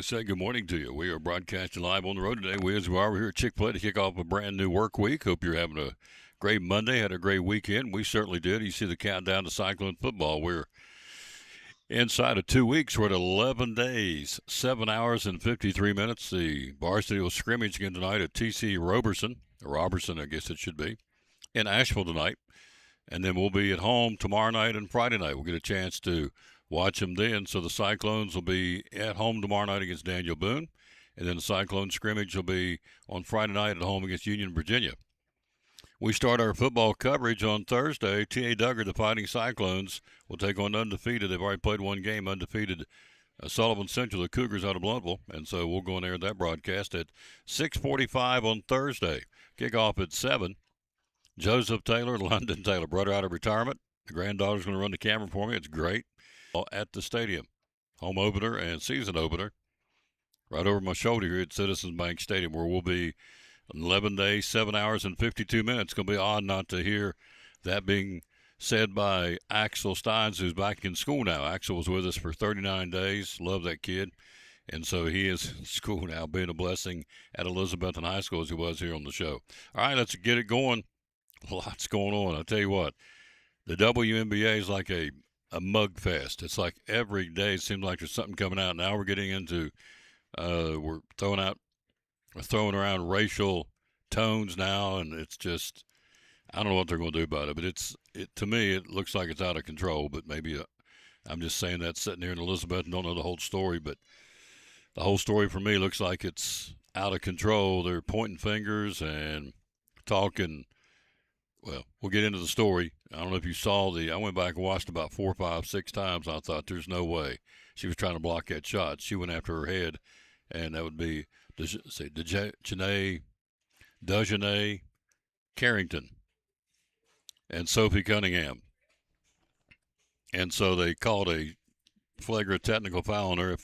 we say good morning to you. We are broadcasting live on the road today. We're here at Chick-fil-A to kick off a brand new work week. Hope you're having a great Monday, had a great weekend. We certainly did. You see the countdown to Cyclone football. We're inside of 2 weeks. We're at 11 days, 7 hours and 53 minutes. The varsity will scrimmage again tonight at TC Robertson, I guess it should be, in Asheville tonight. And then we'll be at home tomorrow night and Friday night. We'll get a chance to watch them then. So the Cyclones will be at home tomorrow night against Daniel Boone. And then the Cyclone scrimmage will be on Friday night at home against Union, Virginia. We start our football coverage on Thursday. T.A. Duggar, the Fighting Cyclones, will take on undefeated. They've already played one game, undefeated Sullivan Central, the Cougars out of Blountville. And so we'll go in there at that broadcast at 6:45 on Thursday. Kickoff at 7. Joseph Taylor, London Taylor, brother out of retirement. The granddaughter's going to run the camera for me. It's great. At the stadium. Home opener and season opener. Right over my shoulder here at Citizens Bank Stadium, where we'll be 11 days, 7 hours, and 52 minutes. It's going to be odd not to hear that being said by Axel Steins, who's back in school now. Axel was with us for 39 days. Love that kid. And so he is in school now, being a blessing at Elizabethton High School as he was here on the show. All right, let's get it going. Lots going on. I'll tell you what, the WNBA is like a mug fest. It's like every day it seems like there's something coming out. Now we're getting into, we're throwing around racial tones now, and it's just, I don't know what they're going to do about it. But to me, it looks like it's out of control. But maybe I'm just saying that sitting here in Elizabeth and don't know the whole story. But the whole story for me looks like it's out of control. They're pointing fingers and talking. Well, we'll get into the story. I don't know if you saw I went back and watched about 4, 5, 6 times. I thought there's no way she was trying to block that shot. She went after her head, and that would be Dejanay Carrington and Sophie Cunningham. And so they called a flagrant technical foul on her,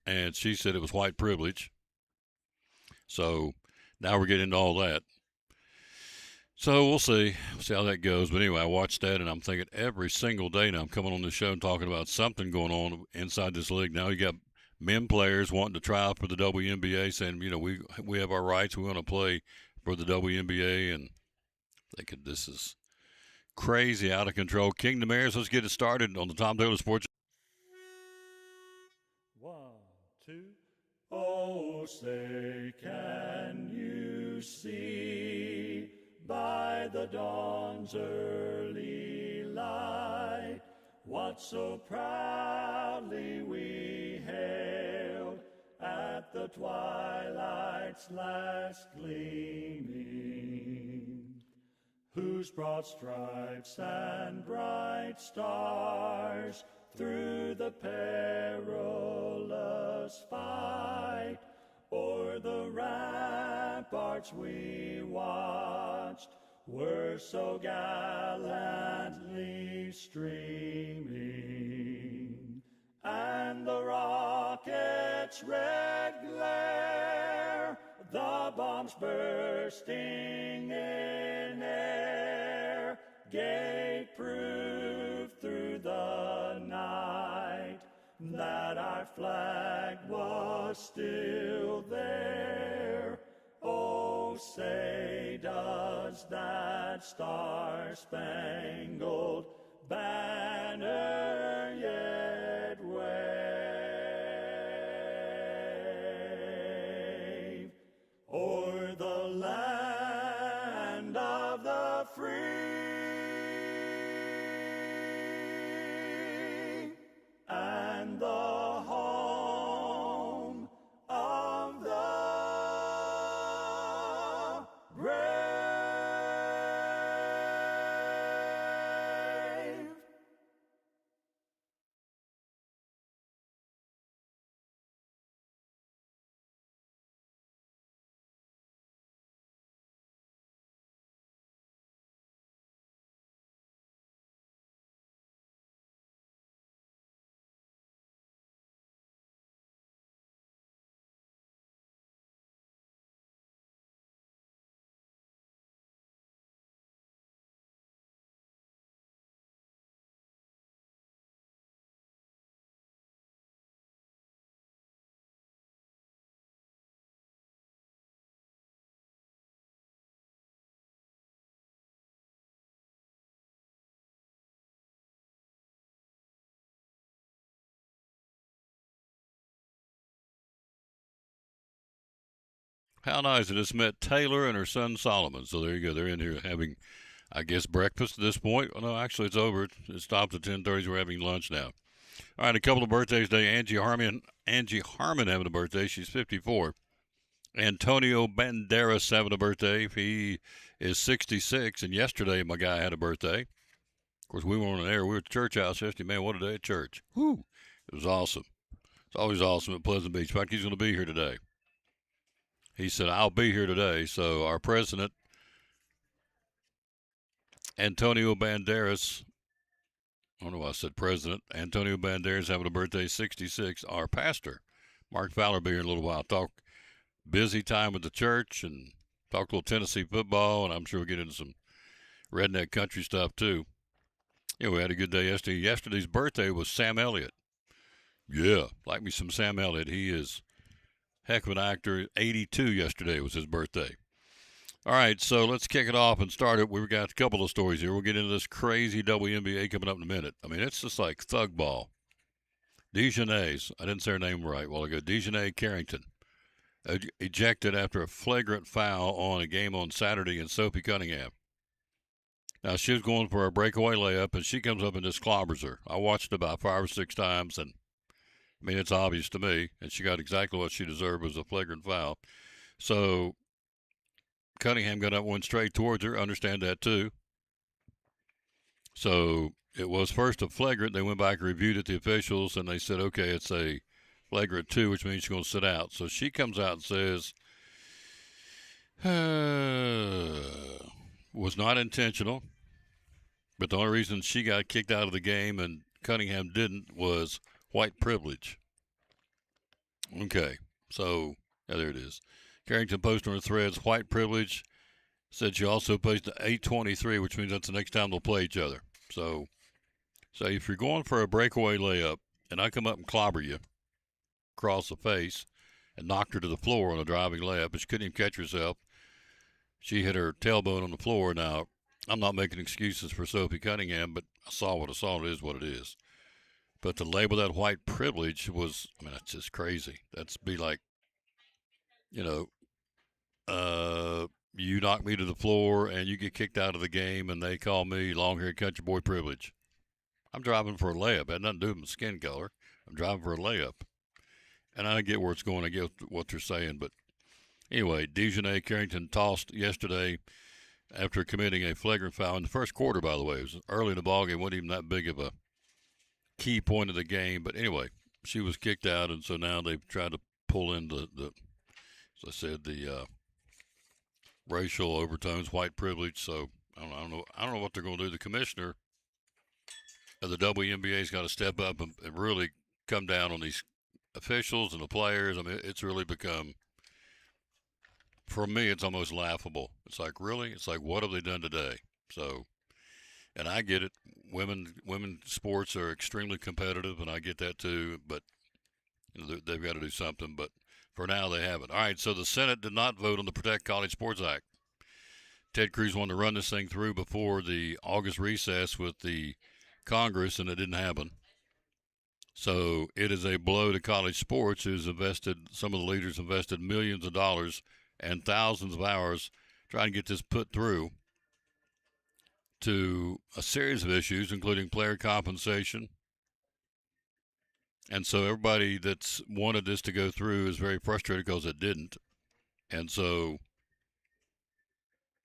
and she said it was white privilege. So now we're getting into all that. So we'll see how that goes. But anyway, I watched that, and I'm thinking every single day now I'm coming on this show and talking about something going on inside this league. Now you got men players wanting to try out for the WNBA, saying, we have our rights. We want to play for the WNBA, and thinking this is crazy, out of control. Kingdom Airs, let's get it started on the Tom Taylor Sports. 1, 2. Oh, say, can you see by the dawn's early light what so proudly we hailed at the twilight's last gleaming, whose broad stripes and bright stars through the perilous fight o'er the ramparts we watched were so gallantly streaming, and the rocket's red glare, the bombs bursting in air, gave proof through the night that our flag was still there. Oh, say, does that star-spangled banner yet wave o'er the land of the free and the How nice. I just met Taylor and her son Solomon. So there you go. They're in here having, I guess, breakfast at this point. Oh, no, actually, it's over. It stopped at 10:30. So we're having lunch now. All right, a couple of birthdays today. Angie Harmon having a birthday. She's 54. Antonio Banderas having a birthday. He is 66. And yesterday, my guy had a birthday. Of course, we were on the air. We were at the church house yesterday. Man, what a day at church. Woo! It was awesome. It's always awesome at Pleasant Beach. In fact, he's going to be here today. He said, I'll be here today. So our president, Antonio Banderas, I don't know why I said president, Antonio Banderas having a birthday, 66. Our pastor, Mark Fowler, will be here in a little while. Talk busy time with the church and talk a little Tennessee football, and I'm sure we'll get into some redneck country stuff too. Yeah, we had a good day yesterday. Yesterday's birthday was Sam Elliott. Yeah, like me some Sam Elliott. He is heck of an actor. 82 yesterday was his birthday. All right, so let's kick it off and start it. We've got a couple of stories here. We'll get into this crazy WNBA coming up in a minute. I mean, it's just like thug ball. DeJounais, I didn't say her name right a while ago. DeJounais Carrington, ejected after a flagrant foul on a game on Saturday in Sophie Cunningham. Now, she was going for a breakaway layup, and she comes up and just clobbers her. I watched it about 5 or 6 times, and, I mean, it's obvious to me, and she got exactly what she deserved, was a flagrant foul. So Cunningham got up, went straight towards her. Understand that, too. So it was first a flagrant. They went back and reviewed it, the officials, and they said, okay, it's a flagrant 2, which means she's going to sit out. So she comes out and says, was not intentional, but the only reason she got kicked out of the game and Cunningham didn't was white privilege. Okay, so yeah, there it is. Carrington posted on her threads, white privilege. Said she also posted 8:23, which means that's the next time they'll play each other. So if you're going for a breakaway layup and I come up and clobber you across the face and knocked her to the floor on a driving layup, but she couldn't even catch herself. She hit her tailbone on the floor. Now, I'm not making excuses for Sophie Cunningham, but I saw what I saw. It is what it is. But to label that white privilege was, I mean, that's just crazy. That's be like, you know, you knock me to the floor and you get kicked out of the game and they call me long-haired country boy privilege. I'm driving for a layup. It had nothing to do with my skin color. I'm driving for a layup. And I get where it's going. I get what they're saying, but anyway, DeJounais Carrington tossed yesterday after committing a flagrant foul in the first quarter, by the way. It was early in the ballgame, wasn't even that big of a key point of the game. But anyway, she was kicked out, and so now they've tried to pull in the as I said, the racial overtones, white privilege. So I don't know what they're going to do. The commissioner of the WNBA's got to step up and really come down on these officials and the players. I mean, it's really become, for me, it's almost laughable. It's like, really? It's like, what have they done today? So, and I get it. Women sports are extremely competitive, and I get that too. But you know, they've got to do something. But for now, they haven't. All right. So the Senate did not vote on the Protect College Sports Act. Ted Cruz wanted to run this thing through before the August recess with the Congress, and it didn't happen. So it is a blow to college sports, who's invested, some of the leaders invested millions of dollars and thousands of hours trying to get this put through to a series of issues, including player compensation. And so everybody that's wanted this to go through is very frustrated because it didn't. And so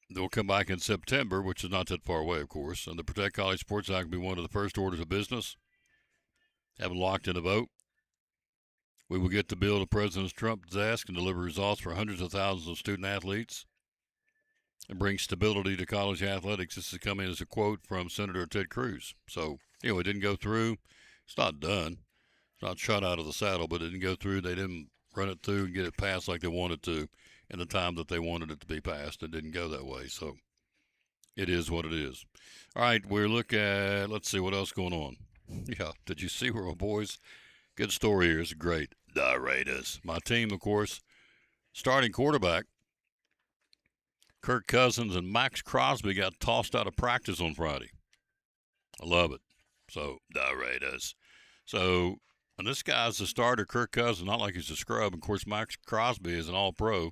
they'll come back in September, which is not that far away, of course, and the Protect College Sports Act will be one of the first orders of business. Haven't locked in a vote. We will get the bill to President Trump's desk and deliver results for hundreds of thousands of student athletes and bring stability to college athletics. This is coming as a quote from Senator Ted Cruz. So, anyway, it didn't go through. It's not done. It's not shot out of the saddle, but it didn't go through. They didn't run it through and get it passed like they wanted to in the time that they wanted it to be passed. It didn't go that way. So, it is what it is. All right, we're looking at, let's see what else going on. Yeah, did you see where my boys? Good story here. It's great. The Raiders. My team, of course, starting quarterback, Kirk Cousins and Max Crosby got tossed out of practice on Friday. I love it. So, the Raiders. So, and this guy's the starter, Kirk Cousins, not like he's a scrub. Of course, Max Crosby is an all-pro.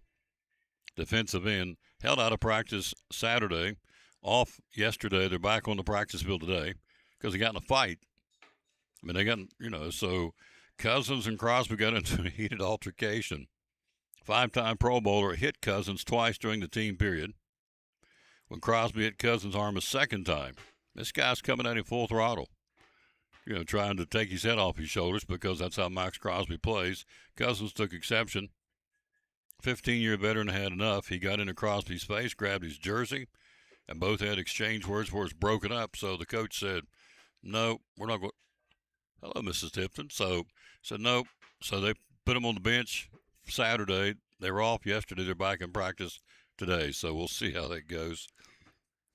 defensive end, held out of practice Saturday, off yesterday. They're back on the practice field today because they got in a fight. I mean, they got, so Cousins and Crosby got into a heated altercation. 5-time Pro Bowler hit Cousins twice during the team period. When Crosby hit Cousins' arm a second time, this guy's coming at him full throttle, trying to take his head off his shoulders because that's how Max Crosby plays. Cousins took exception. 15-year veteran had enough. He got into Crosby's face, grabbed his jersey, and both had exchange words before it's broken up. So the coach said, no, we're not going. Hello, Mrs. Tipton. So said no. So they put him on the bench Saturday. They were off yesterday. They're back in practice today. So we'll see how that goes.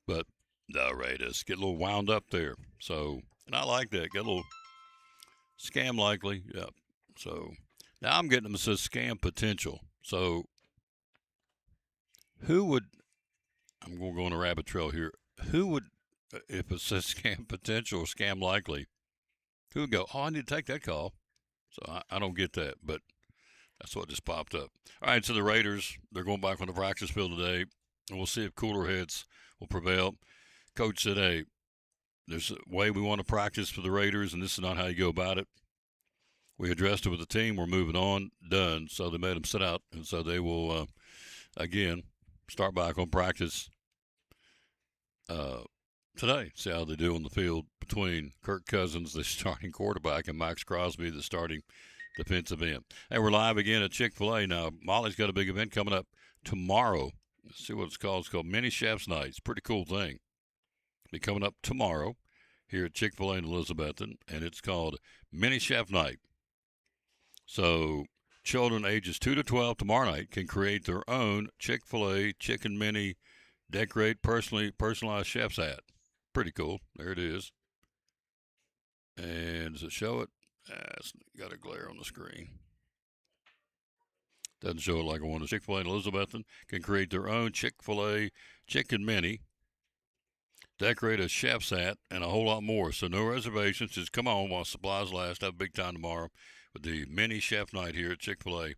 But the Raiders get a little wound up there. So, and I like that. Get a little scam likely. Yep. So now I'm getting them. It says scam potential. So who would, I'm going to go on a rabbit trail here. Who would, if it says scam potential or scam likely, who would go, oh, I need to take that call? So I don't get that, but that's what just popped up. All right, so the Raiders, they're going back on the practice field today, and we'll see if cooler heads will prevail. Coach said, hey, there's a way we want to practice for the Raiders, and this is not how you go about it. We addressed it with the team. We're moving on. Done. So they made them sit out, and so they will, again, start back on practice today. See how they do on the field between Kirk Cousins, the starting quarterback, and Max Crosby, the starting defensive end. And we're live again at Chick-fil-A. Now, Molly's got a big event coming up tomorrow. Let's see what it's called. It's called Mini Chef's Night. It's a pretty cool thing. It'll be coming up tomorrow here at Chick-fil-A in Elizabethton, and it's called Mini Chef Night. So children ages 2 to 12 tomorrow night can create their own Chick-fil-A chicken mini decorate personalized chef's hat. Pretty cool. There it is. And does it show it? It's got a glare on the screen. Doesn't show it like I wanted. Chick-fil-A in Elizabethton can create their own Chick-fil-A chicken mini, decorate a chef's hat, and a whole lot more. So no reservations. Just come on while supplies last. Have a big time tomorrow with the Mini Chef Night here at Chick-fil-A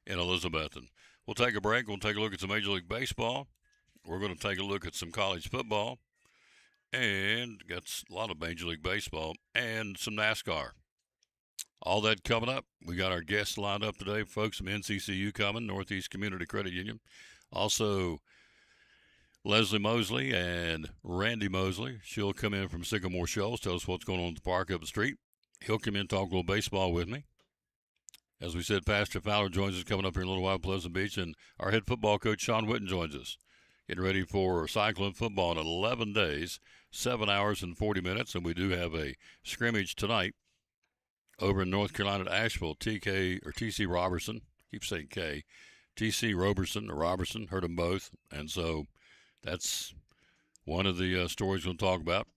in Elizabethton. We'll take a break. We'll take a look at some Major League Baseball. We're going to take a look at some college football. And got a lot of Major League Baseball and some NASCAR. All that coming up. We got our guests lined up today, folks from NCCU coming, Northeast Community Credit Union. Also, Leslie Mosley and Randy Mosley. She'll come in from Sycamore Shoals, tell us what's going on at the park up the street. He'll come in and talk a little baseball with me. As we said, Pastor Fowler joins us coming up here in a little while, Pleasant Beach, and our head football coach, Sean Witten, joins us. Getting ready for Cyclone football in 11 days, 7 hours and 40 minutes, and we do have a scrimmage tonight over in North Carolina at Asheville. TC Robertson, keep saying K, TC Robertson, heard them both, and so that's one of the stories we'll talk about.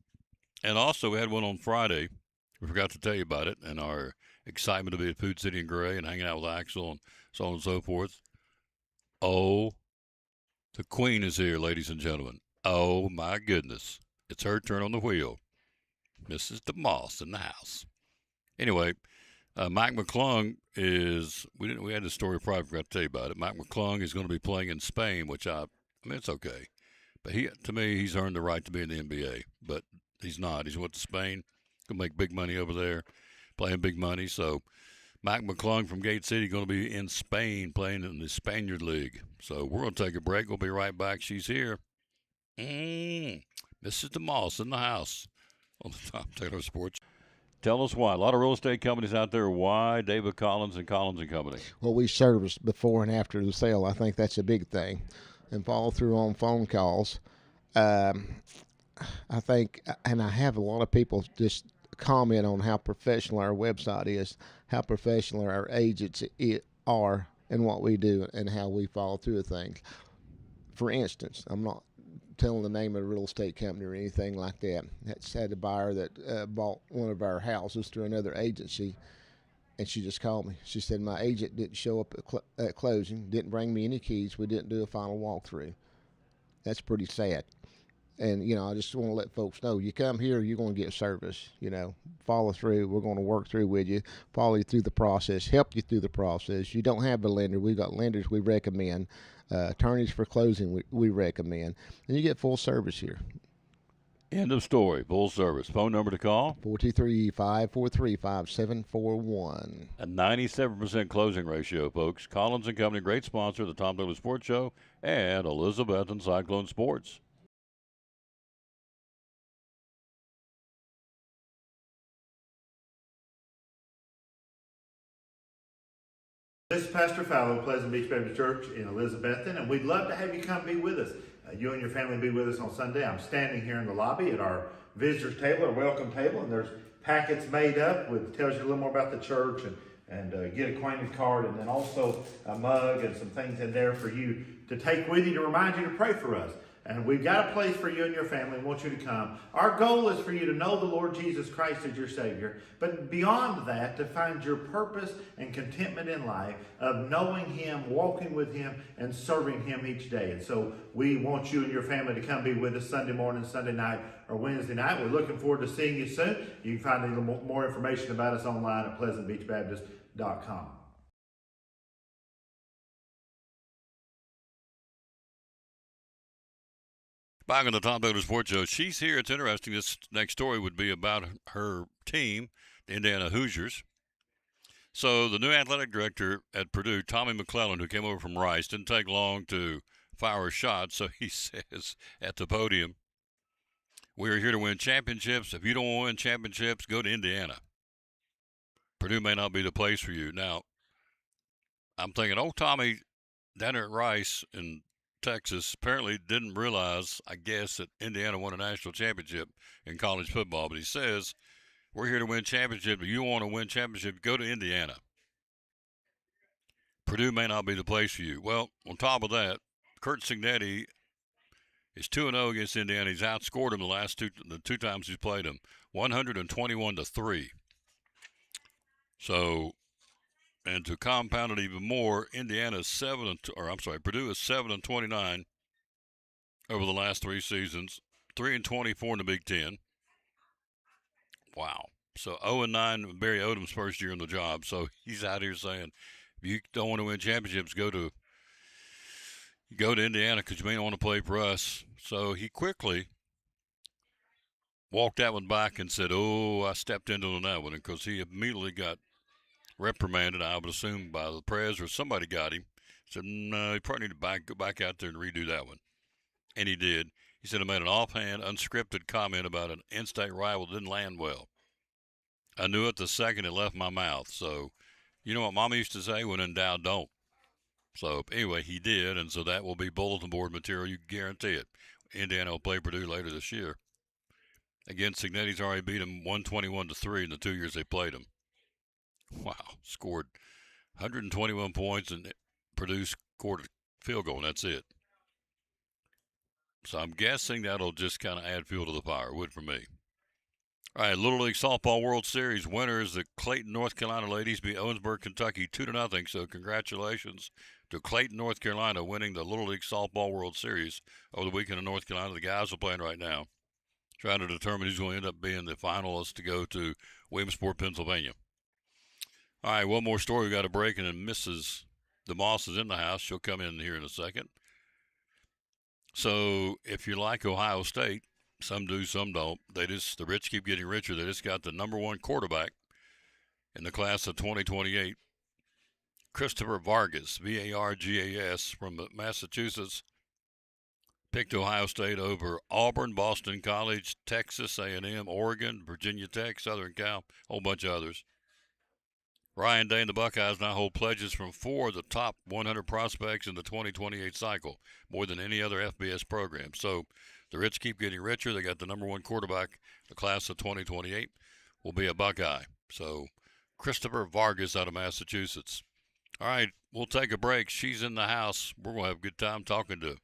And also, we had one on Friday. We forgot to tell you about it, and our excitement to be at Food City and Gray and hanging out with Axel and so on and so forth. Oh, the Queen is here, ladies and gentlemen. Oh, my goodness. It's her turn on the wheel. Mrs. DeMoss in the house. Anyway, Mike McClung is, we had this story Friday, I forgot to tell you about it. Mike McClung is going to be playing in Spain, which I mean, it's okay. But to me, he's earned the right to be in the NBA. But he's not. He's went to Spain, going to make big money over there, playing big money. So Mike McClung from Gate City going to be in Spain playing in the Spaniard League. So we're going to take a break. We'll be right back. She's here. Mrs. DeMoss in the house on the Tom Taylor Sports. Tell us why. A lot of real estate companies out there. Why David Collins and Collins and Company? Well, we service before and after the sale. I think that's a big thing. And follow through on phone calls. I think, and I have a lot of people just comment on how professional our website is, how professional our agents are, and what we do, and how we follow through with things. For instance, I'm not telling the name of a real estate company or anything like that. That's had a buyer that bought one of our houses through another agency, and she just called me. She said, my agent didn't show up at closing, didn't bring me any keys, we didn't do a final walkthrough. That's pretty sad. And, I just want to let folks know, you come here, you're going to get service, follow through. We're going to work through with you, follow you through the process, help you through the process. You don't have a lender. We've got lenders we recommend. Attorneys for closing, we recommend. And you get full service here. End of story. Full service. Phone number to call? 423-543-5741. A 97% closing ratio, folks. Collins & Company, great sponsor of the Tom Taylor Sports Show and Elizabeth and Cyclone Sports. This is Pastor Fallow, Pleasant Beach Baptist Church in Elizabethton, and we'd love to have you come be with us. You and your family be with us on Sunday. I'm standing here in the lobby at our visitors table, our welcome table, and there's packets made up with tells you a little more about the church and get acquainted card, and then also a mug and some things in there for you to take with you to remind you to pray for us. And we've got a place for you and your family. We want you to come. Our goal is for you to know the Lord Jesus Christ as your Savior. But beyond that, to find your purpose and contentment in life of knowing Him, walking with Him, and serving Him each day. And so we want you and your family to come be with us Sunday morning, Sunday night, or Wednesday night. We're looking forward to seeing you soon. You can find a little more information about us online at pleasantbeachbaptist.com. Back on the Tom Taylor Sports Show. She's here. It's interesting. This next story would be about her team, the Indiana Hoosiers. So the new athletic director at Purdue, Tommy McClellan, who came over from Rice, didn't take long to fire a shot. So he says at the podium, "We are here to win championships. If you don't want to win championships, go to Indiana. Purdue may not be the place for you." Now, I'm thinking, Tommy down there at Rice in Texas apparently didn't realize, I guess, that Indiana won a national championship in college football. But he says, we're here to win championships. If you want to win championships, go to Indiana. Purdue may not be the place for you. Well, on top of that, Curt Cignetti is 2-0 against Indiana. He's outscored him the two times he's played him, 121-3. So, and to compound it even more, Purdue is 7-29 over the last three seasons, 3-24 in the Big Ten. Wow. So 0-9 Barry Odom's first year in the job. So he's out here saying, if you don't want to win championships, go to Indiana because you may not want to play for us. So he quickly walked that one back and said, I stepped into that one, because he immediately got reprimanded, I would assume, by the press or somebody got him. Said, no, he probably need to go back out there and redo that one. And he did. He said, I made an offhand, unscripted comment about an in-state rival that didn't land well. I knew it the second it left my mouth. So, you know what Mama used to say? When in doubt, don't. So, anyway, he did, and so that will be bulletin board material. You can guarantee it. Indiana will play Purdue later this year. Again, Cignetti's already beat him 121-3 in the 2 years they played him. Wow, scored 121 points, and Purdue scored a field goal, and that's it. So I'm guessing that'll just kind of add fuel to the fire. Would for me. All right, Little League Softball World Series winners, the Clayton, North Carolina ladies beat Owensboro, Kentucky 2-0. So congratulations to Clayton, North Carolina, winning the Little League Softball World Series over the weekend in North Carolina. The guys are playing right now, trying to determine who's going to end up being the finalist to go to Williamsport, Pennsylvania. All right, one more story. We got a break, and then Mrs. DeMoss is in the house. She'll come in here in a second. So if you like Ohio State, some do, some don't. The rich keep getting richer. They just got the number one quarterback in the class of 2028, Christopher Vargas, Vargas, from Massachusetts. Picked Ohio State over Auburn, Boston College, Texas A&M, Oregon, Virginia Tech, Southern Cal, a whole bunch of others. Ryan Day and the Buckeyes now hold pledges from 4 of the top 100 prospects in the 2028 cycle, more than any other FBS program. So the rich keep getting richer. They got the number one quarterback. The class of 2028 will be a Buckeye. So Christopher Vargas out of Massachusetts. All right, we'll take a break. She's in the house. We're going to have a good time talking to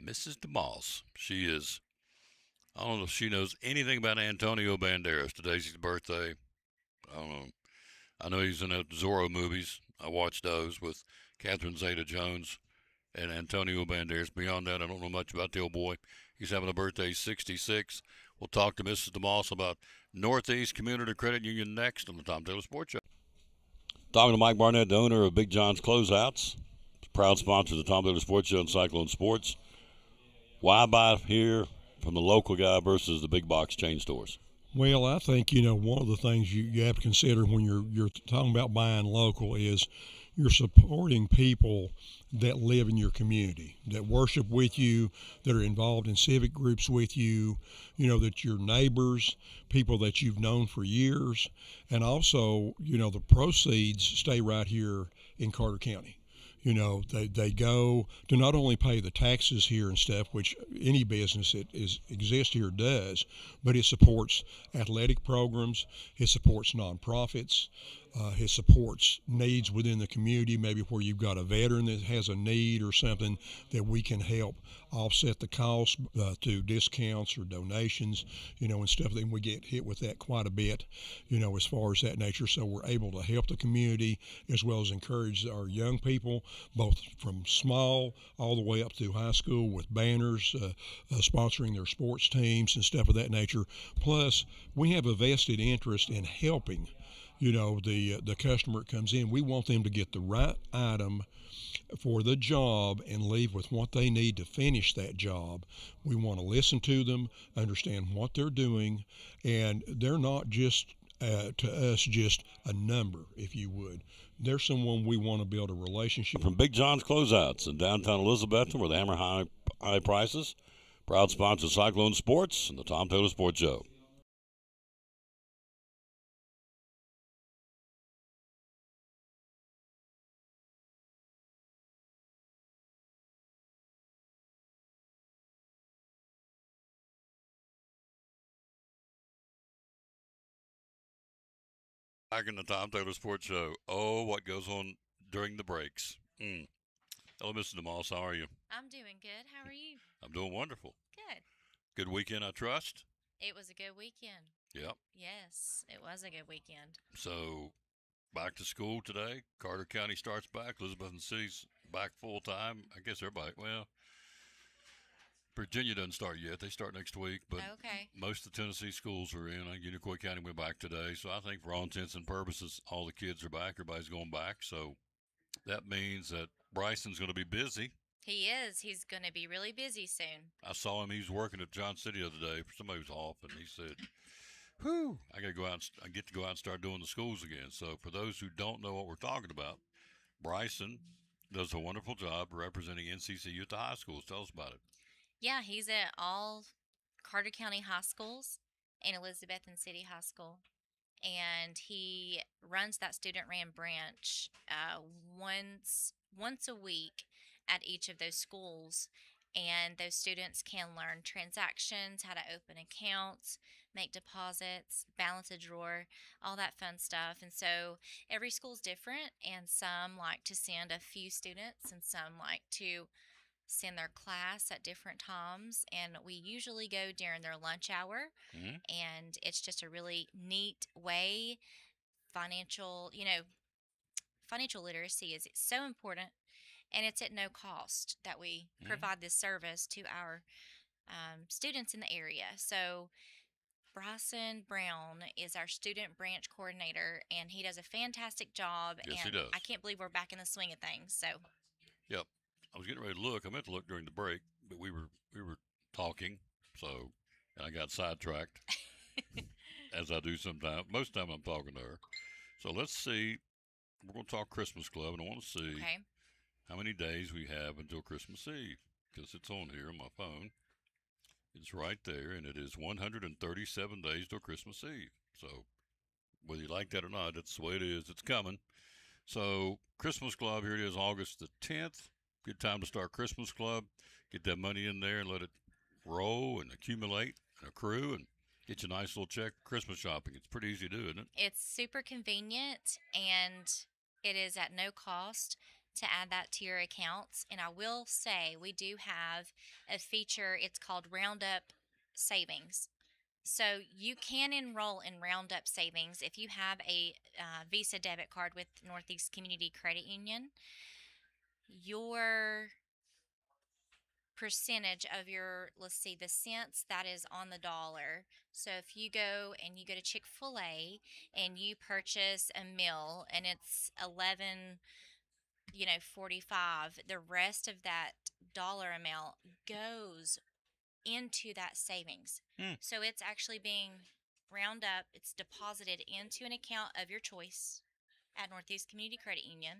Mrs. DeMoss. She is, I don't know if she knows anything about Antonio Banderas. Today's his birthday. I don't know. I know he's in the Zorro movies. I watched those with Catherine Zeta-Jones and Antonio Banderas. Beyond that, I don't know much about the old boy. He's having a birthday, 66. We'll talk to Mrs. DeMoss about Northeast Community Credit Union next on the Tom Taylor Sports Show. Talking to Mike Barnett, the owner of Big John's Closeouts. proud sponsor of the Tom Taylor Sports Show and Cyclone Sports. Why buy here from the local guy versus the big box chain stores? Well, I think, one of the things you have to consider when you're talking about buying local is you're supporting people that live in your community, that worship with you, that are involved in civic groups with you, that your neighbors, people that you've known for years, and also, the proceeds stay right here in Carter County. They go to not only pay the taxes here and stuff, which any business that exists here does, but it supports athletic programs, it supports nonprofits, it supports needs within the community, maybe where you've got a veteran that has a need or something that we can help offset the cost through discounts or donations, and stuff. Then we get hit with that quite a bit, as far as that nature. So we're able to help the community as well as encourage our young people, both from small all the way up to high school, with banners, sponsoring their sports teams and stuff of that nature. Plus, we have a vested interest in helping the customer that comes in. We want them to get the right item for the job and leave with what they need to finish that job. We want to listen to them, understand what they're doing, and they're not just to us just a number, if you would. They're someone we want to build a relationship. From Big John's Closeouts in downtown Elizabethton, where they hammer high prices, proud sponsor of Cyclone Sports and the Tom Taylor Sports Show. Back in the Tom Taylor Sports Show. Oh, what goes on during the breaks. Hello, Mr. DeMoss. How are you? I'm doing good. How are you? I'm doing wonderful. Good. Good weekend, I trust? It was a good weekend. Yep. Yes, it was a good weekend. So, back to school today. Carter County starts back. Elizabethton City's back full time. I guess everybody, well, Virginia doesn't start yet. They start next week, but Okay. most of the Tennessee schools are in. Unicoi County went back today, so I think for all intents and purposes, all the kids are back. Everybody's going back, so that means that Bryson's going to be busy. He is. He's going to be really busy soon. I saw him. He was working at John City the other day. Somebody was off, and he said, "Whew, I got to go out. I get to go out and start doing the schools again." So, for those who don't know what we're talking about, Bryson does a wonderful job representing NCCU at the high schools. Tell us about it. Yeah, he's at all Carter County high schools and Elizabethton City High School. And he runs that student-ran branch once a week at each of those schools. And those students can learn transactions, how to open accounts, make deposits, balance a drawer, all that fun stuff. And so every school's different, and some like to send a few students, and some like to send their class at different times, and we usually go during their lunch hour. And it's just a really neat way. Financial literacy is so important, and it's at no cost that we provide this service to our students in the area. So Bryson Brown is our student branch coordinator, and he does a fantastic job. Yes, and he does. I can't believe we're back in the swing of things. So Yep. I was getting ready to look. I meant to look during the break, but we were talking, so and I got sidetracked, as I do sometimes. Most of the time I'm talking to her. So let's see. We're going to talk Christmas Club, and I want to see okay. how many days we have until Christmas Eve, because it's on here on my phone. It's right there, and it is 137 days till Christmas Eve. So whether you like that or not, that's the way it is. It's coming. So Christmas Club, here it is, August the 10th. Good time to start Christmas Club. Get that money in there and let it roll and accumulate and accrue and get you a nice little check Christmas shopping. It's pretty easy to do, isn't it? It's super convenient, and it is at no cost to add that to your accounts. And I will say we do have a feature. It's called Roundup Savings. So you can enroll in Roundup Savings if you have a Visa debit card with Northeast Community Credit Union. Your percentage of your, the cents that is on the dollar. So if you go to Chick-fil-A and you purchase a meal and it's $11, 45, the rest of that dollar amount goes into that savings. Hmm. So it's actually being round up, it's deposited into an account of your choice at Northeast Community Credit Union.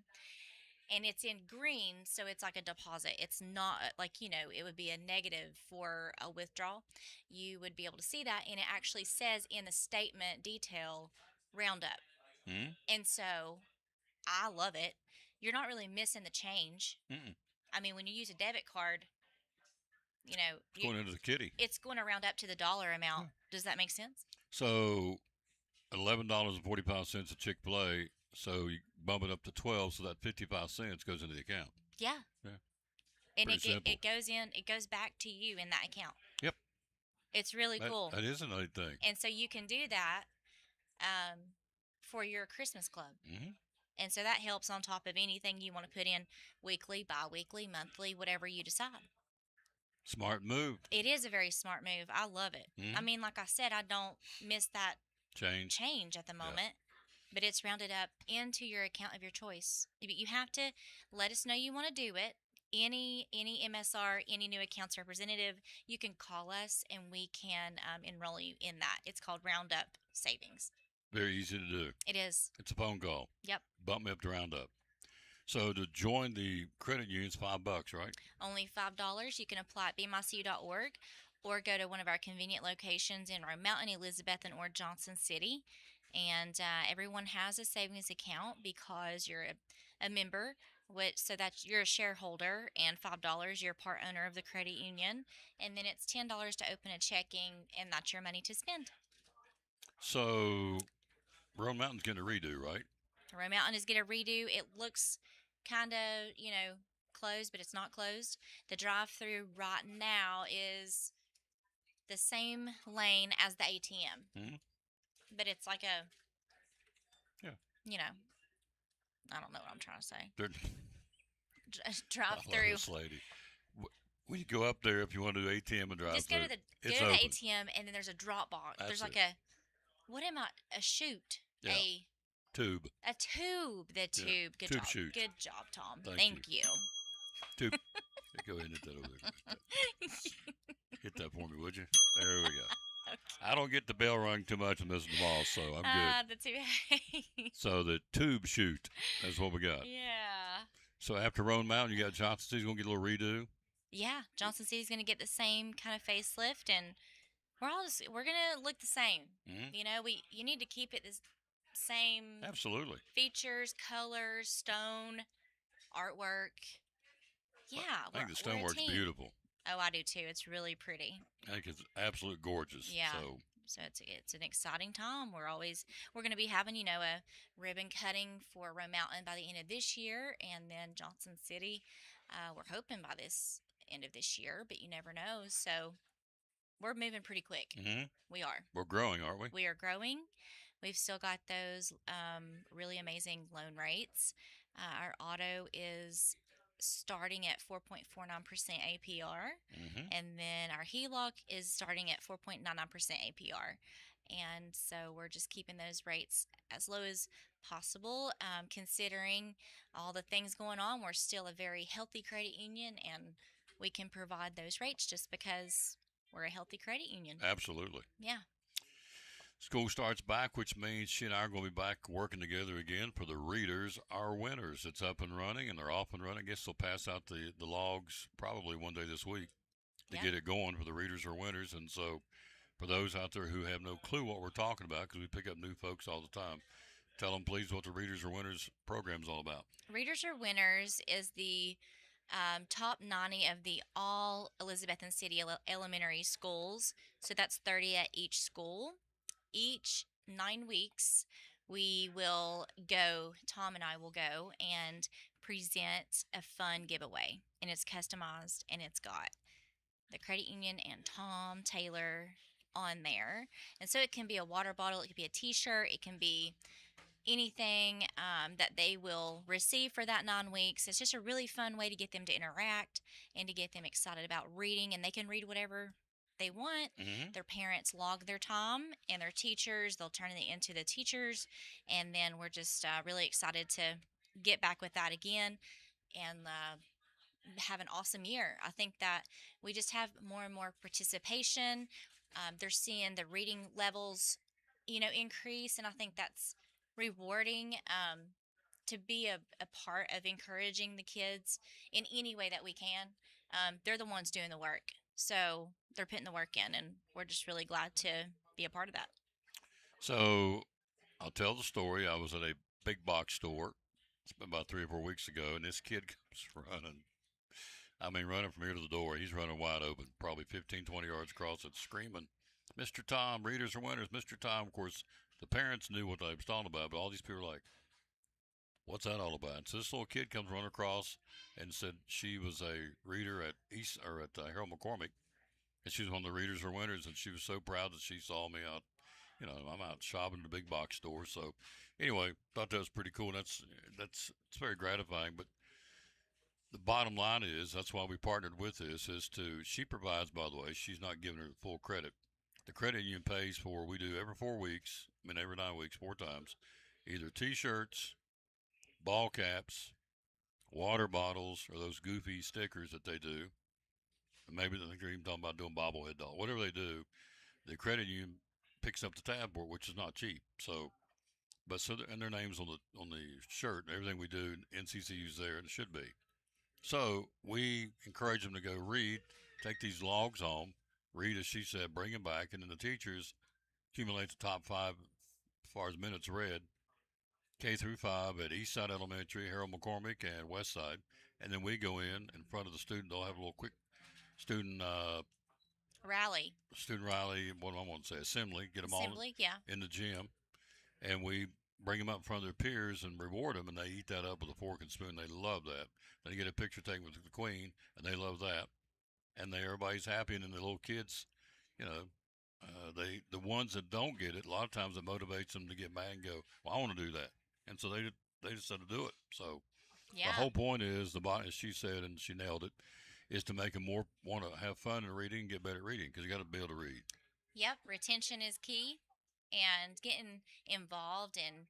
And it's in green, so it's like a deposit. It's not like, it would be a negative for a withdrawal. You would be able to see that, and it actually says in the statement detail roundup. Hmm? And so I love it. You're not really missing the change. Mm-mm. I mean, when you use a debit card, Going into the kitty. it's going to round up to the dollar amount. Does that make sense? So $11.45 at Chick-fil-A. So you bump it up to 12, so that 55 cents goes into the account. Yeah. Yeah. And Pretty simple. it goes back to you in that account. Yep. It's really cool. That is another thing. And so you can do that for your Christmas club. Mm-hmm. And so that helps on top of anything you want to put in weekly, bi-weekly, monthly, whatever you decide. Smart move. It is a very smart move. I love it. Mhm. I mean, like I said, I don't miss that Change. at the moment, but it's rounded up into your account of your choice. You have to let us know you want to do it. Any MSR, any new accounts representative, you can call us and we can enroll you in that. It's called Roundup Savings. Very easy to do. It is. It's a phone call. Yep. Bump me up to Roundup. So to join the credit union's $5, right? Only $5. You can apply at bmycu.org or go to one of our convenient locations in Rome Mountain, Elizabethton, or Johnson City. And everyone has a savings account because you're a member, so that you're a shareholder, and $5 you're part owner of the credit union. And then it's $10 to open a checking, and that's your money to spend. So Roan Mountain's getting a redo, right? Rome Mountain is going to redo. It looks kind of, closed, but it's not closed. The drive-through right now is the same lane as the ATM. Mhm. But it's like a, Yeah. I don't know what I'm trying to say. They're, I love Drive-through. this lady. When you go up there, if you want to do ATM and drive Just go to through, the it's go to open. the ATM, and then there's a drop box. That's There's like it. a chute. Yeah. Tube. A tube. The tube. Good tube job. chute. Good job, Tom. Thank Thank you. Tube. Go ahead and hit that over there. Hit that for me, would you? There we go. I don't get the bell rung too much in this mall, so I'm good. The tube. So the tube chute, that's what we got. Yeah. So after Roan Mountain, you got Johnson City's going to get a little redo. Yeah, Johnson City's going to get the same kind of facelift, and we're going to look the same. Mhm. You need to keep it the same Absolutely. features, colors, stone, artwork. Yeah, I think the we're a stonework's team. beautiful. Oh, I do too. It's really pretty. I think it's absolute gorgeous. Yeah. So So it's an exciting time. We're going to be having a ribbon cutting for Rome Mountain by the end of this year, and then Johnson City. We're hoping by this end of this year, but you never know. So we're moving pretty quick. mhm. We are. We're growing, aren't we? We are growing. We've still got those really amazing loan rates. Our auto is starting at 4.49% APR, Mhm. and then our HELOC is starting at 4.99% APR. And so we're just keeping those rates as low as possible, considering all the things going on. We're still a very healthy credit union, and we can provide those rates just because we're a healthy credit union. Absolutely. Yeah. School starts back, which means she and I are going to be back working together again for the Readers Are Winners. It's up and running, and they're off and running. I guess they'll pass out the logs probably one day this week to Yeah. get it going for the Readers Are Winners. And so for those out there who have no clue what we're talking about, because we pick up new folks all the time, tell them, please, what the Readers Are Winners program's all about. Readers Are Winners is the top 90 of the all Elizabethton City elementary schools. So that's 30 at each school. Each 9 weeks, Tom and I will go and present a fun giveaway. And it's customized, and it's got the credit union and Tom Taylor on there. And so it can be a water bottle, it could be a t-shirt, it can be anything that they will receive for that 9 weeks. It's just a really fun way to get them to interact and to get them excited about reading, and they can read whatever they want. Mm-hmm. Their parents log their time, and their teachers, they'll turn it into the teachers, and then we're just really excited to get back with that again and have an awesome year. I think that we just have more and more participation. They're seeing the reading levels, increase, and I think that's rewarding. To be a part of encouraging the kids in any way that we can. They're the ones doing the work. So they're putting the work in, and we're just really glad to be a part of that. So I'll tell the story. I was at a big box store. It's been about 3 or 4 weeks ago, and this kid comes running. I mean, running from here to the door. He's running wide open, probably 15, 20 yards across it, screaming, Mr. Tom, readers are winners, Mr. Tom. Of course, the parents knew what I was talking about, but all these people were like, what's that all about? And so this little kid comes running across and said she was a reader at Harold McCormick, and she was one of the readers or winners, and she was so proud that she saw me out. I'm out shopping at the big box store. So anyway, thought that was pretty cool. That's it's very gratifying. But the bottom line is that's why we partnered with this. She provides, by the way, she's not giving her the full credit. The credit union pays for, we do every 4 weeks, every 9 weeks, 4 times, either T-shirts, ball caps, water bottles, or those goofy stickers that they do. Maybe they're even talking about doing bobblehead doll. Whatever they do, the credit union picks up the tab for it, which is not cheap. So, and their names on the shirt and everything we do, NCCU's there, and it should be. So we encourage them to go read, take these logs home, read as she said, bring them back, and then the teachers accumulate the top 5 as far as minutes read, K through 5 at Eastside Elementary, Harold McCormick, and Westside, and then we go in front of the student. They'll have a little quick student Rally. What do I want to say? Assembly. Get them Assembly, all yeah. in the gym, and we bring them up in front of their peers and reward them, and they eat that up with a fork and spoon. They love that. They get a picture taken with the Queen, and they love that, and everybody's happy. And then the little kids, the ones that don't get it, a lot of times it motivates them to get mad and go, well, I want to do that, and so they decide to do it. So Yeah. the whole point is, as she said, and she nailed it, is to make them more want to have fun in reading and get better at reading, because you got to be able to read. Yep, retention is key, and getting involved and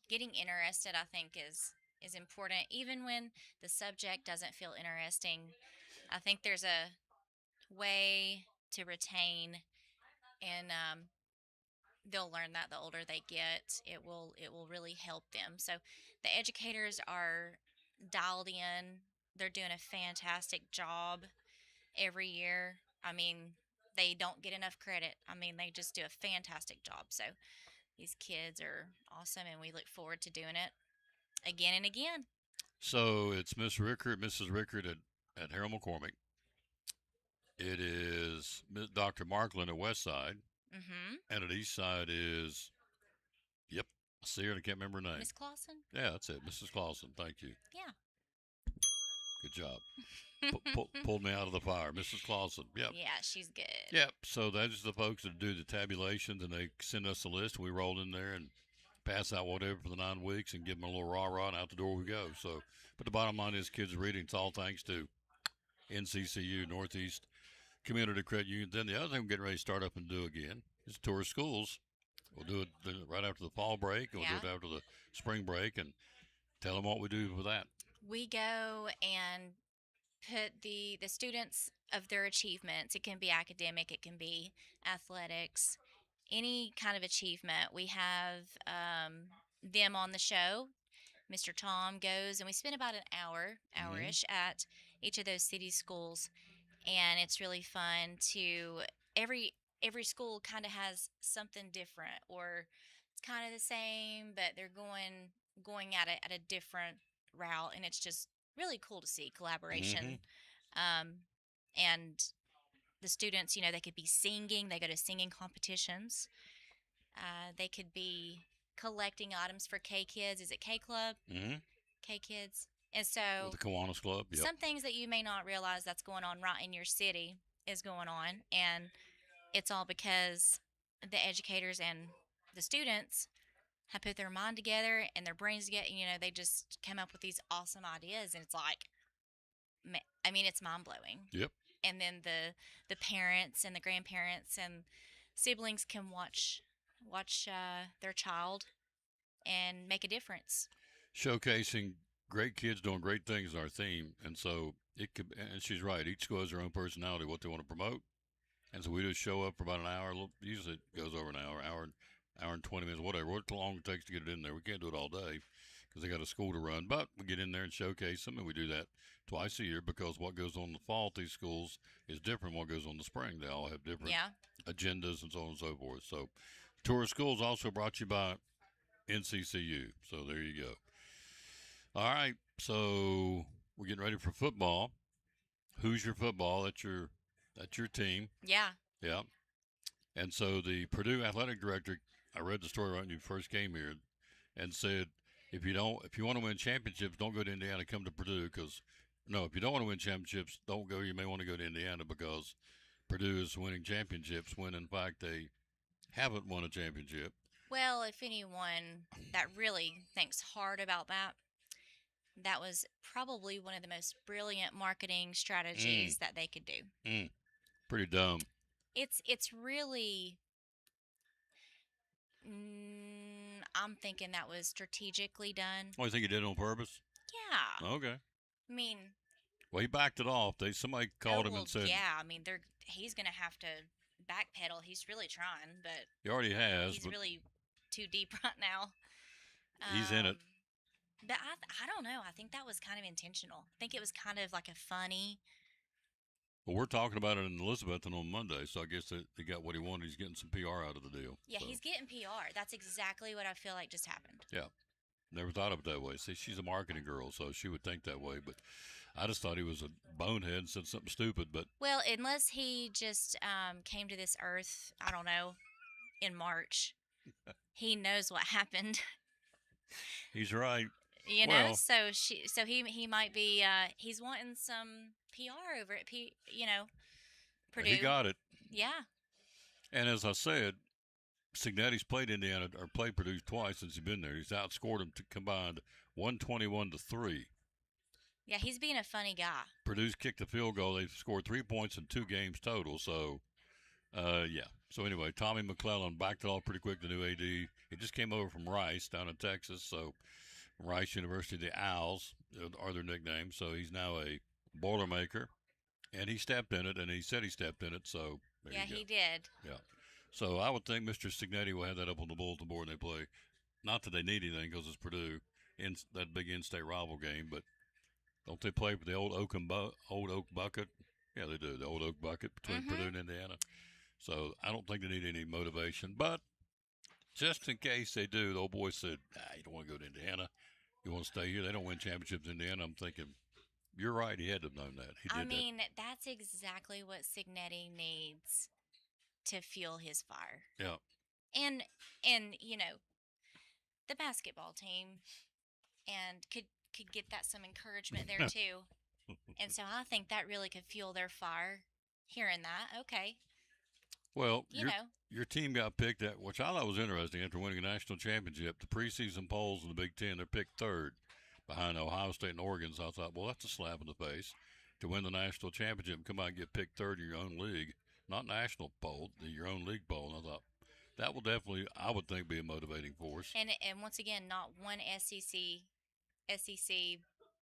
getting interested, I think, is important. Even when the subject doesn't feel interesting, I think there's a way to retain, and they'll learn that the older they get, it will really help them. So the educators are dialed in. They're doing a fantastic job every year. I mean, they don't get enough credit. I mean, they just do a fantastic job. So these kids are awesome, and we look forward to doing it again and again. So it's Mrs. Rickard at Harold McCormick. It is Dr. Marklin at Westside, Mm-hmm. and at Eastside is, yep, I see her and I can't remember her name. Miss Clausen? Yeah, that's it, Mrs. Clausen. Thank you. Yeah. Good job. Pulled me out of the fire, Mrs. Clausen. Yep. Yeah, she's good. Yep. So those are the folks that do the tabulations, and they send us a list. We roll in there and pass out whatever for the 9 weeks and give them a little rah-rah, and out the door we go. So, but the bottom line is kids reading. It's all thanks to NCCU, Northeast Community Credit Union. Then the other thing we're getting ready to start up and do again is tour schools. We'll do it right after the fall break. We'll do it after the spring break, and tell them what we do with that. We go and put the students of their achievements. It can be academic, it can be athletics, any kind of achievement. We have them on the show. Mr. Tom goes, and we spend about an hour-ish at each of those city schools, and it's really fun to every school kind of has something different, or it's kind of the same, but they're going at it at a different route, and it's just really cool to see collaboration. And the students, they could be singing. They go to singing competitions. They could be collecting items for K Kids. Is it K Club? Mm-hmm. K Kids. And so With the Kiwanis Club. Yep. some things that you may not realize that's going on right in your city is going on, and it's all because the educators and the students have put their mind together and their brains together. They just come up with these awesome ideas, and it's like, it's mind blowing. Yep. And then the parents and the grandparents and siblings can watch their child and make a difference. Showcasing great kids doing great things in our theme, and so it could. And she's right. Each school has their own personality, what they want to promote, and so we just show up for about an hour. Usually it goes over an hour and 20 minutes, whatever. What long it takes to get it in there. We can't do it all day because they got a school to run, but we get in there and showcase them, and we do that twice a year because what goes on in the fall at these schools is different from what goes on in the spring. They all have different Yeah. agendas and so on and so forth. So, Tour of Schools also brought to you by NCCU. So there you go. All right, so we're getting ready for football. Who's your football? That's your team. Yeah. Yeah. And so the Purdue athletic director, I read the story right when you first came here, and said if you want to win championships, don't go to Indiana. Come to Purdue because no, if you don't want to win championships, don't go. You may want to go to Indiana because Purdue is winning championships when in fact they haven't won a championship. Well, if anyone that really thinks hard about that, that was probably one of the most brilliant marketing strategies that they could do. Pretty dumb. It's really I'm thinking that was strategically done. Oh, you think he did it on purpose? Yeah. Okay. I mean, Well, he backed it off. Somebody called him well, and said yeah, I mean, he's going to have to backpedal. He's really trying, but he already has, he's but really too deep right now. he's in it. But I don't know. I think that was kind of intentional. I think it was kind of like a funny. Well, we're talking about it in Elizabethton on Monday, so I guess he got what he wanted. He's getting some PR out of the deal. Yeah, so. he's getting PR. That's exactly what I feel like just happened. Yeah. Never thought of it that way. See, she's a marketing girl, so she would think that way. But I just thought he was a bonehead and said something stupid. But Well, unless he just came to this earth, I don't know, in March. He knows what happened. he's right. You know, Well- so he might be he's wanting some PR over at Purdue. He got it. Yeah. And as I said, Signetti's played Indiana or played Purdue twice since he's been there. He's outscored them to combined 121-3. Yeah, he's being a funny guy. Purdue's kicked the field goal. They've scored 3 points in 2 games total. So, yeah. So anyway, Tommy McClellan backed it off pretty quick. The new AD. He just came over from Rice down in Texas. So Rice University, the Owls are their nickname. So he's now a Boilermaker, and he stepped in it, and he said he stepped in it. So there Yeah, you go. he did. Yeah. So I would think Mr. Signetti will have that up on the bulletin board when they play. Not that they need anything because it's Purdue in that big in-state rival game, but don't they play for the old Oak Bucket? Yeah, they do. The old Oak Bucket between Purdue and Indiana. So I don't think they need any motivation, but just in case they do, the old boy said, you don't want to go to Indiana. You want to stay here. They don't win championships in Indiana. I'm thinking, you're right. He had to have known that. He did I mean, that's exactly what Signetti needs to fuel his fire. that. Yeah. And the basketball team and could get that some encouragement there too. And so I think that really could fuel their fire hearing that. Okay. Well, You know. your team got picked at, which I thought was interesting. After winning a national championship, the preseason polls in the Big Ten, they're picked third behind Ohio State and Oregon. So I thought, well, that's a slap in the face to win the national championship and come out and get picked third in your own league, not national poll, your own league poll. And I thought that will definitely, I would think, be a motivating force. And once again, not one SEC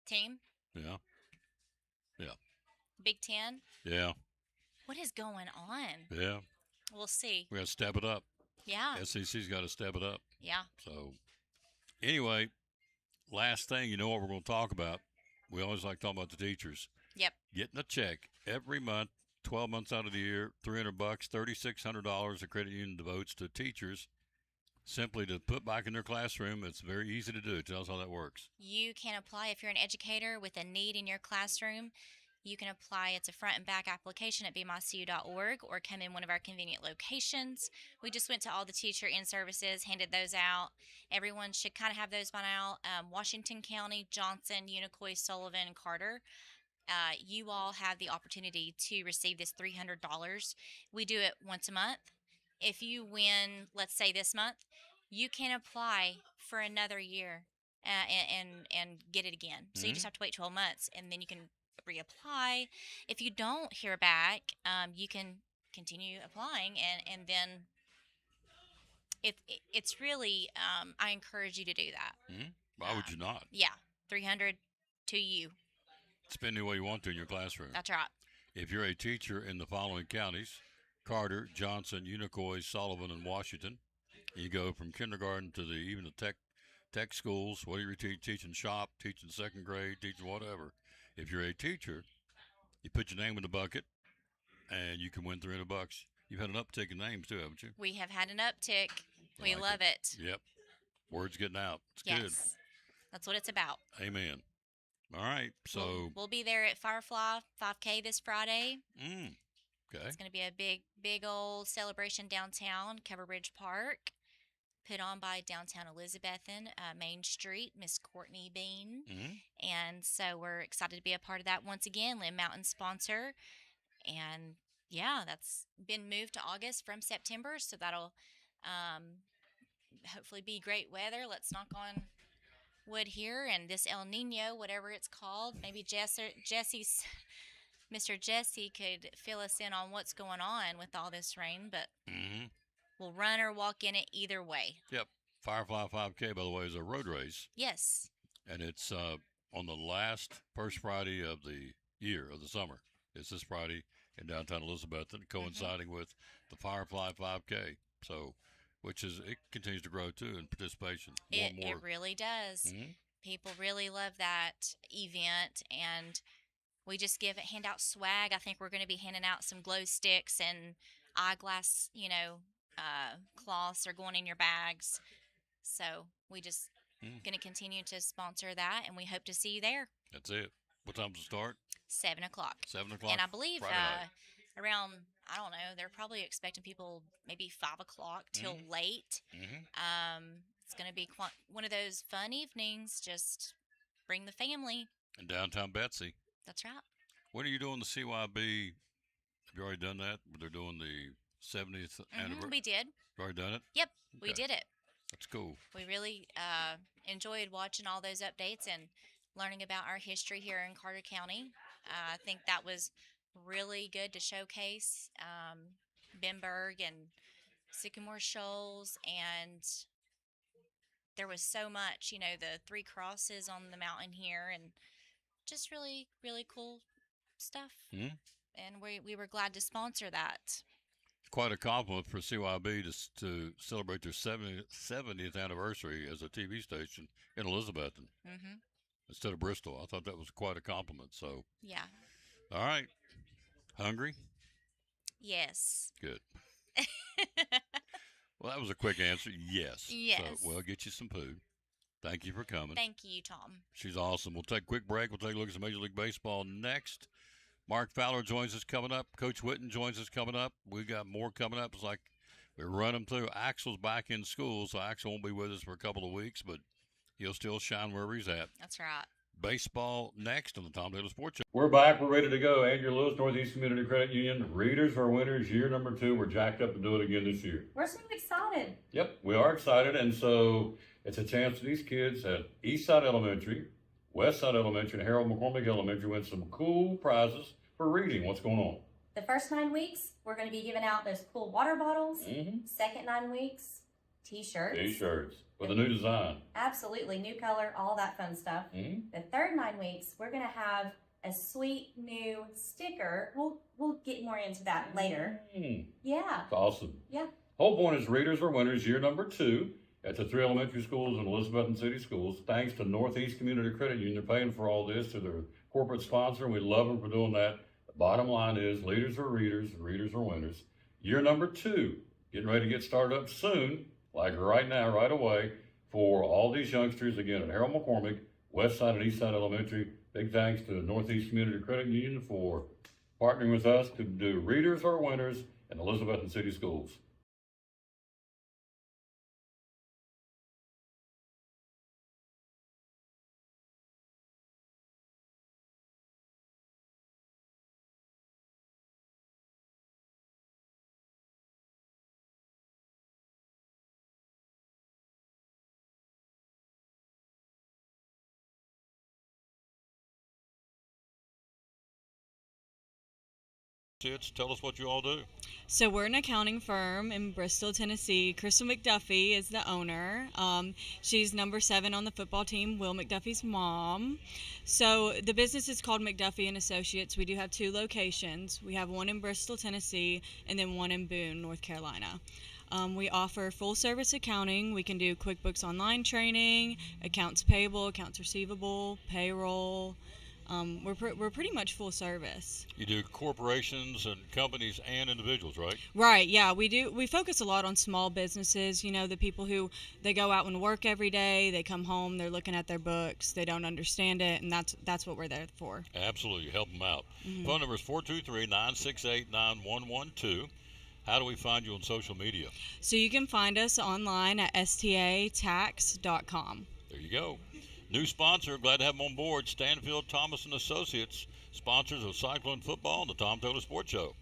team. Yeah, Big Ten. yeah, What is going on? yeah. We'll see. We got to step it up. Yeah. SEC's got to step it up. Yeah. So, anyway, last thing, you know what we're going to talk about? We always like talking about the teachers. Yep. Getting a check every month, 12 months out of the year, $300, $3,600 the credit union devotes to teachers simply to put back in their classroom. It's very easy to do. Tell us how that works. You can apply if you're an educator with a need in your classroom. You can apply. It's a front and back application at bmycu.org or come in one of our convenient locations. We just went to all the teacher in-services, handed those out. Everyone should kind of have those by now. Washington County, Johnson, Unicoi, Sullivan, and Carter. You all have the opportunity to receive this $300. We do it once a month. If you win, let's say this month, you can apply for another year and get it again. So you just have to wait 12 months, and then you can reapply. If you don't hear back, you can continue applying, and then it's really I encourage you to do that. Why would you not? Yeah. 300 to you. Spend any way you want to in your classroom. That's right. If you're a teacher in the following counties: Carter, Johnson, Unicoi, Sullivan, and Washington, you go from kindergarten to even the tech schools, whether you're teaching shop, teaching second grade, teaching whatever. If you're a teacher, you put your name in the bucket, and you can win $300. You've had an uptick in names too, haven't you? We have had an uptick. We like love it. Yep. Word's getting out. It's Yes. good. That's what it's about. Amen. All right. So we'll be there at Firefly 5K this Friday. Okay. It's going to be a big old celebration downtown, Cover Bridge Park, put on by Downtown Elizabethan, Main Street, Miss Courtney Bean. And so we're excited to be a part of that once again. Lynn Mountain sponsor. And yeah, that's been moved to August from September. So that'll hopefully be great weather. Let's knock on wood here. And this El Nino, whatever it's called, maybe Mr. Jesse could fill us in on what's going on with all this rain, but we'll run or walk in it either way. Yep. Firefly 5K, by the way, is a road race. Yes. And it's on the first Friday of the year, of the summer. It's this Friday in downtown Elizabethton, coinciding with the Firefly 5K. So, it continues to grow too in participation. It really does. People really love that event, and we just hand out swag. I think we're going to be handing out some glow sticks and eyeglass, cloths are going in your bags. So we just going to continue to sponsor that, and we hope to see you there. That's it. What time's it start? 7 o'clock. 7 o'clock. And I believe Friday night. around, I don't know, they're probably expecting people maybe 5 o'clock till late. It's going to be one of those fun evenings. Just bring the family. In downtown Betsy. That's right. When are you doing the CYB? Have you already done that? They're doing the 70th anniversary. We did. You already done it? Yep, Okay. we did it. That's cool. We really enjoyed watching all those updates and learning about our history here in Carter County. I think that was really good to showcase Benberg and Sycamore Shoals, and there was so much, the 3 crosses on the mountain here, and just really, really cool stuff. And we were glad to sponsor that. Quite a compliment for CYB to celebrate their 70th anniversary as a TV station in Elizabethton instead of Bristol. I thought that was quite a compliment. So yeah. All right. Hungry? Yes. Good. Well, that was a quick answer. Yes. Yes. So, well, get you some food. Thank you for coming. Thank you, Tom. She's awesome. We'll take a quick break. We'll take a look at some Major League Baseball next. Mark Fowler joins us coming up. Coach Witten joins us coming up. We got more coming up. It's like we run them through. Axel's back in school, so Axel won't be with us for a couple of weeks, but he'll still shine wherever he's at. That's right. Baseball next on the Tom Taylor Sports Show. We're back. We're ready to go. Andrew Lewis, Northeast Community Credit Union. Readers are winners. Year number 2. We're jacked up to do it again this year. We're so excited. Yep, we are excited. And so it's a chance for these kids at Eastside Elementary, Westside Elementary, and Harold McCormick Elementary win some cool prizes for reading. What's going on? The first 9 weeks, we're going to be giving out those cool water bottles. Second 9 weeks, T-shirts. T-shirts with a new design. Absolutely. New color, all that fun stuff. The third 9 weeks, we're going to have a sweet new sticker. We'll get more into that later. Yeah. That's awesome. Yeah. Whole point is readers are winners. Year number 2 at the 3 elementary schools and Elizabethton City Schools. Thanks to Northeast Community Credit Union. They're paying for all this to their corporate sponsor, and we love them for doing that. The bottom line is leaders are readers, and readers are winners. Year number 2, getting ready to get started up soon, like right now, right away, for all these youngsters, again, at Harold McCormick, Westside and Eastside Elementary. Big thanks to Northeast Community Credit Union for partnering with us to do Readers are Winners in Elizabethton City Schools. Associates. Tell us what you all do. So we're an accounting firm in Bristol, Tennessee. Crystal McDuffie is the owner. She's number 7 on the football team, Will McDuffie's mom. So the business is called McDuffie and Associates. We do have 2 locations. We have one in Bristol, Tennessee, and then one in Boone, North Carolina. We offer full service accounting. We can do QuickBooks Online training, accounts payable, accounts receivable, payroll. We're pretty much full service. You do corporations and companies and individuals, right? Right, yeah, we do. We focus a lot on small businesses, the people who they go out and work every day, they come home, they're looking at their books, they don't understand it, and that's what we're there for. Absolutely, help them out. Phone number is 423-968-9112. How do we find you on social media? So you can find us online at statax.com. There you go. New sponsor, glad to have them on board, Stanfield Thomas and Associates, sponsors of Cyclone Football and the Tom Taylor Sports Show.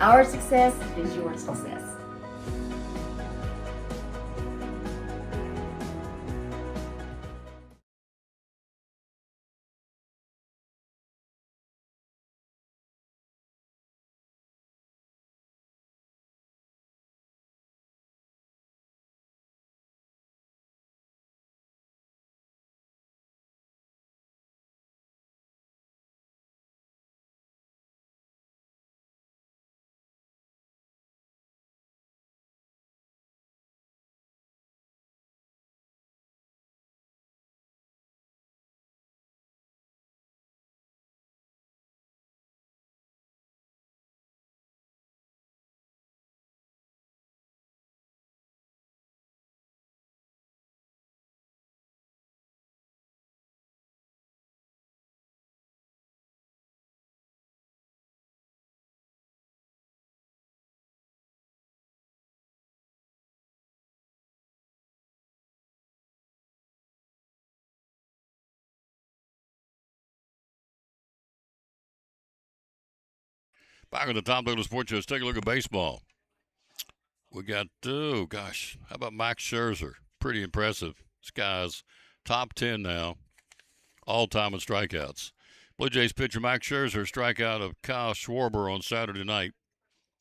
Our success is your success. Back on the Tom Taylor Sports Show, let's take a look at baseball. We got, how about Max Scherzer? Pretty impressive. This guy's top 10 now, all-time in strikeouts. Blue Jays pitcher Max Scherzer strikeout of Kyle Schwarber on Saturday night.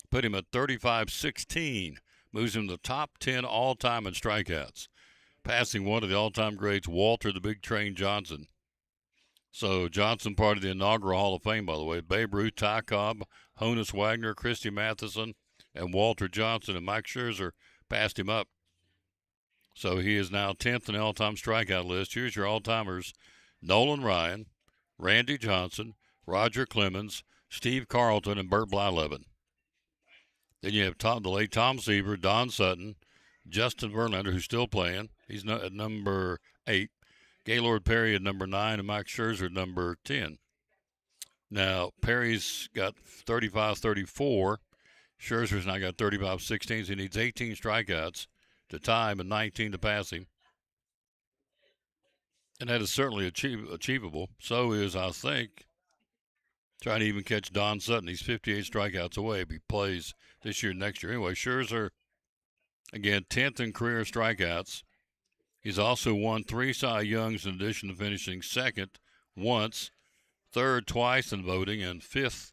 Put him at 35-16, moves him to the top 10 all-time in strikeouts, passing one of the all-time greats, Walter the Big Train Johnson. So Johnson part of the inaugural Hall of Fame, by the way. Babe Ruth, Ty Cobb, Honus Wagner, Christy Matheson, and Walter Johnson, and Mike Scherzer passed him up. So he is now 10th in the all-time strikeout list. Here's your all-timers: Nolan Ryan, Randy Johnson, Roger Clemens, Steve Carlton, and Bert Blyleven. Then you have the late Tom Seaver, Don Sutton, Justin Verlander, who's still playing. He's at number 8. Gaylord Perry at number 9, and Mike Scherzer at number 10. Now, Perry's got 35-34. Scherzer's now got 35-16, so he needs 18 strikeouts to tie him and 19 to pass him. And that is certainly achievable. So is, I think, trying to even catch Don Sutton. He's 58 strikeouts away if he plays this year, next year. Anyway, Scherzer, again, 10th in career strikeouts. He's also won 3 Cy Youngs in addition to finishing second once, third twice in voting, and 5th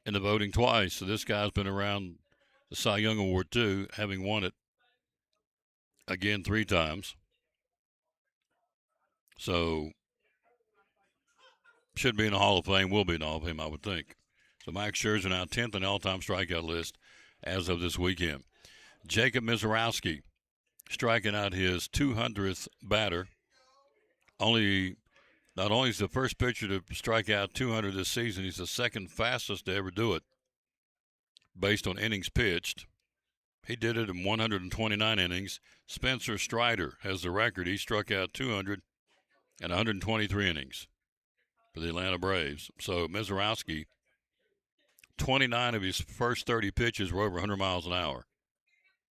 in the voting twice. So this guy's been around the Cy Young Award too, having won it again 3 times. So should be in the Hall of Fame, will be in the Hall of Fame, I would think. So Max Scherzer now 10th on the all-time strikeout list as of this weekend. Jacob Misiorowski striking out his 200th batter. Not only is the first pitcher to strike out 200 this season, he's the second fastest to ever do it based on innings pitched. He did it in 129 innings. Spencer Strider has the record. He struck out 200 in 123 innings for the Atlanta Braves. So Misiorowski, 29 of his first 30 pitches were over 100 miles an hour.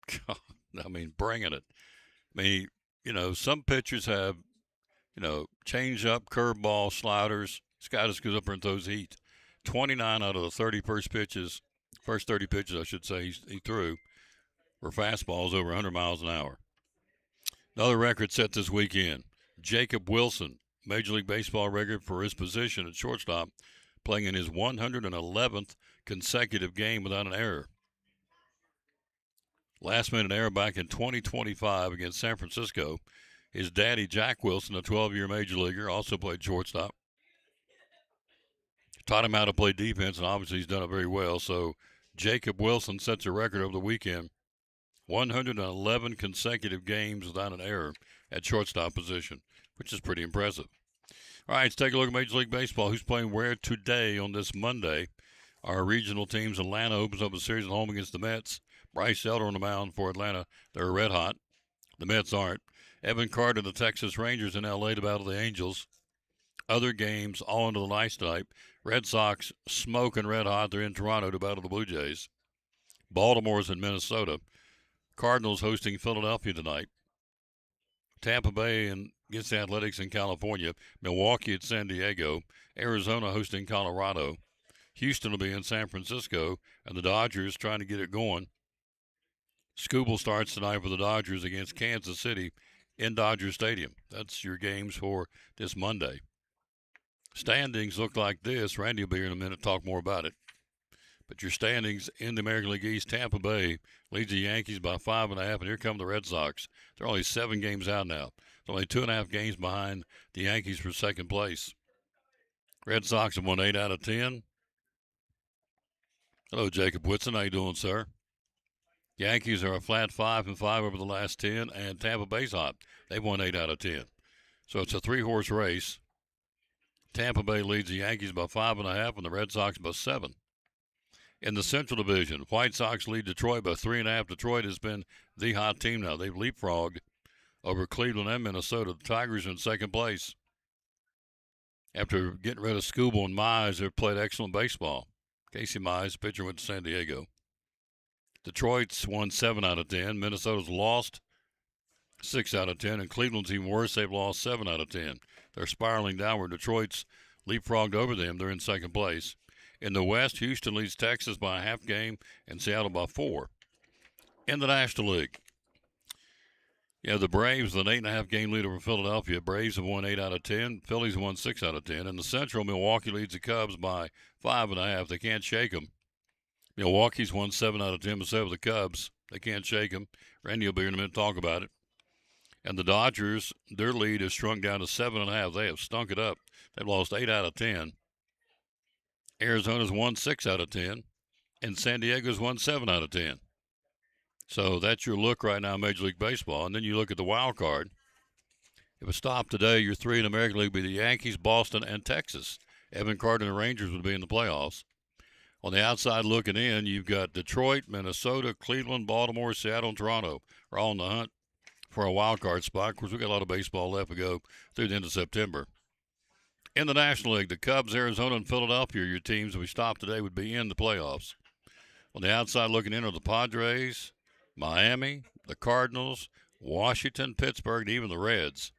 God, I mean, bringing it. I mean, some pitchers have, change up, curveball, sliders. This guy just goes up there and throws heat. 29 out of the 30 first 30 pitches, I should say, he threw were fastballs over 100 miles an hour. Another record set this weekend. Jacob Wilson, Major League Baseball record for his position at shortstop, playing in his 111th consecutive game without an error. Last-minute error back in 2025 against San Francisco. His daddy, Jack Wilson, a 12-year major leaguer, also played shortstop. Taught him how to play defense, and obviously he's done it very well. So Jacob Wilson sets a record over the weekend. 111 consecutive games without an error at shortstop position, which is pretty impressive. All right, let's take a look at Major League Baseball. Who's playing where today on this Monday? Our regional teams, Atlanta opens up a series at home against the Mets. Bryce Elder on the mound for Atlanta. They're red hot. The Mets aren't. Evan Carter, the Texas Rangers in L.A. to battle the Angels. Other games all into the nice tonight. Red Sox smoking red hot. They're in Toronto to battle the Blue Jays. Baltimore's in Minnesota. Cardinals hosting Philadelphia tonight. Tampa Bay against the Athletics in California. Milwaukee at San Diego. Arizona hosting Colorado. Houston will be in San Francisco. And the Dodgers trying to get it going. Scooble starts tonight for the Dodgers against Kansas City in Dodger Stadium. That's your games for this Monday. Standings look like this. Randy will be here in a minute to talk more about it. But your standings in the American League East, Tampa Bay leads the Yankees by 5.5, and here come the Red Sox. They're only 7 games out now. They're only 2.5 games behind the Yankees for second place. Red Sox have won 8 out of 10. Hello, Jacob Whitson. How you doing, sir? Yankees are a flat 5-5 over the last 10, and Tampa Bay's hot. They've won 8 out of 10. So it's a 3-horse race. Tampa Bay leads the Yankees by 5.5, and the Red Sox by 7. In the Central Division, White Sox lead Detroit by 3.5. Detroit has been the hot team now. They've leapfrogged over Cleveland and Minnesota. The Tigers are in second place. After getting rid of Scooble and Mize, they've played excellent baseball. Casey Mize, pitcher, went to San Diego. Detroit's won 7 out of 10. Minnesota's lost 6 out of 10. And Cleveland's even worse. They've lost 7 out of 10. They're spiraling downward. Detroit's leapfrogged over them. They're in second place. In the West, Houston leads Texas by a half game and Seattle by 4. In the National League, the Braves, an 8.5 game lead over Philadelphia. Braves have won 8 out of 10. Phillies have won 6 out of 10. In the Central, Milwaukee leads the Cubs by 5.5. They can't shake them. Milwaukee's won 7 out of 10, but so have the Cubs. They can't shake them. Randy will be here in a minute to talk about it. And the Dodgers, their lead has shrunk down to 7.5. They have stunk it up. They've lost 8 out of 10. Arizona's won 6 out of 10, and San Diego's won 7 out of 10. So that's your look right now in Major League Baseball. And then you look at the wild card. If it stopped today, your 3 in the American League would be the Yankees, Boston, and Texas. Evan Carter and the Rangers would be in the playoffs. On the outside looking in, you've got Detroit, Minnesota, Cleveland, Baltimore, Seattle, and Toronto are all in the hunt for a wild card spot. Of course, we've got a lot of baseball left to go through the end of September. In the National League, the Cubs, Arizona, and Philadelphia are your teams. If we stop today, would be in the playoffs. On the outside looking in are the Padres, Miami, the Cardinals, Washington, Pittsburgh, and even the Reds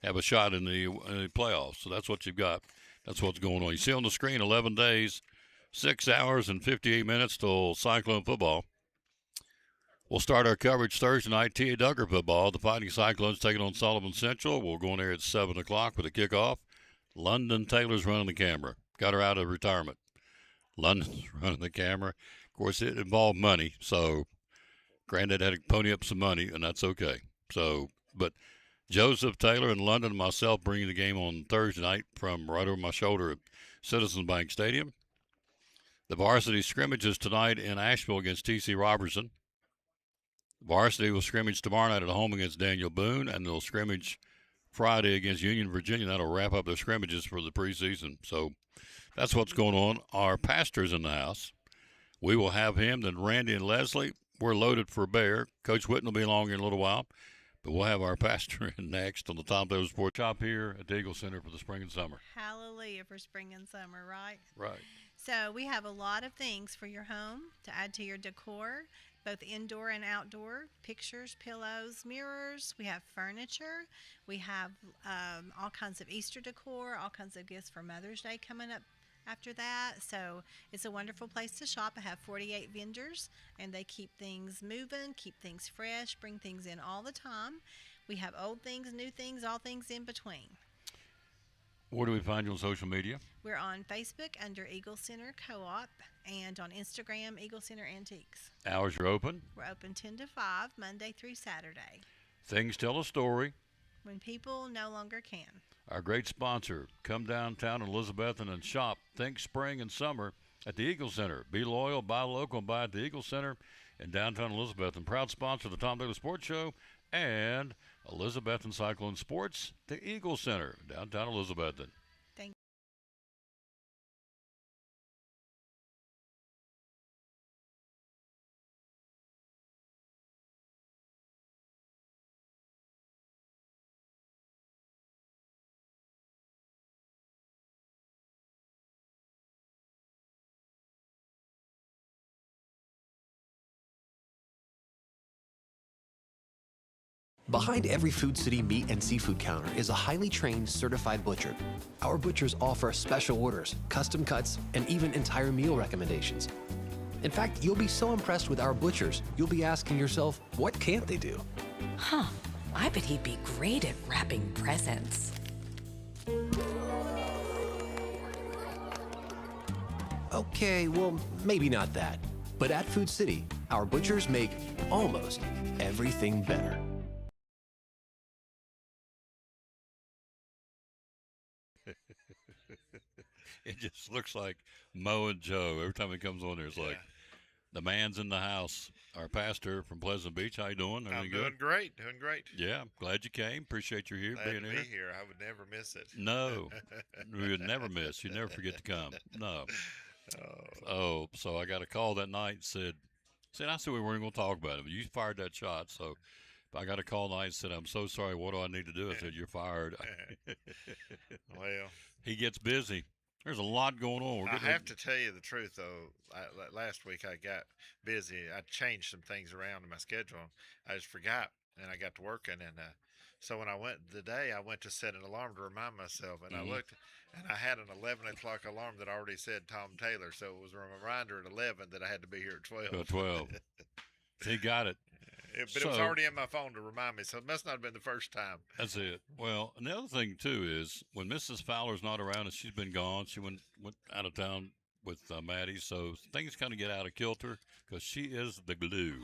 have a shot in the playoffs. So that's what you've got. That's what's going on. You see on the screen, 11 days, 6 hours, and 58 minutes till Cyclone football. We'll start our coverage Thursday night, T.A. Duggar football. The Fighting Cyclones taking on Sullivan Central. We'll go on there at 7 o'clock with a kickoff. London Taylor's running the camera. Got her out of retirement. London's running the camera. Of course, it involved money, so Granddad had to pony up some money, and that's okay. So, but Joseph Taylor in London and myself bringing the game on Thursday night from right over my shoulder at Citizens Bank Stadium. The varsity scrimmages tonight in Asheville against T.C. Robertson. Varsity will scrimmage tomorrow night at home against Daniel Boone, and they'll scrimmage Friday against Union, Virginia. That'll wrap up their scrimmages for the preseason. So that's what's going on. Our pastor's in the house. We will have him, then Randy and Leslie. We're loaded for bear. Coach Whitten will be along in a little while, but we'll have our pastor in next on the Tom Taylor Sports Shop here at the Eagle Center for the spring and summer. Hallelujah for spring and summer, right? Right. So we have a lot of things for your home to add to your decor, both indoor and outdoor. Pictures, pillows, mirrors. We have furniture. We have all kinds of Easter decor, all kinds of gifts for Mother's Day coming up after that. So it's a wonderful place to shop. I have 48 vendors, and they keep things moving, keep things fresh, bring things in all the time. We have old things, new things, all things in between. Where do we find you on social media? We're on Facebook under Eagle Center Co-op and on Instagram, Eagle Center Antiques. Hours are open. We're open 10 to 5, Monday through Saturday, Things tell a story. when people no longer can. Our great sponsor, come downtown in Elizabethton and shop. Think spring and summer at the Eagle Center. Be loyal, buy local, and buy at the Eagle Center in downtown Elizabethton. Proud sponsor of the Tom Taylor Sports Show and Elizabethton Cyclone Sports, the Eagle Center, downtown Elizabethton. Thank Behind every Food City meat and seafood counter is a highly trained, certified butcher. Our butchers offer special orders, custom cuts, and even entire meal recommendations. In fact, you'll be so impressed with our butchers, you'll be asking yourself, what can't they do? Huh. I bet he'd be great at wrapping presents. Okay, well, maybe not that. But at Food City, our butchers make almost everything better. It just looks like Mo and Joe. Every time it comes on there, it's like the man's in the house. Our pastor from Pleasant Beach. How you doing? I'm doing great. Doing great. Yeah, glad you came. Appreciate you here Glad being to here. be here. I would never miss it. No, we would never miss. You never forget to come. No. So I got a call that night and said, I said we weren't going to talk about it, but you fired that shot. So I got a call tonight and said, I'm so sorry. What do I need to do? I said, you're fired. Well, he gets busy. There's a lot going on. I have to tell you the truth, though. Last week I got busy. I changed some things around in my schedule. I just forgot, and I got to working. And so when I went today, I went to set an alarm to remind myself, and I looked, and I had an 11 o'clock alarm that already said Tom Taylor. So it was a reminder at 11 that I had to be here at 12. 12. He got it. But it was already in my phone to remind me, so it must not have been the first time. That's it. Well, and the other thing, too, is when Mrs. Fowler's not around and she's been gone, she went out of town with Maddie, so things kind of get out of kilter because she is the glue.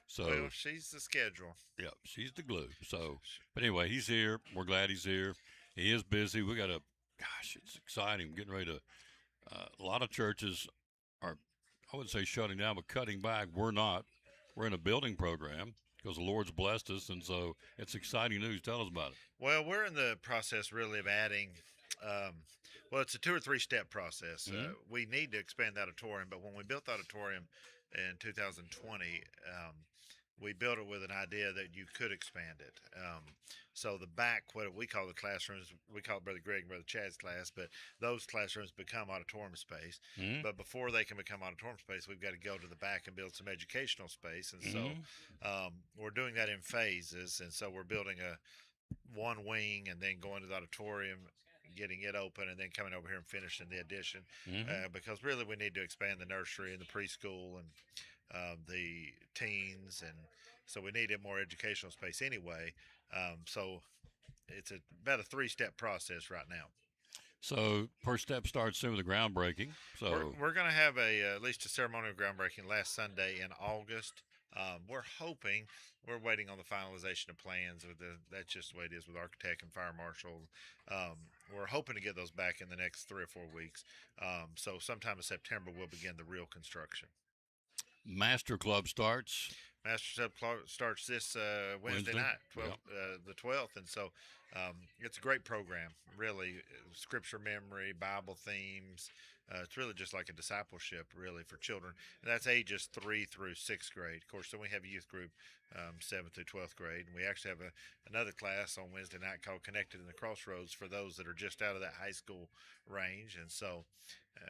So well, she's the schedule. Yeah, she's the glue. So, but anyway, he's here. We're glad he's here. He is busy. We got it's exciting. Getting ready to, a lot of churches are, I wouldn't say shutting down, but cutting back. We're not. We're in a building program because the Lord's blessed us, and so it's exciting news. Tell us about it. Well, we're in the process really of adding, well, it's a 2 or 3 step process. We need to expand the auditorium, but when we built the auditorium in 2020, we built it with an idea that you could expand it. So the back, what we call the classrooms, we call it Brother Greg and Brother Chad's class, but those classrooms become auditorium space. But before they can become auditorium space, we've got to go to the back and build some educational space. And so we're doing that in phases. And so we're building one wing and then going to the auditorium, getting it open, and then coming over here and finishing the addition. Because really we need to expand the nursery and the preschool and the teens, and so we need more educational space anyway. So it's about a 3-step process right now. So first step starts soon with the groundbreaking. So we're going to have at least a ceremonial groundbreaking last Sunday in August We're hoping, we're waiting on the finalization of plans. That's just the way it is with architect and fire marshal. We're hoping to get those back in the next 3 or 4 weeks. So sometime in September we'll begin the real construction. Master Club starts. Master Sub starts this Wednesday night, the 12th, and so it's a great program. Really, scripture memory, Bible themes. It's really just like a discipleship, really, for children. And that's ages 3 through 6th grade. Of course, then we have a youth group, 7th through 12th grade, and we actually have another class on Wednesday night called Connected in the Crossroads for those that are just out of that high school range. And so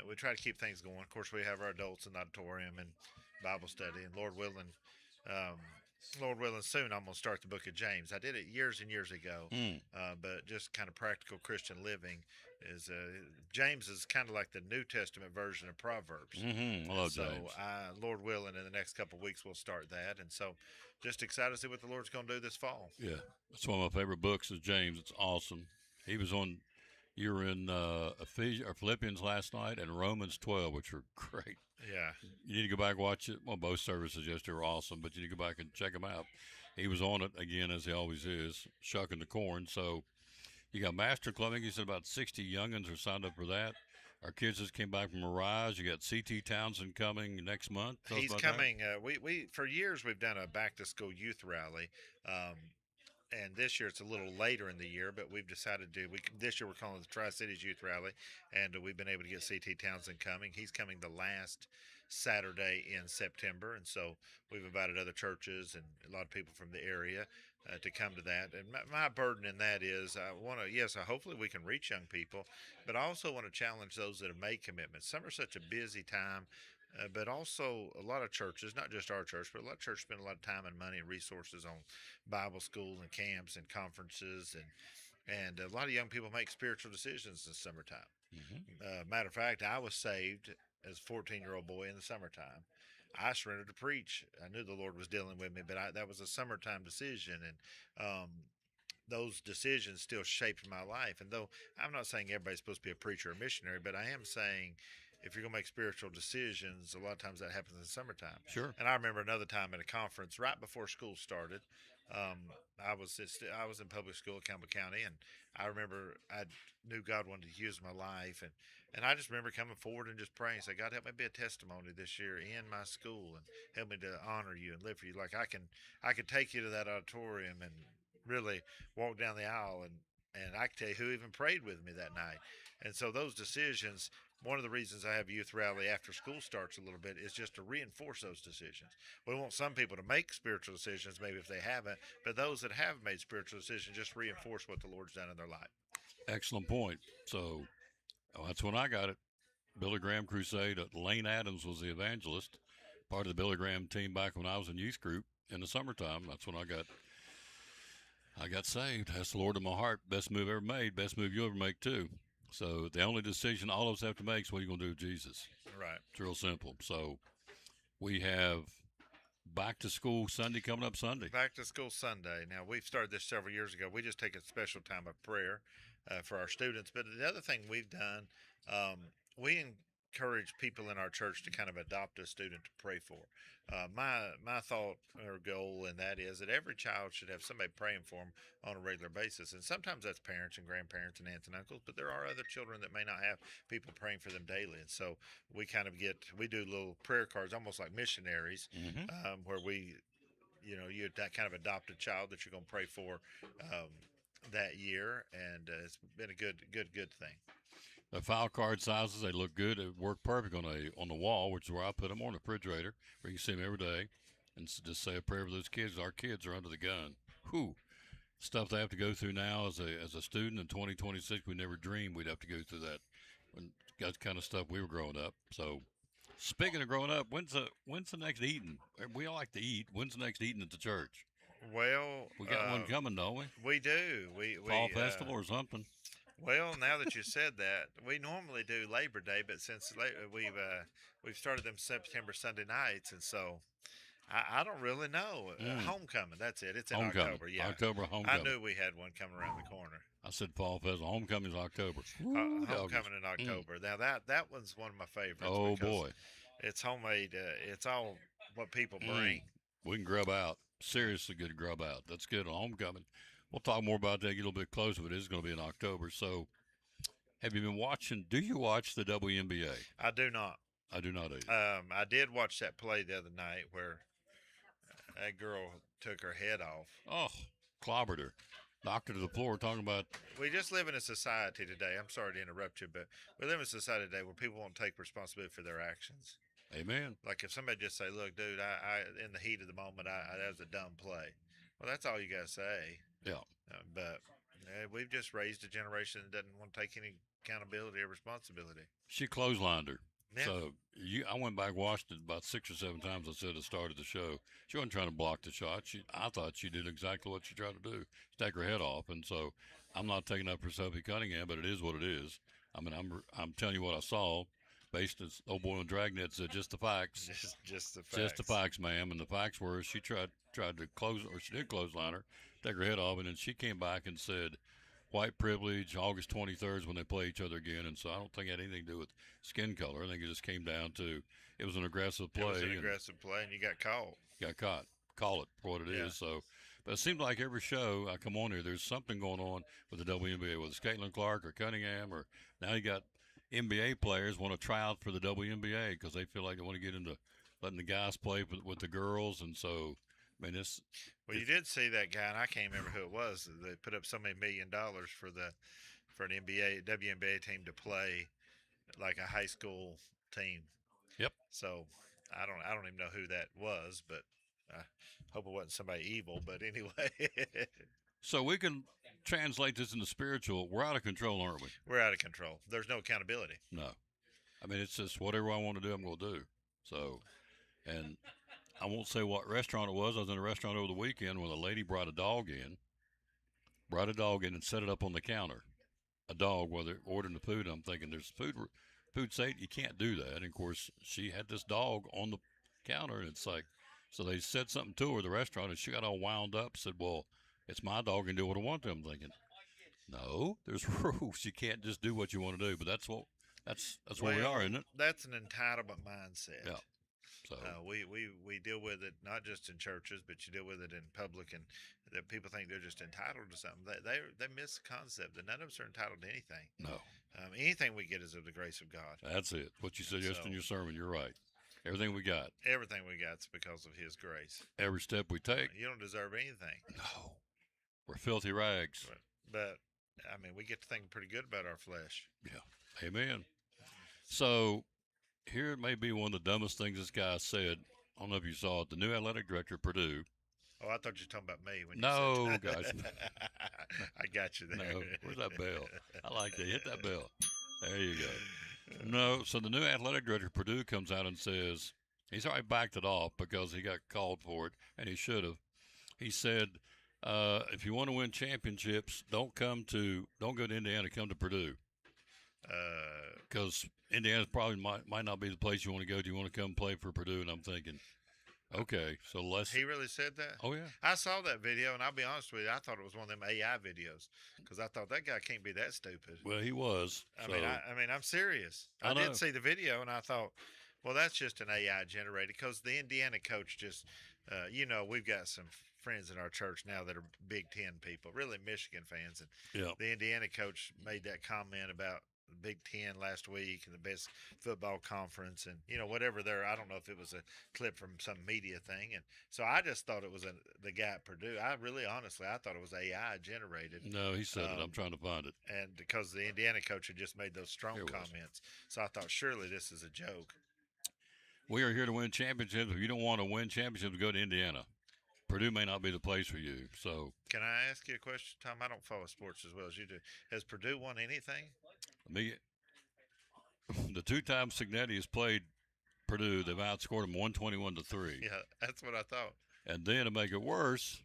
we try to keep things going. Of course, we have our adults in the auditorium and Bible study, and Lord willing, soon I'm going to start the book of James. I did it years and years ago, but just kind of practical Christian living is James is kind of like the New Testament version of Proverbs. I love James. So, Lord willing, in the next couple of weeks we'll start that, and so just excited to see what the Lord's going to do this fall. Yeah, that's one of my favorite books is James. It's awesome. He was on. You were in Philippians last night and Romans 12, which are great. Yeah. You need to go back and watch it. Well, both services yesterday were awesome, but you need to go back and check them out. He was on it again, as he always is, shucking the corn. So you got Master Club. I think he said about 60 youngins are signed up for that. Our kids just came back from Mirage. You got C.T. Townsend coming next month. He's coming. We for years we've done a back-to-school youth rally. And this year it's a little later in the year, but we've decided this year we're calling it the Tri-Cities Youth Rally, and we've been able to get C.T. Townsend coming. He's coming the last Saturday in September, and so we've invited other churches and a lot of people from the area to come to that. And my burden in that is hopefully we can reach young people, but I also want to challenge those that have made commitments. Summer's such a busy time. But also a lot of churches, not just our church, but a lot of churches spend a lot of time and money and resources on Bible school and camps and conferences, and a lot of young people make spiritual decisions in the summertime. Matter of fact, I was saved as a 14-year-old boy in the summertime. I surrendered to preach. I knew the Lord was dealing with me, but that was a summertime decision, and those decisions still shaped my life. And though I'm not saying everybody's supposed to be a preacher or missionary, but I am saying if you're going to make spiritual decisions, a lot of times that happens in the summertime. Sure. And I remember another time at a conference right before school started. I was in public school at Campbell County, and I remember I knew God wanted to use my life, and I just remember coming forward and just praying, say, God, help me be a testimony this year in my school, and help me to honor you and live for you. Like I can take you to that auditorium and really walk down the aisle, and I can tell you who even prayed with me that night. And so those decisions. One of the reasons I have a youth rally after school starts a little bit is just to reinforce those decisions. We want some people to make spiritual decisions, maybe if they haven't, but those that have made spiritual decisions just reinforce what the Lord's done in their life. Excellent point. So that's when I got it. Billy Graham Crusade. Lane Adams was the evangelist, part of the Billy Graham team back when I was in youth group in the summertime. That's when I got saved. That's the Lord in my heart. Best move ever made. Best move you'll ever make too. So the only decision all of us have to make is what are you going to do with Jesus? Right. It's real simple. So we have back to school Sunday coming up Sunday. Back to school Sunday. Now, we've started this several years ago. We just take a special time of prayer for our students. But the other thing we've done, we encourage people in our church to kind of adopt a student to pray for. My thought or goal in that is that every child should have somebody praying for them on a regular basis. And sometimes that's parents and grandparents and aunts and uncles, but there are other children that may not have people praying for them daily. And so we we do little prayer cards, almost like missionaries, where you kind of adopt a child that you're going to pray for that year. And it's been a good thing. The file card sizes, they look good. They work perfect on the wall, which is where I put them on the refrigerator, where you can see them every day, and just say a prayer for those kids. Our kids are under the gun. Whew. Stuff they have to go through now as a student in 2026, we never dreamed we'd have to go through that. That's kind of stuff we were growing up. So, speaking of growing up, when's the next eating? We all like to eat. When's the next eating at the church? Well, we got one coming, don't we? We do. Fall festival or something. Well, now that you said that, we normally do Labor Day, but since we've started them September Sunday nights, and so I don't really know. Homecoming, that's it. It's in October. Yeah, October homecoming. I knew we had one coming around the corner. I said fall festival. Homecoming's October. Homecoming in October. Now that one's one of my favorites. Oh boy, it's homemade. It's all what people bring. We can grub out. Seriously good grub out. That's good on homecoming. We'll talk more about that, get a little bit closer, but it is going to be in October. So, have you been watching? Do you watch the WNBA? I do not. I do not either. I did watch that play the other night where that girl took her head off. Oh, clobbered her. Knocked her to the floor talking about. We just live in a society today. I'm sorry to interrupt you, but we live in a society today where people won't take responsibility for their actions. Amen. Like if somebody just say, look, dude, I in the heat of the moment, that was a dumb play. Well, that's all you got to say. Yeah. But we've just raised a generation that doesn't want to take any accountability or responsibility. She clotheslined her. Yeah. So I went back, watched it about 6 or 7 times. I said at the start of the show, she wasn't trying to block the shot. I thought she did exactly what she tried to do, take her head off. And so I'm not taking up for Sophie Cunningham, but it is what it is. I mean, I'm telling you what I saw, based as old boy on Dragnet said, just the facts. Just the facts. Just the facts, ma'am. And the facts were she tried to close, or she did clothesline her, take her head off, and then she came back and said, white privilege, August 23rd is when they play each other again. And so I don't think it had anything to do with skin color. I think it just came down to it was an aggressive play. It was an aggressive play, and you got caught. Got caught. Call it for what it is. So, but it seems like every show I come on here, there's something going on with the WNBA, whether it's Caitlin Clark or Cunningham, or now you got NBA players want to try out for the WNBA because they feel like they want to get into letting the guys play with the girls. And so, I mean, you did see that guy, and I can't remember who it was. They put up so many $1 million for an WNBA team to play like a high school team. Yep. So I don't even know who that was, but I hope it wasn't somebody evil. But anyway. So we can translate this into spiritual. We're out of control, aren't we? We're out of control. There's no accountability. No. I mean, it's just whatever I want to do, I'm going to do. So, and I won't say what restaurant it was. I was in a restaurant over the weekend where the lady brought a dog in and set it up on the counter. A dog, while they're ordering the food. I'm thinking there's food safe. You can't do that. And of course, she had this dog on the counter, and it's like, so they said something to her, the restaurant, and she got all wound up, said, well, it's my dog and do what I want to. I'm thinking, no, there's rules. You can't just do what you want to do. But that's where we are, isn't it? That's an entitlement mindset. Yeah. So we deal with it not just in churches, but you deal with it in public, and that people think they're just entitled to something. They miss the concept that none of us are entitled to anything. No. Anything we get is of the grace of God. That's it. What you said yesterday in your sermon, you're right. Everything we got. Everything we got is because of His grace. Every step we take. You don't deserve anything. No. We're filthy rags. But I mean, we get to think pretty good about our flesh. Yeah. Amen. So here may be one of the dumbest things this guy said. I don't know if you saw it. The new athletic director of Purdue. Oh, I thought you were talking about me. No, guys. I got you there. No, where's that bell? I like that. Hit that bell. There you go. No, so the new athletic director of Purdue comes out and says, he's already backed it off because he got called for it, and he should have. He said, if you want to win championships, don't go to Indiana, come to Purdue. Because Indiana probably might not be the place you want to go to. You want to come play for Purdue, and I'm thinking, okay, so let's. He really said that? Oh, yeah. I saw that video, and I'll be honest with you, I thought it was one of them AI videos because I thought that guy can't be that stupid. Well, he was. I mean, I'm serious. I did see the video, and I thought, well, that's just an AI generated because the Indiana coach just, we've got some friends in our church now that are Big Ten people, really Michigan fans, and the Indiana coach made that comment about Big Ten last week and the best football conference and whatever there. I don't know if it was a clip from some media thing, and so I just thought it was the guy at Purdue. I thought it was AI generated. No, he said it. I'm trying to find it. And because the Indiana coach had just made those strong comments, so I thought surely this is a joke. We are here to win championships. If you don't want to win championships, go to Indiana. Purdue may not be the place for you. So, can I ask you a question, Tom? I don't follow sports as well as you do. Has Purdue won anything? The 2 times Signetti has played Purdue, they've outscored them 121-3. Yeah, that's what I thought. And then to make it worse,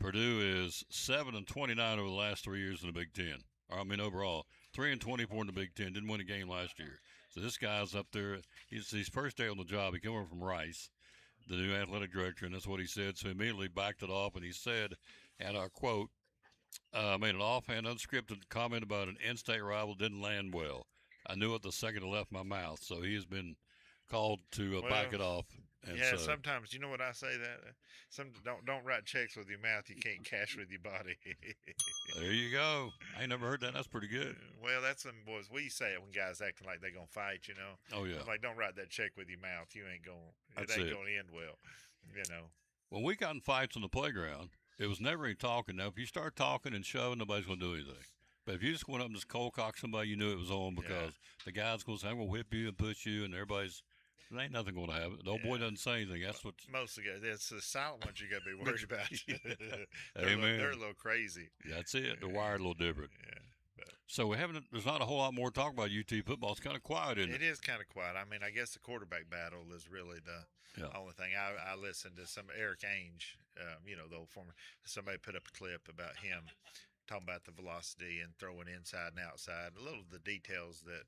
Purdue is 7-29 over the last 3 years in the Big Ten. Overall, 3-24 in the Big Ten. Didn't win a game last year. So this guy's up there. He's his first day on the job. He came over from Rice, the new athletic director, and that's what he said. So he immediately backed it off, and he said, and I quote, made an offhand, unscripted comment about an in-state rival didn't land well. I knew it the second it left my mouth. So he has been called to back it off. And Yeah, so, sometimes you know what I say that some don't write checks with your mouth. You can't cash with your body. there you go. I ain't never heard that. That's pretty good. Well, that's some boys. We say it when guys acting like they gonna fight. You know. Oh yeah. I'm like, don't write that check with your mouth. You ain't gonna. That's It ain't it. gonna end well. You know. When we got in fights on the playground, it was never any talking. Now, if you start talking and shoving, nobody's going to do anything. But if you just went up and just cold cock somebody, you knew it was on because the guy's going to say, I'm going to whip you and push you, and everybody's, there ain't nothing going to happen. The old boy doesn't say anything. That's what. Most of the guys, it's the silent ones you got to be worried about. Amen. They're a little crazy. That's it. They're wired a little different. Yeah. So there's not a whole lot more to talk about UT football. It's kind of quiet, isn't it? It is kind of quiet. I mean, I guess the quarterback battle is really the only thing. I listened to some Eric Ainge, you know, the old former. Somebody put up a clip about him talking about the velocity and throwing inside and outside. A little of the details that,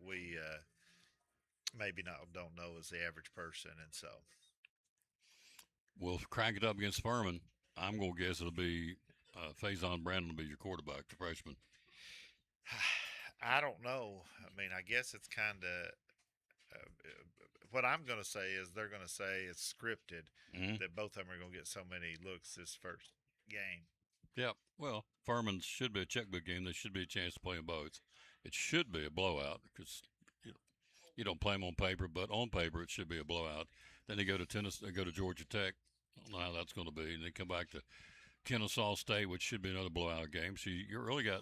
we maybe don't know as the average person, and so We'll crank it up against Furman. I'm going to guess it'll be Faison Brandon will be your quarterback, the freshman. I don't know. I mean, I guess it's kind of what I'm going to say is they're going to say it's scripted, that both of them are going to get so many looks this first game. Yeah, well, Furman's should be a checkbook game. There should be a chance to play them both. It should be a blowout because you don't play them on paper, but on paper it should be a blowout. Then they go to Tennessee, they go to Georgia Tech. I don't know how that's going to be. And they come back to Kennesaw State, which should be another blowout game. So you really got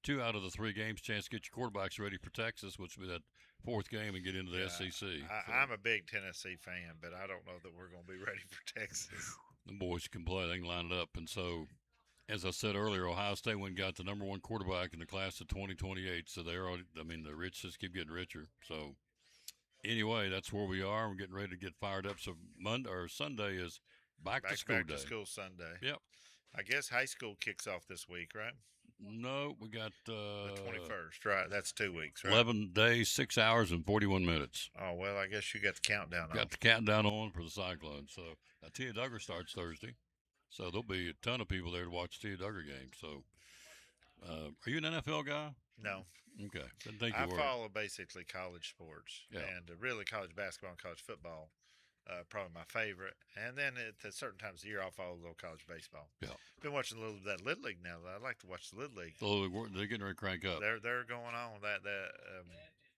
2 out of the 3 games chance to get your quarterbacks ready for Texas, which will be that 4th game and get into the SEC. I'm a big Tennessee fan, but I don't know that we're going to be ready for Texas. The boys can play. They can line it up. And so, as I said earlier, Ohio State went and got the number 1 quarterback in the class of 2028. So they're already, I mean, the rich just keep getting richer. So anyway, that's where we are. We're getting ready to get fired up. So Monday or Sunday is back to school day. Back to school Sunday. Yep. I guess high school kicks off this week, right? No, we got the 21st, right? That's 2 weeks, right? 11 days, 6 hours, and 41 minutes. Oh, well, I guess you got the countdown on. Got the countdown on for the Cyclone. So Tia Duggar starts Thursday. So there'll be a ton of people there to watch the Tia Duggar game. So are you an NFL guy? No. Okay. Didn't think you were. I follow basically college sports and really college basketball and college football. Probably my favorite, and then at certain times of the year, I'll follow a little college baseball. Yeah, been watching a little of that Little League now. I like to watch the Little League. So they're getting ready to crank up. They're going on that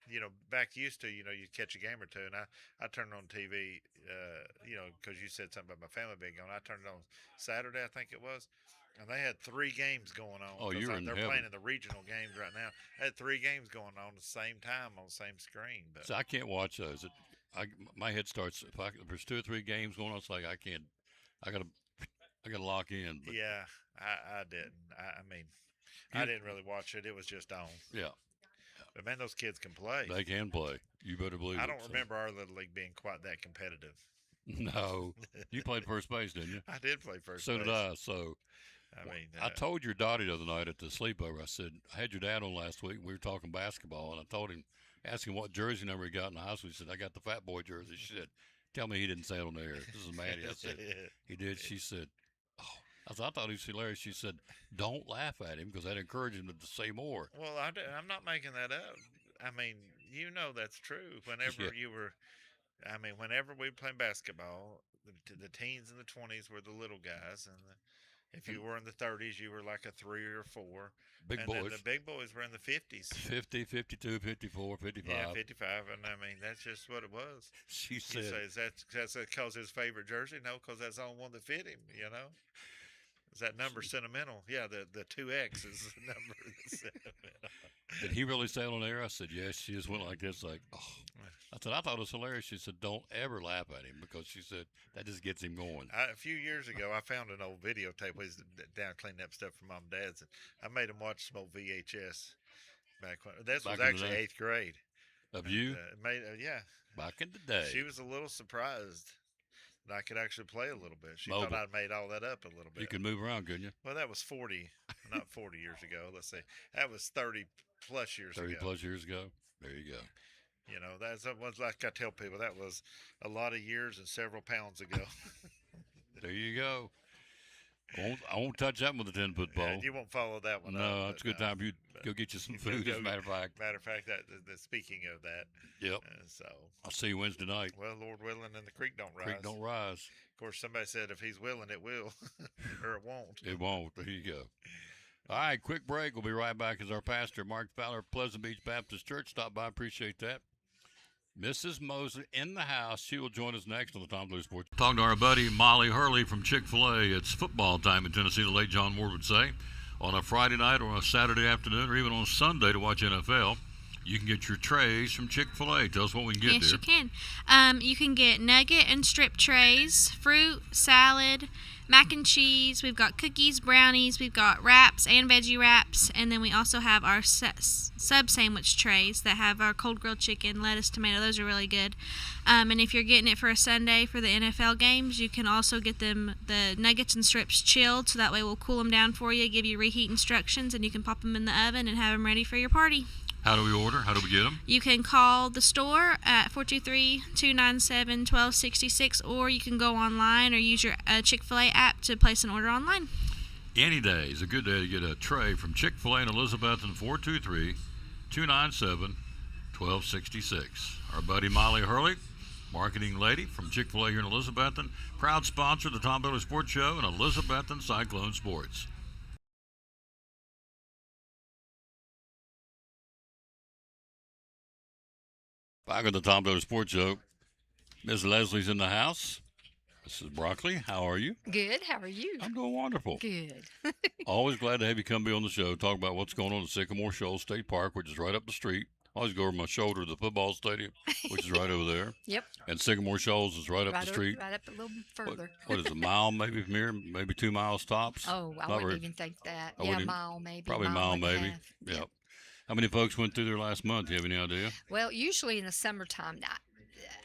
you know, back used to, you know, you'd catch a game or two, and I turned on TV, you know, because you said something about my family being gone. I turned it on Saturday, I think it was, and they had 3 games going on. Oh, you're in They're heaven. playing in the regional games right now. They had 3 games going on at the same time on the same screen. But so I can't watch those. My head starts if there's 2 or 3 games going on. It's like I can't. I gotta lock in. But yeah, I didn't. I mean, I didn't really watch it. It was just on. Yeah. But man, those kids can play. They can play. You better believe it. I don't remember our Little League being quite that competitive. No, you played first base, didn't you? I did play first base. So did I. So I mean, I told your Dottie the other night at the sleepover. I said I had your dad on last week. And we were talking basketball, and I told him. Asked him what jersey number he got in the house. He said, I got the Fat Boy jersey. She said, tell me he didn't say it on the air. This is Maddie. I said, he did. She said, oh. I thought he was hilarious. She said, don't laugh at him because that encouraged him to say more. Well, I'm not making that up. I mean, you know that's true. Whenever you were, I mean, whenever we were playing basketball, the teens and the 20s were the little guys. And if you were in the 30s, you were like a 3 or 4. Big and boys. Then the big boys were in the 50s. 50, 52, 54, 55. Yeah, 55. And I mean, that's just what it was. She said. You say, that's because his favorite jersey? No, because that's the only one that fit him, you know? Is that number sentimental? Yeah, the 2X is the number that's sentimental. Did he really say it on air? I said, yes. She just went like this, like, oh. I said, I thought it was hilarious. She said, don't ever laugh at him because she said that just gets him going. A few years ago, I found an old videotape. We was down cleaning up stuff for Mom and Dad's, and I made him watch some old VHS back when. This was actually 8th grade. Of you? Yeah. Back in the day. She was a little surprised that I could actually play a little bit. She Mobile. thought I'd made all that up a little bit. You could move around, couldn't you? Well, that was 40, not 40 years ago. Let's see. That was 30 plus years 30 ago. plus years ago. There you go. You know, that was like I tell people, that was a lot of years and several pounds ago. There you go. I won't touch that with a 10-foot pole. Yeah, you won't follow that one. No, up, it's a good time for you to go get you some food. As a matter of fact. Matter of fact, speaking of that. Yep. So I'll see you Wednesday night. Well, Lord willing, and the creek don't rise. Creek don't rise. Of course, somebody said if he's willing, it will, or it won't. It won't. There you go. All right, quick break. We'll be right back as our pastor, Mark Fowler, Pleasant Beach Baptist Church, stopped by. Appreciate that. Mrs. Mosley in the house. She will join us next on the Tom Blue Sports. Talking to our buddy Molly Hurley from Chick-fil-A. It's football time in Tennessee, the late John Ward would say. On a Friday night or a Saturday afternoon or even on Sunday to watch NFL, you can get your trays from Chick-fil-A. Tell us what we can get yes, there. Yes, you can. You can get nugget and strip trays, fruit, salad, mac and cheese. We've got cookies, brownies. We've got wraps and veggie wraps. And then we also have our sub sandwich trays that have our cold grilled chicken, lettuce, tomato. Those are really good. And if you're getting it for a Sunday for the NFL games, you can also get the nuggets and strips chilled, so that way we'll cool them down for you, give you reheat instructions, and you can pop them in the oven and have them ready for your party. How do we order? How do we get them? You can call the store at 423-297-1266, or you can go online or use your Chick-fil-A app to place an order online. Any day is a good day to get a tray from Chick-fil-A in Elizabethton, 423-297-1266. Our buddy Molly Hurley, marketing lady from Chick-fil-A here in Elizabethton, proud sponsor of the Tom Bailey Sports Show and Elizabethton Cyclone Sports. Back at the Tom Bailey Sports Show, Ms. Leslie's in the house. Mrs. Broccoli, how are you? Good. How are you? I'm doing wonderful. Good. Always glad to have you come be on the show, talk about what's going on at Sycamore Shoals State Park, which is right up the street. I always go over my shoulder to the football stadium, which is right over there. Yep. And Sycamore Shoals is right up the street. Right up a little further. What is it, a mile maybe from here? Maybe 2 miles tops? Oh, I wouldn't even think that. Yeah, a mile maybe. Probably a mile maybe. Yep. How many folks went through there last month? Do you have any idea? Well, usually in the summertime,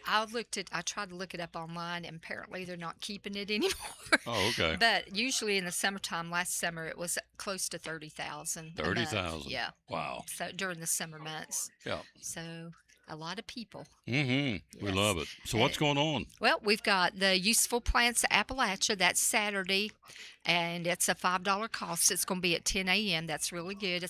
I tried to look it up online, and apparently they're not keeping it anymore. Oh, okay. But usually in the summertime, last summer, it was close to 30,000. 30,000. Yeah. Wow. So during the summer months. Yeah. So a lot of people. Mm-hmm. Yes. We love it. So what's going on? Well, we've got the Useful Plants of Appalachia. That's Saturday, and it's a $5 cost. It's going to be at 10 a.m. That's really good.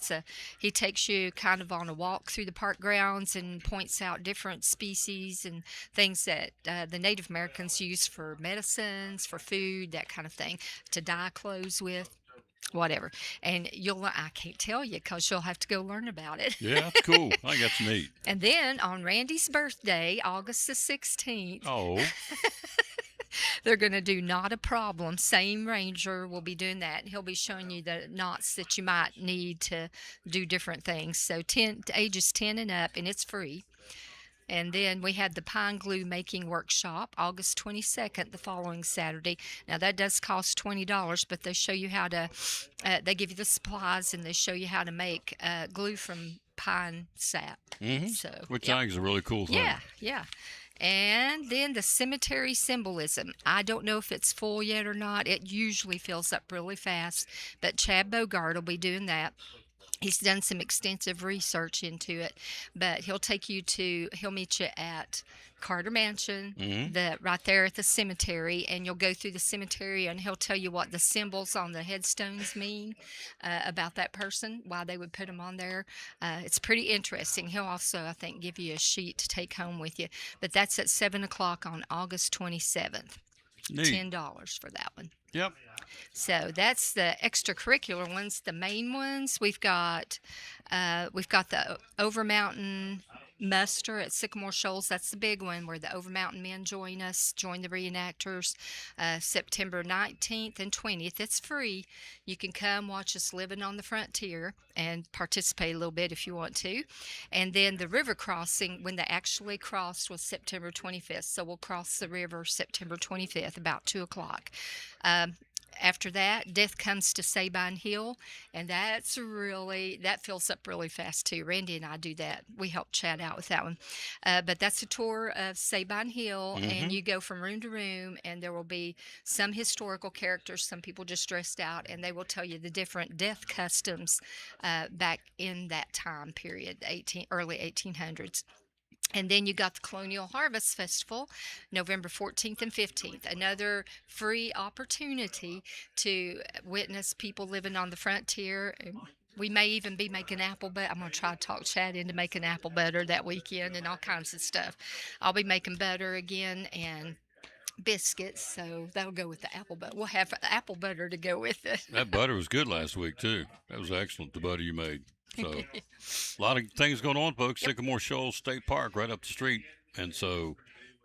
He takes you kind of on a walk through the park grounds and points out different species and things that the Native Americans use for medicines, for food, that kind of thing, to dye clothes with. Whatever. And I can't tell you because you'll have to go learn about it. Yeah, that's cool. I think that's neat. And then on Randy's birthday, August the 16th. Oh. They're going to do Not a Problem. Same ranger will be doing that. He'll be showing you the knots that you might need to do different things. So ages 10 and up, and it's free. And then we had the pine glue making workshop, August 22nd, the following Saturday. Now, that does cost $20, but they show you how to, they give you the supplies, and they show you how to make glue from pine sap. Mm-hmm. So, which I think is a really cool thing. Yeah. And then the cemetery symbolism. I don't know if it's full yet or not. It usually fills up really fast, but Chad Bogart will be doing that. He's done some extensive research into it, but he'll meet you at Carter Mansion, right there at the cemetery, and you'll go through the cemetery, and he'll tell you what the symbols on the headstones mean about that person, why they would put them on there. It's pretty interesting. He'll also, I think, give you a sheet to take home with you, but that's at 7 o'clock on August 27th. Neat. $10 for that one. Yep. So that's the extracurricular ones. The main ones, we've got the Over Mountain muster at Sycamore Shoals. That's the big one where the Over Mountain men join the reenactors, September 19th and 20th. It's free. You can come watch us living on the frontier and participate a little bit if you want to. And then the river crossing, when they actually crossed, was September 25th. So we'll cross the river September 25th about 2 o'clock. After that, Death Comes to Sabine Hill, and that fills up really fast too. Randy and I do that. We help Chad out with that one. But that's a tour of Sabine Hill, and you go from room to room, and there will be some historical characters, some people just dressed out, and they will tell you the different death customs back in that time period, early 1800s. And then you got the Colonial Harvest Festival, November 14th and 15th. Another free opportunity to witness people living on the frontier. And we may even be making apple butter. I'm going to try to talk Chad into making apple butter that weekend and all kinds of stuff. I'll be making butter again and biscuits, so that'll go with the apple butter. We'll have apple butter to go with it. That butter was good last week, too. That was excellent, the butter you made. So, a lot of things going on, folks. Yep. Sycamore Shoals State Park right up the street. And so,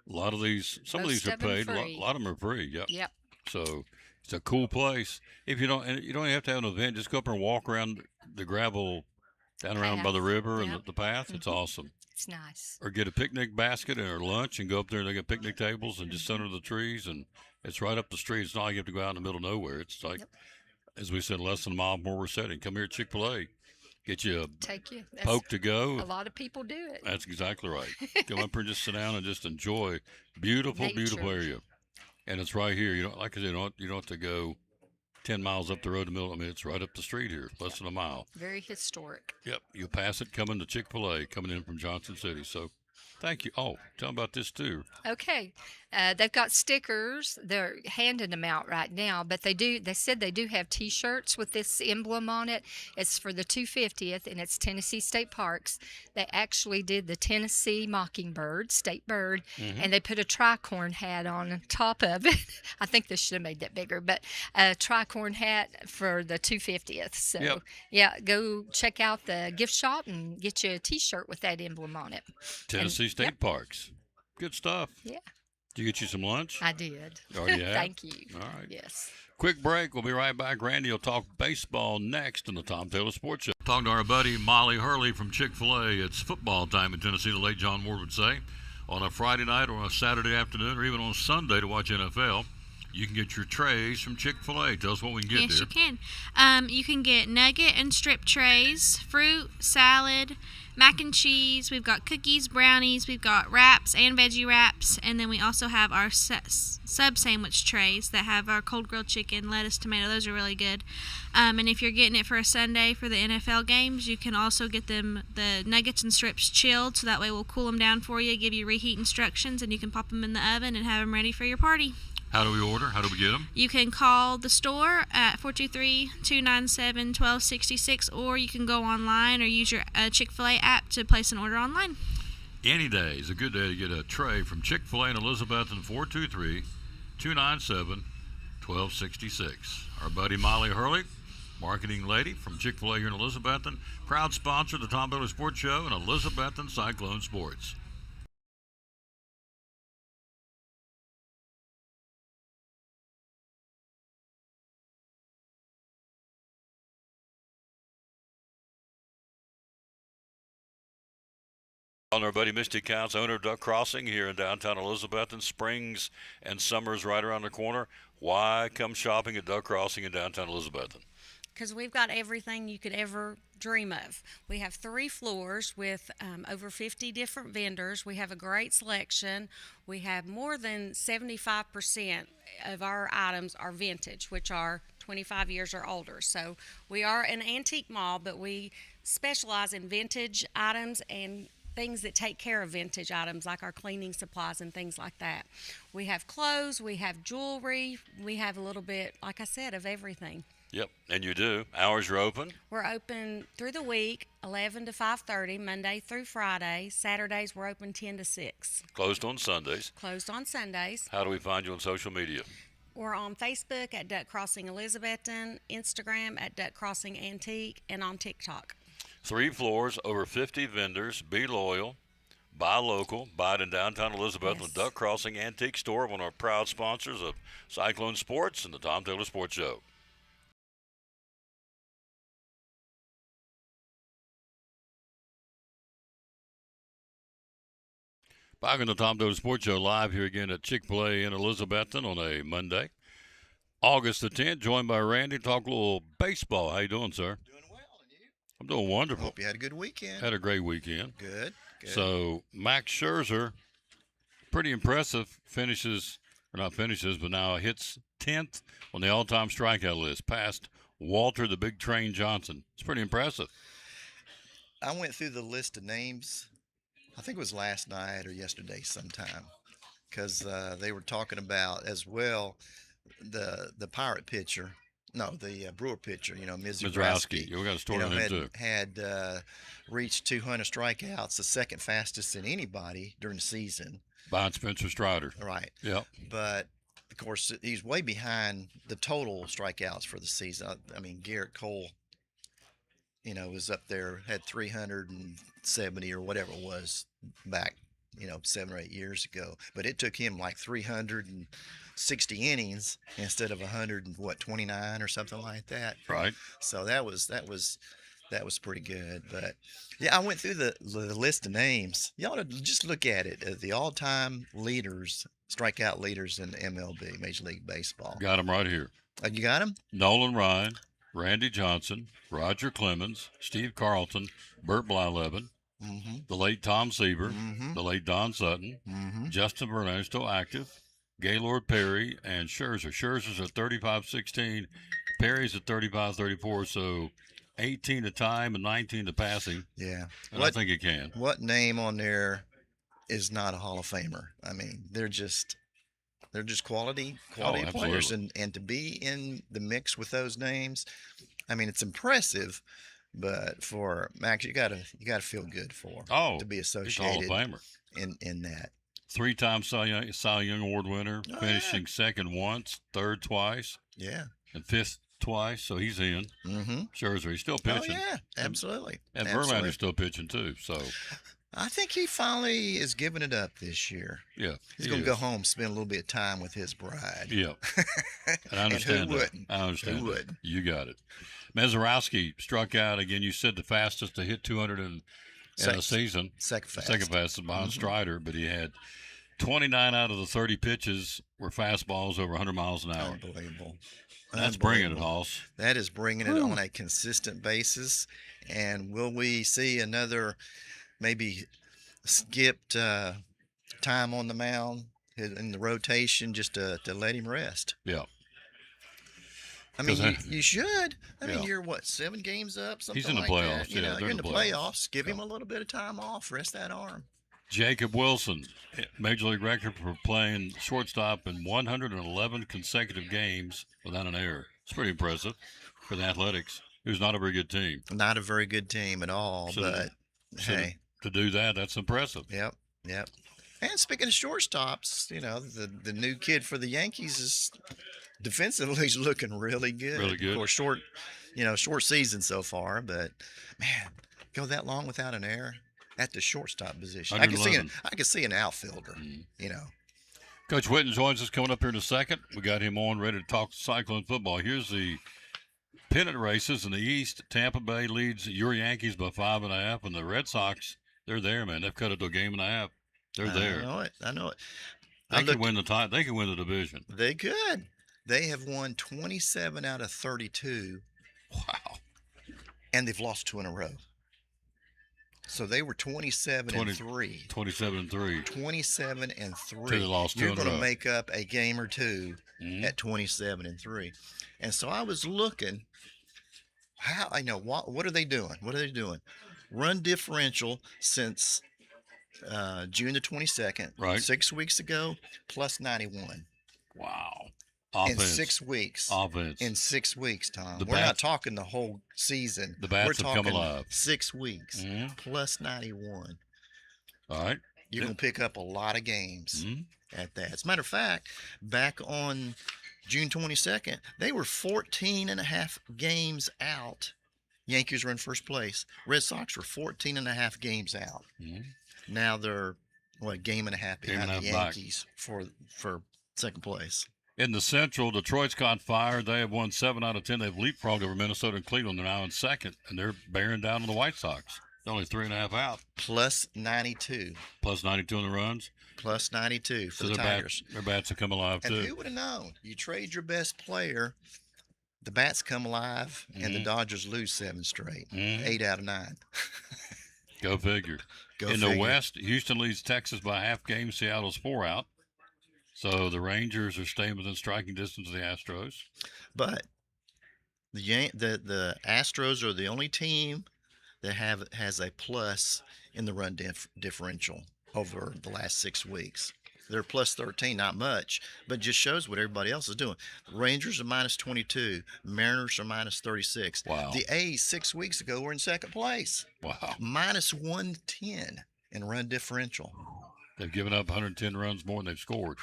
a lot of these, some of Most these are of them paid. free. A lot of them are free. Yep. Yep. So, it's a cool place. If you don't, and you don't have to have an event. Just go up and walk around the gravel down around by the Path. river and Yep. the path. It's awesome. It's nice. Or get a picnic basket or lunch and go up there and they got picnic tables and just sit under the trees, and it's right up the street. It's not like you have to go out in the middle of nowhere. It's like, as we said, less than a mile from where we're sitting. Come here at Chick-fil-A. Get you a Take you. That's, Poke to go. a lot of people do it. That's exactly right. Come up here and just sit down and just enjoy beautiful, beautiful Nature. area. And it's right here. You don't, like I said, you don't have to go 10 miles up the road in the middle. I mean, it's right up the street here, less than a mile. Very historic. Yep. You'll pass it coming to Chick-fil-A, coming in from Johnson City. So thank you. Oh, tell them about this too. Okay, they've got stickers. They're handing them out right now, but they said they do have T-shirts with this emblem on it. It's for the 250th, and it's Tennessee State Parks. They actually did the Tennessee Mockingbird, state bird, and they put a tricorn hat on top of it. I think they should have made that bigger, but a tricorn hat for the 250th. So, Yep. yeah, go check out the gift shop and get you a T-shirt with that emblem on it. Tennessee State Parks. Good stuff. Yeah. Did you get you some lunch? I did. Oh, you have? Thank you. All right. Yes. Quick break. We'll be right back. Randy will talk baseball next on the Tom Taylor Sports Show. Talking to our buddy Molly Hurley from Chick-fil-A. It's football time in Tennessee, the late John Moore would say. On a Friday night or a Saturday afternoon or even on Sunday to watch NFL, you can get your trays from Chick-fil-A. Tell us what we can get Yes, there. you can. You can get nugget and strip trays, fruit, salad, mac and cheese. We've got cookies, brownies. We've got wraps and veggie wraps. And then we also have our sub sandwich trays that have our cold grilled chicken, lettuce, tomato. Those are really good. And if you're getting it for a Sunday for the NFL games, you can also get the nuggets and strips chilled. So that way we'll cool them down for you, give you reheat instructions, and you can pop them in the oven and have them ready for your party. How do we order? How do we get them? You can call the store at 423-297-1266, or you can go online or use your Chick-fil-A app to place an order online. Any day is a good day to get a tray from Chick-fil-A in Elizabeth and 423-297-1266. Our buddy Molly Hurley, marketing lady from Chick-fil-A here in Elizabethton, proud sponsor of the Tom Taylor Sports Show and Elizabethton Cyclone Sports. On our buddy Misty Counts, owner of Duck Crossing here in downtown Elizabethton. Springs and summer's right around the corner. Why come shopping at Duck Crossing in downtown Elizabethton? Because we've got everything you could ever dream of. We have 3 floors with over 50 different vendors. We have a great selection. We have more than 75% of our items are vintage, which are 25 years or older. So we are an antique mall, but we specialize in vintage items and things that take care of vintage items, like our cleaning supplies and things like that. We have clothes, we have jewelry, we have a little bit, like I said, of everything. Yep, and you do. Hours are open. We're open through the week, 11 to 5:30, Monday through Friday. Saturdays we're open 10 to 6. Closed on Sundays. Closed on Sundays. How do we find you on social media? We're on Facebook at Duck Crossing Elizabethton, Instagram at Duck Crossing Antique, and on TikTok. 3 floors, over 50 vendors. Be loyal, buy local, buy it in downtown Elizabeth with Duck Crossing Antique Store, one of our proud sponsors of Cyclone Sports and the Tom Taylor Sports Show. Back on the Tom Taylor Sports Show, live here again at Chick-fil-A in Elizabethton on a Monday. August the 10th, joined by Randy, talk a little baseball. How you doing, sir? Doing well, and you? I'm doing wonderful. Hope you had a good weekend. Had a great weekend. Good, good. So, Max Scherzer, pretty impressive, but now hits 10th on the all-time strikeout list, past Walter the Big Train Johnson. It's pretty impressive. I went through the list of names I think it was last night or yesterday sometime, because they were talking about as well the Pirate pitcher. No, the Brewer pitcher, Mizrowski. Yeah, we got a story on him too. Had reached 200 strikeouts, the second fastest in anybody during the season. Behind Spencer Strider. Right. Yep. But of course, he's way behind the total strikeouts for the season. I mean, Garrett Cole, was up there, had 370 or whatever it was back, 7 or 8 years ago. But it took him like 360 innings instead of 129 or something like that. Right. So that was pretty good. But yeah, I went through the list of names. You ought to just look at it. The all-time leaders, strikeout leaders in MLB, Major League Baseball. Got him right here. You got him? Nolan Ryan, Randy Johnson, Roger Clemens, Steve Carlton, Burt Blyleven, the late Tom Seaver, the late Don Sutton, Justin Verlander, still active, Gaylord Perry, and Scherzer. Scherzer's at 35-16. Perry's at 35-34, so 18 to time and 19 to passing. Yeah. And I think it can. What name on there is not a Hall of Famer? I mean, they're just quality players, and to be in the mix with those names, I mean, it's impressive. But for Max, you gotta feel good to be associated Hall of Famer in that. 3-time Cy Young Award winner, finishing second once, third twice, and fifth twice, so he's in. Scherzer, he's still pitching. Oh, yeah, absolutely. And Absolutely. Verlander's still pitching too. So I think he finally is giving it up this year. Yeah, he's going to go home, spend a little bit of time with his bride. Yeah, and I understand and who that. wouldn't? I understand. Who that. wouldn't? You got it. Mezarowski struck out again. You said the fastest to hit 200 in a season. Second fastest behind Strider, but he had 29 out of the 30 pitches were fastballs over 100 miles an hour. Unbelievable. That's bringing it, Hoss. That is bringing it on a consistent basis. And will we see another maybe skipped time on the mound in the rotation just to let him rest? Yeah. I mean, you should. I mean, Yeah. you're 7 games up, something He's in the like playoffs, that. yeah, they're You're in in the the playoffs. playoffs. Give him a little bit of time off. Rest that arm. Jacob Wilson, Major League record for playing shortstop in 111 consecutive games without an error. It's pretty impressive for the Athletics, who's not a very good team. Not a very good team at all, but hey. To do that, that's impressive. Yep. And speaking of shortstops, the new kid for the Yankees is defensively he's looking really good. Really good. Of course, short season so far, but man, go that long without an error at the shortstop position. I can see an outfielder. Coach Whitten joins us coming up here in a second. We got him on ready to talk Cyclone football. Here's the pennant races in the East. Tampa Bay leads your Yankees by 5.5, and the Red Sox, they're there, man. They've cut it to a game and a half. They're there. I know it. They can win the They can win the division. They could. They have won 27 out of 32. Wow. And they've lost 2 in a row. So they were 27-3. 27-3. 27-3. They lost 2 You're in a going to row. make up a game or two at 27-3. And so I was looking, what are they doing? What are they doing? Run differential since June the 22nd, right? 6 weeks ago, plus 91. Wow. In 6 weeks. Offense. In 6 weeks, Tom. The We're not bats- talking the whole season. The bats We're have come talking alive. 6 weeks, plus 91. All right. You're going to pick up a lot of games at that. As a matter of fact, back on June 22nd, they were 14 and a half games out. Yankees were in first place. Red Sox were 14 and a half games out. Now they're, a game and a half behind the Yankees for second place. In the Central, Detroit's caught fire. They have won 7 out of 10. They've leapfrogged over Minnesota and Cleveland. They're now in second, and they're bearing down on the White Sox. They're only 3.5 out. Plus 92. Plus 92 in the runs. Plus 92 for the their Tigers. Their bats have come alive, And too. who would have known? You trade your best player, the bats come alive, and the Dodgers lose 7 straight. 8 out of 9. Go figure. In the West, Houston leads Texas by a half game. Seattle's 4 out. So the Rangers are staying within striking distance of the Astros. But the Astros are the only team that has a plus in the run differential over the last 6 weeks. They're plus 13, not much, but just shows what everybody else is doing. Rangers are minus 22. Mariners are minus 36. Wow. The A's 6 weeks ago were in second place. Wow. Minus 110 in run differential. They've given up 110 runs more than they've scored.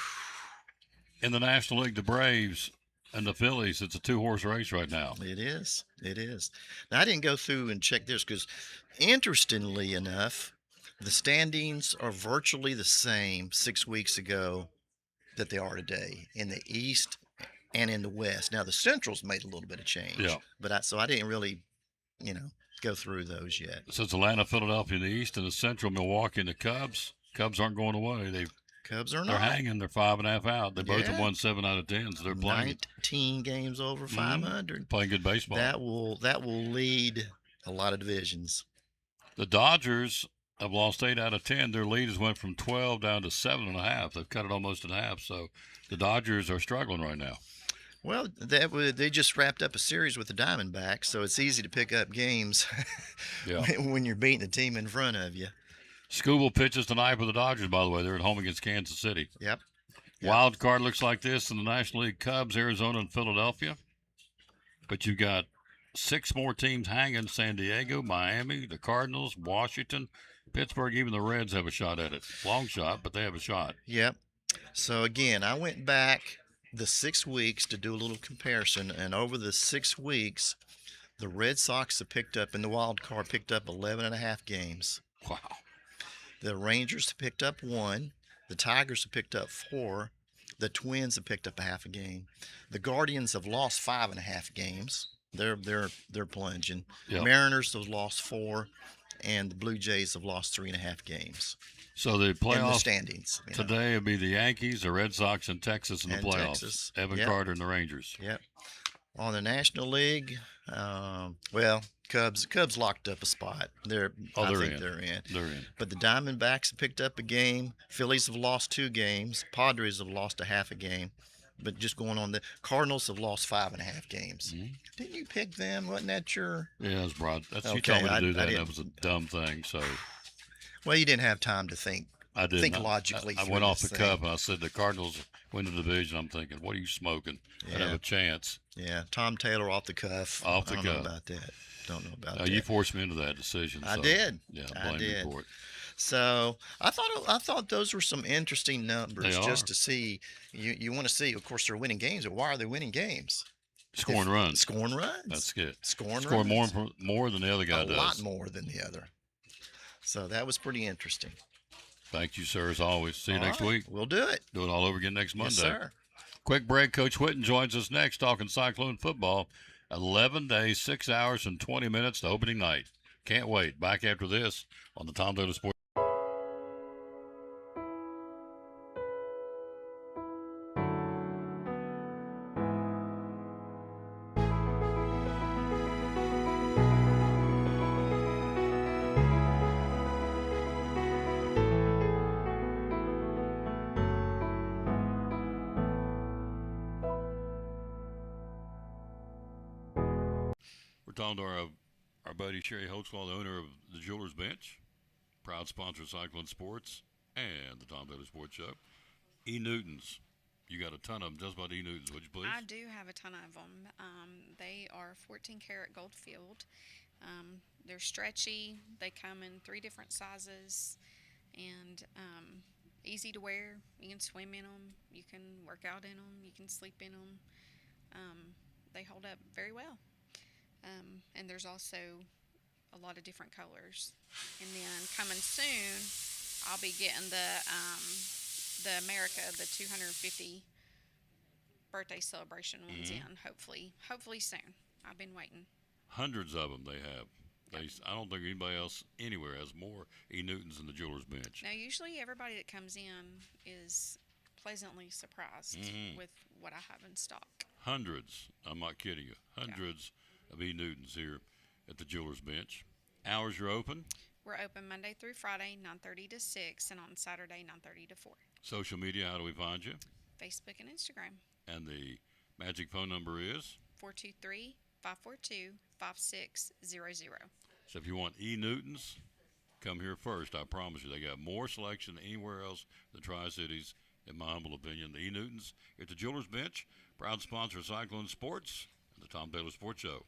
In the National League, the Braves and the Phillies, it's a two-horse race right now. It is. It is. Now, I didn't go through and check this because, interestingly enough, the standings are virtually the same 6 weeks ago that they are today in the East and in the West. Now, the Central's made a little bit of change. Yeah. But so I didn't really, go through those yet. So it's Atlanta, Philadelphia in the East, and the Central, Milwaukee, and the Cubs. Cubs aren't going away. Cubs are They're not. hanging. They're 5.5 out. They both have Yeah. won 7 out of 10, so they're playing 19 games over 500. playing good baseball. That will lead a lot of divisions. The Dodgers have lost 8 out of 10. Their lead has went from 12 down to 7.5. They've cut it almost in half. So the Dodgers are struggling right now. Well, they just wrapped up a series with the Diamondbacks, so it's easy to pick up games Yeah. when you're beating the team in front of you. Scooble pitches tonight for the Dodgers, by the way. They're at home against Kansas City. Yep. Wild card looks like this in the National League: Cubs, Arizona, and Philadelphia. But you've got 6 more teams hanging: San Diego, Miami, the Cardinals, Washington, Pittsburgh. Even the Reds have a shot at it. Long shot, but they have a shot. Yep. So, again, I went back the 6 weeks to do a little comparison, and over the 6 weeks, the Red Sox have picked up, in the wild card, picked up 11.5 games. Wow. The Rangers have picked up 1. The Tigers have picked up 4. The Twins have picked up a half a game. The Guardians have lost 5.5 games. They're plunging. Yep. Mariners have lost 4, and the Blue Jays have lost 3.5 games. So the In the playoff standings today would be the Yankees, the Red Sox, and Texas in the And playoffs. Texas. Evan Yep. Carter and the Rangers. Yep. On the National League, Cubs locked up a spot. They're in. They're in. They're in. But the Diamondbacks have picked up a game. Phillies have lost 2 games. Padres have lost a half a game. But just going on, the Cardinals have lost 5.5 games. Mm-hmm. Didn't you pick them? Wasn't that your? Yeah, that's broad. You Okay, told me to I- do I that. didn't- That was a dumb thing. So Well, you didn't have time to think. I did. Think logically. I through went off the this cuff thing. and I said the Cardinals win the division. I'm thinking, what are you smoking? I'd have Yeah. a chance. Yeah, Tom Taylor off the cuff. Off the I don't cuff. know about that. Don't know about No, that. you forced me into that decision. I so, did. Yeah, I blame did. me for it. So I thought those were some interesting numbers They just are. to see. You want to see, of course, they're winning games, but why are they winning games? Scoring runs. Scoring runs. That's good. Scoring Score runs. more than the other guy a does. lot more than the other. So that was pretty interesting. Thank you, sir, as always. See you All next right, week. We'll do it. Do it all over again next Monday. Yes, sir. Quick break. Coach Whitten joins us next talking Cyclone football. 11 days, 6 hours, and 20 minutes to opening night. Can't wait. Back after this on the Tom Taylor Sports. We're talking to our buddy Sherry Holtzclaw, the owner of the Jewelers Bench, proud sponsor of Cyclone Sports and the Tom Taylor Sports Show. E. Newtons. You got a ton of them. Just about E. Newtons, would you please? I do have a ton of them. They are 14 karat gold filled. They're stretchy. They come in 3 different sizes and easy to wear. You can swim in them. You can work out in them. You can sleep in them. They hold up very well. And there's also a lot of different colors. And then coming soon, I'll be getting the America, the 250 birthday celebration ones in. Hopefully soon. I've been waiting. Hundreds of them they have. I don't think anybody else anywhere has more E. Newtons than the Jewelers Bench. Now, usually everybody that comes in is pleasantly surprised with what I have in stock. Hundreds. I'm not kidding you. Hundreds of E. Newtons here at the Jewelers Bench. Hours are open. We're open Monday through Friday, 9:30 to 6, and on Saturday, 9:30 to 4. Social media, how do we find you? Facebook and Instagram. And the magic phone number is? 423-542-5600. So if you want E. Newtons, come here first. I promise you. They got more selection than anywhere else in the Tri-Cities, in my humble opinion. The E. Newtons at the Jewelers Bench, proud sponsor of Cyclone Sports and the Tom Taylor Sports Show.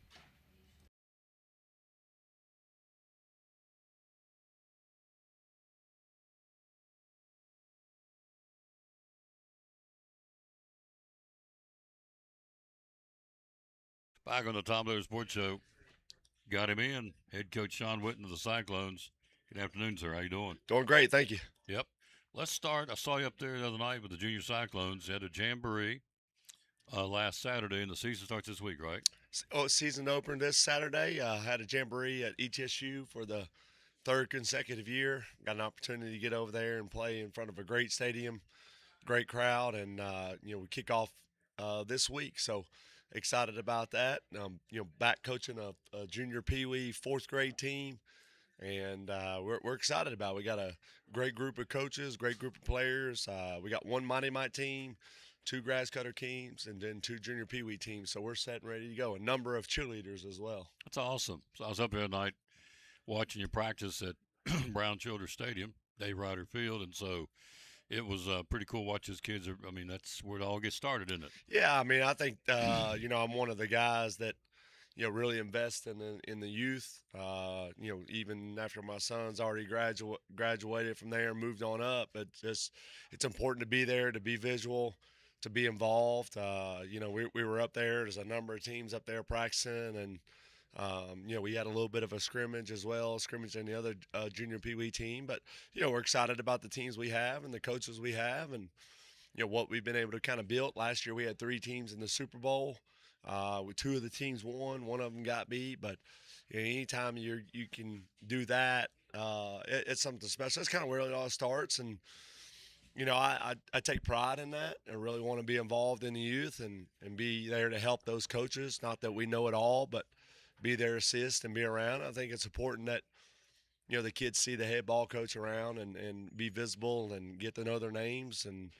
Back on the Tom Taylor Sports Show, got him in. Head coach Sean Witten of the Cyclones. Good afternoon, sir. How you doing? Doing great, thank you. Yep. Let's start. I saw you up there the other night with the Junior Cyclones. You had a jamboree last Saturday, and the season starts this week, right? Season opener this Saturday. Had a jamboree at ETSU for the third consecutive year. Got an opportunity to get over there and play in front of a great stadium, great crowd, and we kick off this week. So excited about that. Back coaching a junior peewee fourth grade team, and we're excited about it. We got a great group of coaches, great group of players. We got one Mighty Mite team, 2 grass cutter teams, and then 2 junior peewee teams. So we're set and ready to go. A number of cheerleaders as well. That's awesome. So I was up there tonight watching you practice at Brown Childers Stadium, Dave Ryder Field, and so it was pretty cool watching his kids. I mean, that's where it all gets started, isn't it? Yeah, I mean, I think I'm one of the guys that really invest in the youth. Even after my son's already graduated from there and moved on up, it's important to be there, to be visual, to be involved. We were up there. There's a number of teams up there practicing, and we had a little bit of a scrimmage as well, in the other junior peewee team. But we're excited about the teams we have and the coaches we have, and what we've been able to kind of build. Last year we had 3 teams in the Super Bowl. 2 of the teams won, 1 of them got beat. But anytime you can do that, it's something special. That's kind of where it all starts. And I take pride in that. I really want to be involved in the youth and be there to help those coaches. Not that we know it all, but be there, assist, and be around. I think it's important that the kids see the head ball coach around and be visible and get to know their names and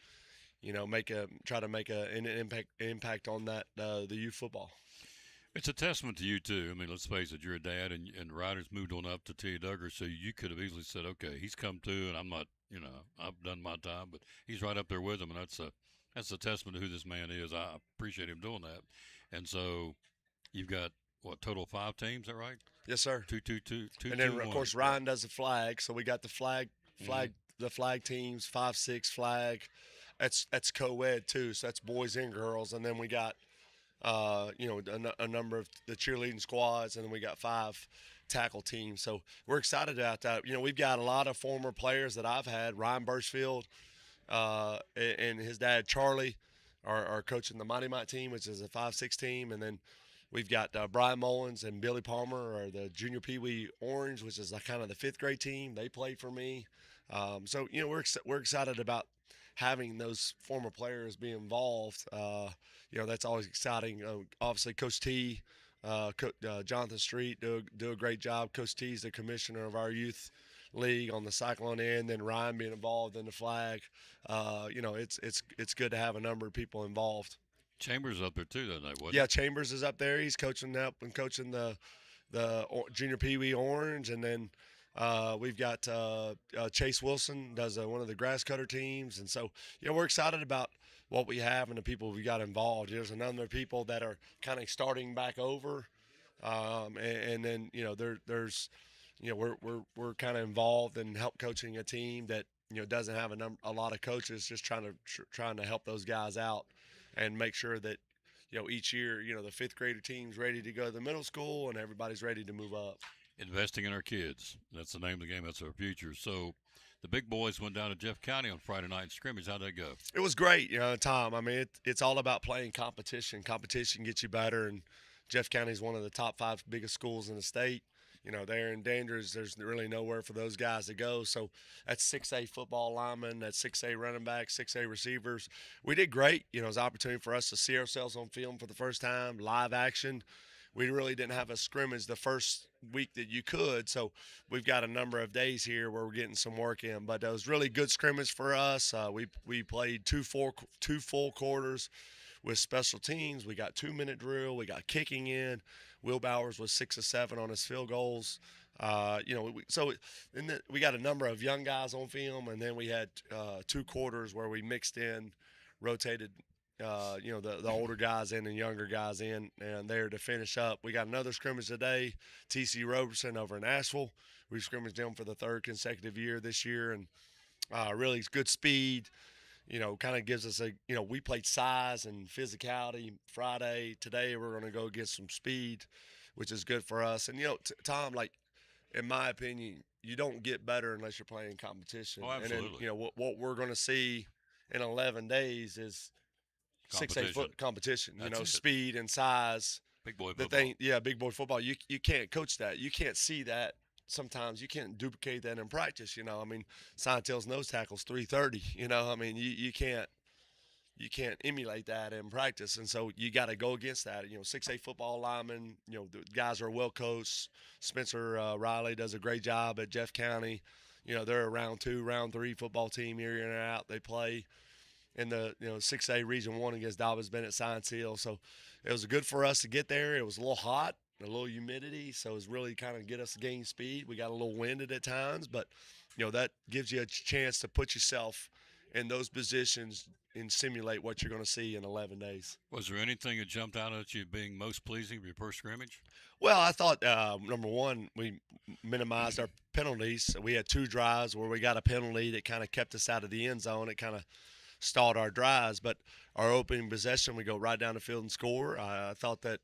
try to make an impact on that the youth football. It's a testament to you too. I mean, let's face it, you're a dad, and Ryder's moved on up to T. Duggar, so you could have easily said, okay, he's come to, and I'm not, I've done my time, but he's right up there with him, and that's a testament to who this man is. I appreciate him doing that. And so you've got total 5 teams, is that right? Yes, sir. Two. And then of course Ryan does the flag, so we got the flag, the flag teams, 5-6 flag. That's co-ed too, so that's boys and girls, and then we got a number of the cheerleading squads, and then we got 5 tackle teams. So we're excited about that. We've got a lot of former players that I've had. Ryan Birchfield and his dad Charlie are coaching the Mighty Mite team, which is a 5-6 team, and then we've got Brian Mullins and Billy Palmer are the junior peewee Orange, which is kind of the 5th grade team. They played for me. So we're excited about having those former players be involved. That's always exciting. Obviously, Coach T, Jonathan Street do a great job. Coach T is the commissioner of our youth league on the Cyclone end, and Ryan being involved in the flag. It's good to have a number of people involved. Chambers up there too, doesn't he? Yeah, Chambers is up there. He's coaching the junior peewee Orange, and then we've got Chase Wilson does one of the grass cutter teams, and so we're excited about what we have and the people we got involved. There's a number of people that are kind of starting back over, and then there's we're kind of involved in help coaching a team that doesn't have a lot of coaches, just trying to help those guys out and make sure that each year the 5th grader team's ready to go to the middle school and everybody's ready to move up. Investing in our kids. That's the name of the game. That's our future. So the big boys went down to Jeff County on Friday night in scrimmage. How'd that go? It was great, Tom. I mean, it's all about playing competition. Competition gets you better, and Jeff County is one of the top 5 biggest schools in the state. They're in Dandridge. There's really nowhere for those guys to go. So that's 6A football linemen, that's 6A running backs, 6A receivers. We did great. It was an opportunity for us to see ourselves on film for the first time, live action. We really didn't have a scrimmage the first week that you could, so we've got a number of days here where we're getting some work in. But it was really good scrimmage for us. We played two full quarters with special teams. We got 2-minute drill. We got kicking in. Will Bowers was 6 of 7 on his field goals. We got a number of young guys on film, and then we had 2 quarters where we mixed in, rotated, the older guys in and younger guys in, and there to finish up. We got another scrimmage today, TC Roberson over in Asheville. We scrimmaged them for the 3rd consecutive year this year, and really good speed. Kind of gives us we played size and physicality Friday. Today we're going to go get some speed, which is good for us. And, Tom, like, in my opinion, you don't get better unless you're playing competition. Oh, absolutely. And then, what we're going to see in 11 days is 6-8 foot competition, That's it. speed and size. Big boy football. Big boy football. You can't coach that. You can't see that. Sometimes you can't duplicate that in practice. Seinfeld's nose tackle's 330. You can't emulate that in practice, and so you got to go against that. 6'8" football linemen. The guys are well coached. Spencer Riley does a great job at Jeff County. They're a round 2, round 3 football team year in and out. They play in the 6A Region 1 against Dobbins Bennett Science Hill. So it was good for us to get there. It was a little hot, a little humidity, so it was really kind of get us to gain speed. We got a little winded at times, but that gives you a chance to put yourself in those positions and simulate what you're going to see in 11 days. Was there anything that jumped out at you being most pleasing of your first scrimmage? Well, I thought, number one, we minimized our penalties. We had 2 drives where we got a penalty that kind of kept us out of the end zone. It kind of stalled our drives, but our opening possession, we go right down the field and score. I thought that,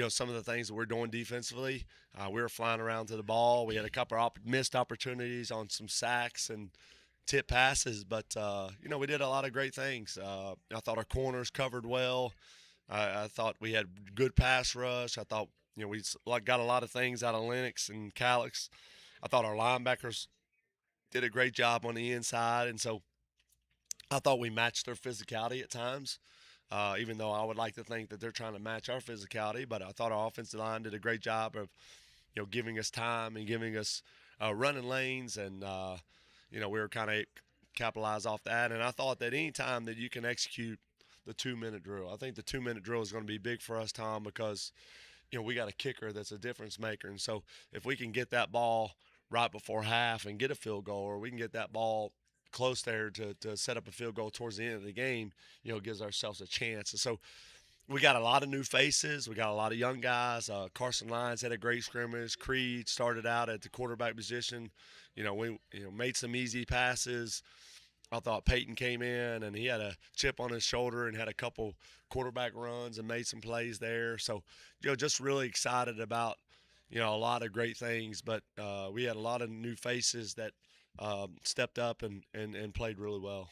some of the things that we're doing defensively, we were flying around to the ball. We had a couple of missed opportunities on some sacks and tip passes, but, we did a lot of great things. I thought our corners covered well. I thought we had good pass rush. I thought, we got a lot of things out of Lennox and Calix. I thought our linebackers did a great job on the inside, and so I thought we matched their physicality at times, even though I would like to think that they're trying to match our physicality. But I thought our offensive line did a great job of, giving us time and giving us running lanes, and we were kind of capitalize off that. And I thought that any time that you can execute the 2-minute drill, I think the 2-minute drill is going to be big for us, Tom, because we got a kicker that's a difference maker. And so if we can get that ball right before half and get a field goal, or we can get that ball close there to set up a field goal towards the end of the game, it gives ourselves a chance. And so we got a lot of new faces. We got a lot of young guys. Carson Lyons had a great scrimmage. Creed started out at the quarterback position. We made some easy passes. I thought Peyton came in and he had a chip on his shoulder and had a couple quarterback runs and made some plays there. So, just really excited about, a lot of great things. But we had a lot of new faces that stepped up and played really well.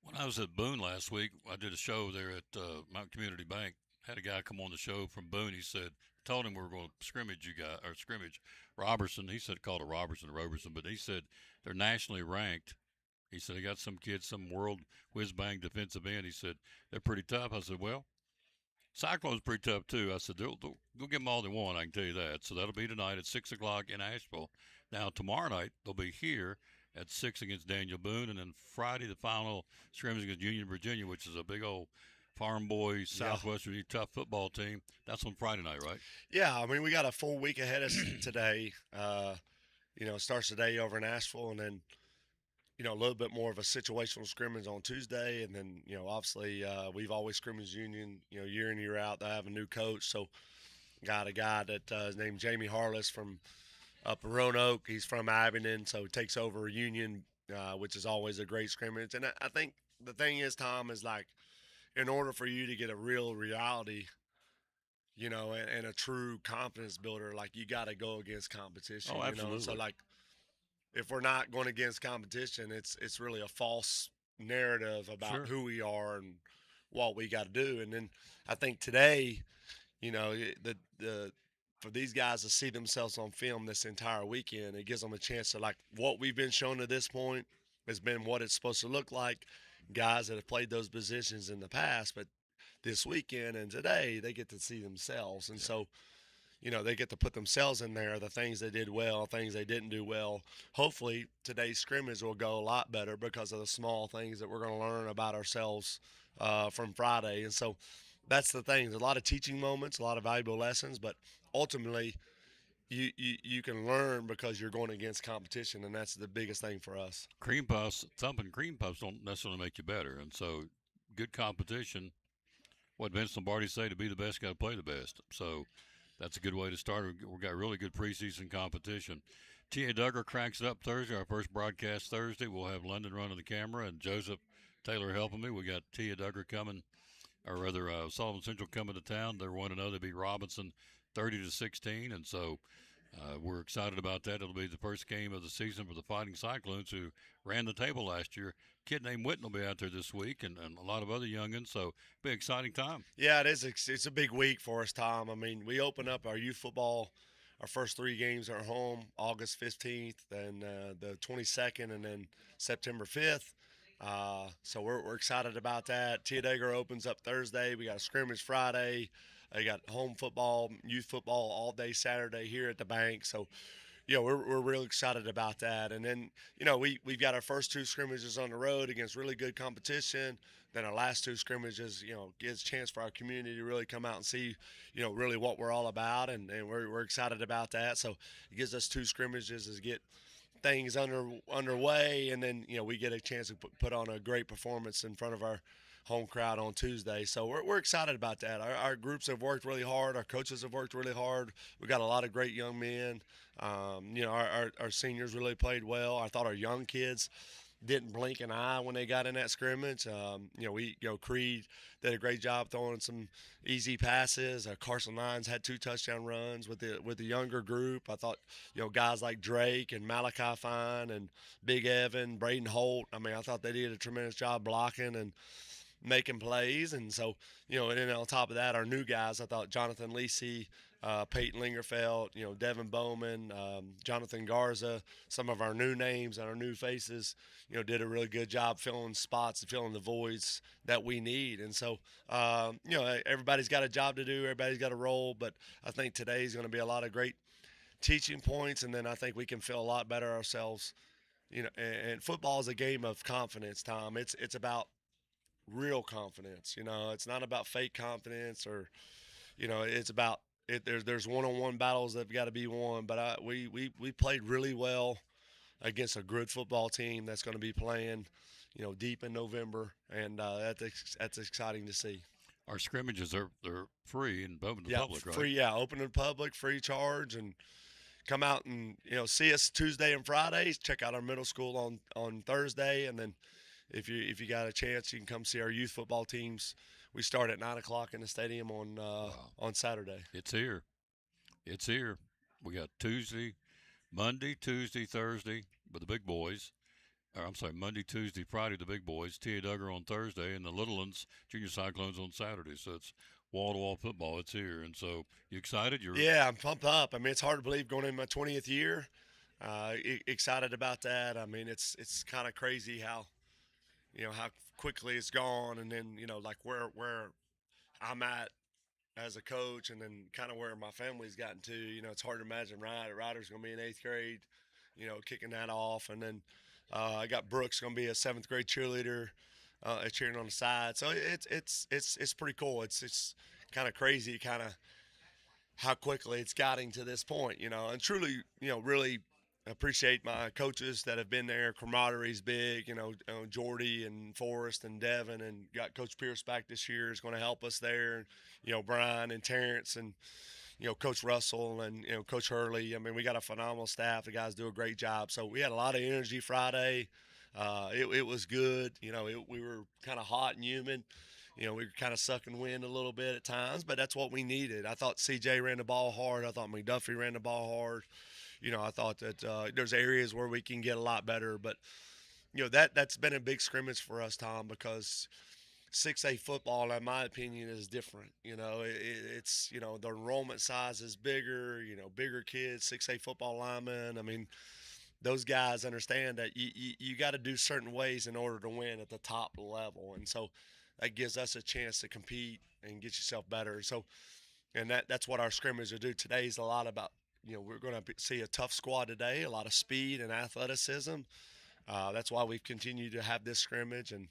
When I was at Boone last week, I did a show there at Mount Community Bank. Had a guy come on the show from Boone. He said, told him we were going to scrimmage Robertson. He said called it Robertson, but he said they're nationally ranked. He said, he got some kids, some world whiz-bang defensive end. He said, they're pretty tough. I said, well, Cyclone's pretty tough, too. I said, they'll give them all they want, I can tell you that. So that'll be tonight at 6 o'clock in Asheville. Now, tomorrow night, they'll be here at 6 against Daniel Boone. And then Friday, the final scrimmage against Union, Virginia, which is a big old farm boy, Southwestern tough football team. That's on Friday night, right? Yeah, we got a full week ahead of us today. Starts today over in Asheville, and then, a little bit more of a situational scrimmage on Tuesday. And then, obviously we've always scrimmaged Union, year in, year out. They have a new coach. So got a guy that is named Jamie Harless from up in Roanoke. He's from Abingdon, so he takes over Union, which is always a great scrimmage. And I think the thing is, Tom, is like, in order for you to get a real reality, and a true confidence builder, like, you got to go against competition. Oh, absolutely. So, like, if we're not going against competition, it's really a false narrative about who we are and what we got to do. And then I think today, for these guys to see themselves on film this entire weekend, it gives them a chance to, like, what we've been shown to this point has been what it's supposed to look like. Guys that have played those positions in the past, but this weekend and today they get to see themselves. And so, they get to put themselves in there, the things they did well, things they didn't do well. Hopefully today's scrimmage will go a lot better because of the small things that we're going to learn about ourselves from Friday. And so that's the thing. There's a lot of teaching moments, a lot of valuable lessons, but ultimately you can learn because you're going against competition, and that's the biggest thing for us. Thumping cream puffs don't necessarily make you better, and so good competition. What Vince Lombardi say, to be the best, got to play the best. So that's a good way to start. We've got really good preseason competition. T.A. Duggar cracks it up Thursday, our first broadcast Thursday. We'll have London running the camera and Joseph Taylor helping me. We got T.A. Duggar coming, or rather Sullivan Central coming to town. They're 1-0. They beat Robinson 30-16, and so we're excited about that. It'll be the first game of the season for the Fighting Cyclones, who ran the table last year. A kid named Witten will be out there this week, and a lot of other youngins, so it'll be an exciting time. Yeah, it is. It's a big week for us, Tom. I mean, we open up our youth football. Our first 3 games are home, August 15th, then the 22nd, and then September 5th. So we're excited about that. T.A. Duggar opens up Thursday. We got a scrimmage Friday. I got home football, youth football all day Saturday here at the bank. So, we're really excited about that. And then, we've got our first 2 scrimmages on the road against really good competition. Then our last 2 scrimmages, gives a chance for our community to really come out and see, really what we're all about. And we're excited about that. So it gives us 2 scrimmages to get things underway. And then, we get a chance to put on a great performance in front of our home crowd on Tuesday. So we're excited about that. Our groups have worked really hard. Our coaches have worked really hard. We got a lot of great young men. Our seniors really played well. I thought our young kids didn't blink an eye when they got in that scrimmage. Creed did a great job throwing some easy passes. Carson Lyons had 2 touchdown runs with the younger group. I thought, guys like Drake and Malachi Fine and Big Evan, Braden Holt, I thought they did a tremendous job blocking and making plays. And so, and then on top of that, our new guys, I thought Jonathan Lisi, Peyton Lingerfeld, Devin Bowman, Jonathan Garza, some of our new names and our new faces, did a really good job filling spots and filling the voids that we need. And so, everybody's got a job to do. Everybody's got a role. But I think today's going to be a lot of great teaching points. And then I think we can feel a lot better ourselves. And football is a game of confidence, Tom. It's about real confidence. It's not about fake confidence or, it's about it. There's one-on-one battles that've got to be won. But we played really well against a good football team that's going to be playing, deep in November, and that's exciting to see. Our scrimmages they're free and open to the public, right? Free, open to the public, free charge, and come out and see us Tuesday and Fridays. Check out our middle school on Thursday, and then if you got a chance, you can come see our youth football teams. We start at 9:00 in the stadium on Saturday. It's here. We got Monday, Tuesday, Thursday with the big boys. Monday, Tuesday, Friday, the big boys. T.A. Duggar on Thursday, and the little ones, Junior Cyclones, on Saturday. So it's wall-to-wall football. It's here. And so, you excited? Yeah, I'm pumped up. It's hard to believe going in my 20th year. Excited about that. It's kind of crazy how quickly it's gone, and then, like where I'm at as a coach, and then kind of where my family's gotten to. It's hard to imagine Ryder's going to be in 8th grade, kicking that off. And then I got Brooks going to be a 7th grade cheerleader, cheering on the side. So it's pretty cool. It's kind of crazy, kind of how quickly it's gotten to this point, and truly, really appreciate my coaches that have been there. Camaraderie's big, Jordy and Forrest and Devin, and got Coach Pierce back this year is going to help us there. Brian and Terrence and, Coach Russell and, Coach Hurley. We got a phenomenal staff. The guys do a great job. So we had a lot of energy Friday. It was good. We were kind of hot and humid. We were kind of sucking wind a little bit at times, but that's what we needed. I thought CJ ran the ball hard. I thought McDuffie ran the ball hard. I thought that there's areas where we can get a lot better, but that's been a big scrimmage for us, Tom, because 6A football, in my opinion, is different. It's the enrollment size is bigger. Bigger kids, 6A football linemen. Those guys understand that you got to do certain ways in order to win at the top level, and so that gives us a chance to compete and get yourself better. So, and that's what our scrimmage will do. Today is a lot about. We're going to see a tough squad today, a lot of speed and athleticism. That's why we've continued to have this scrimmage, and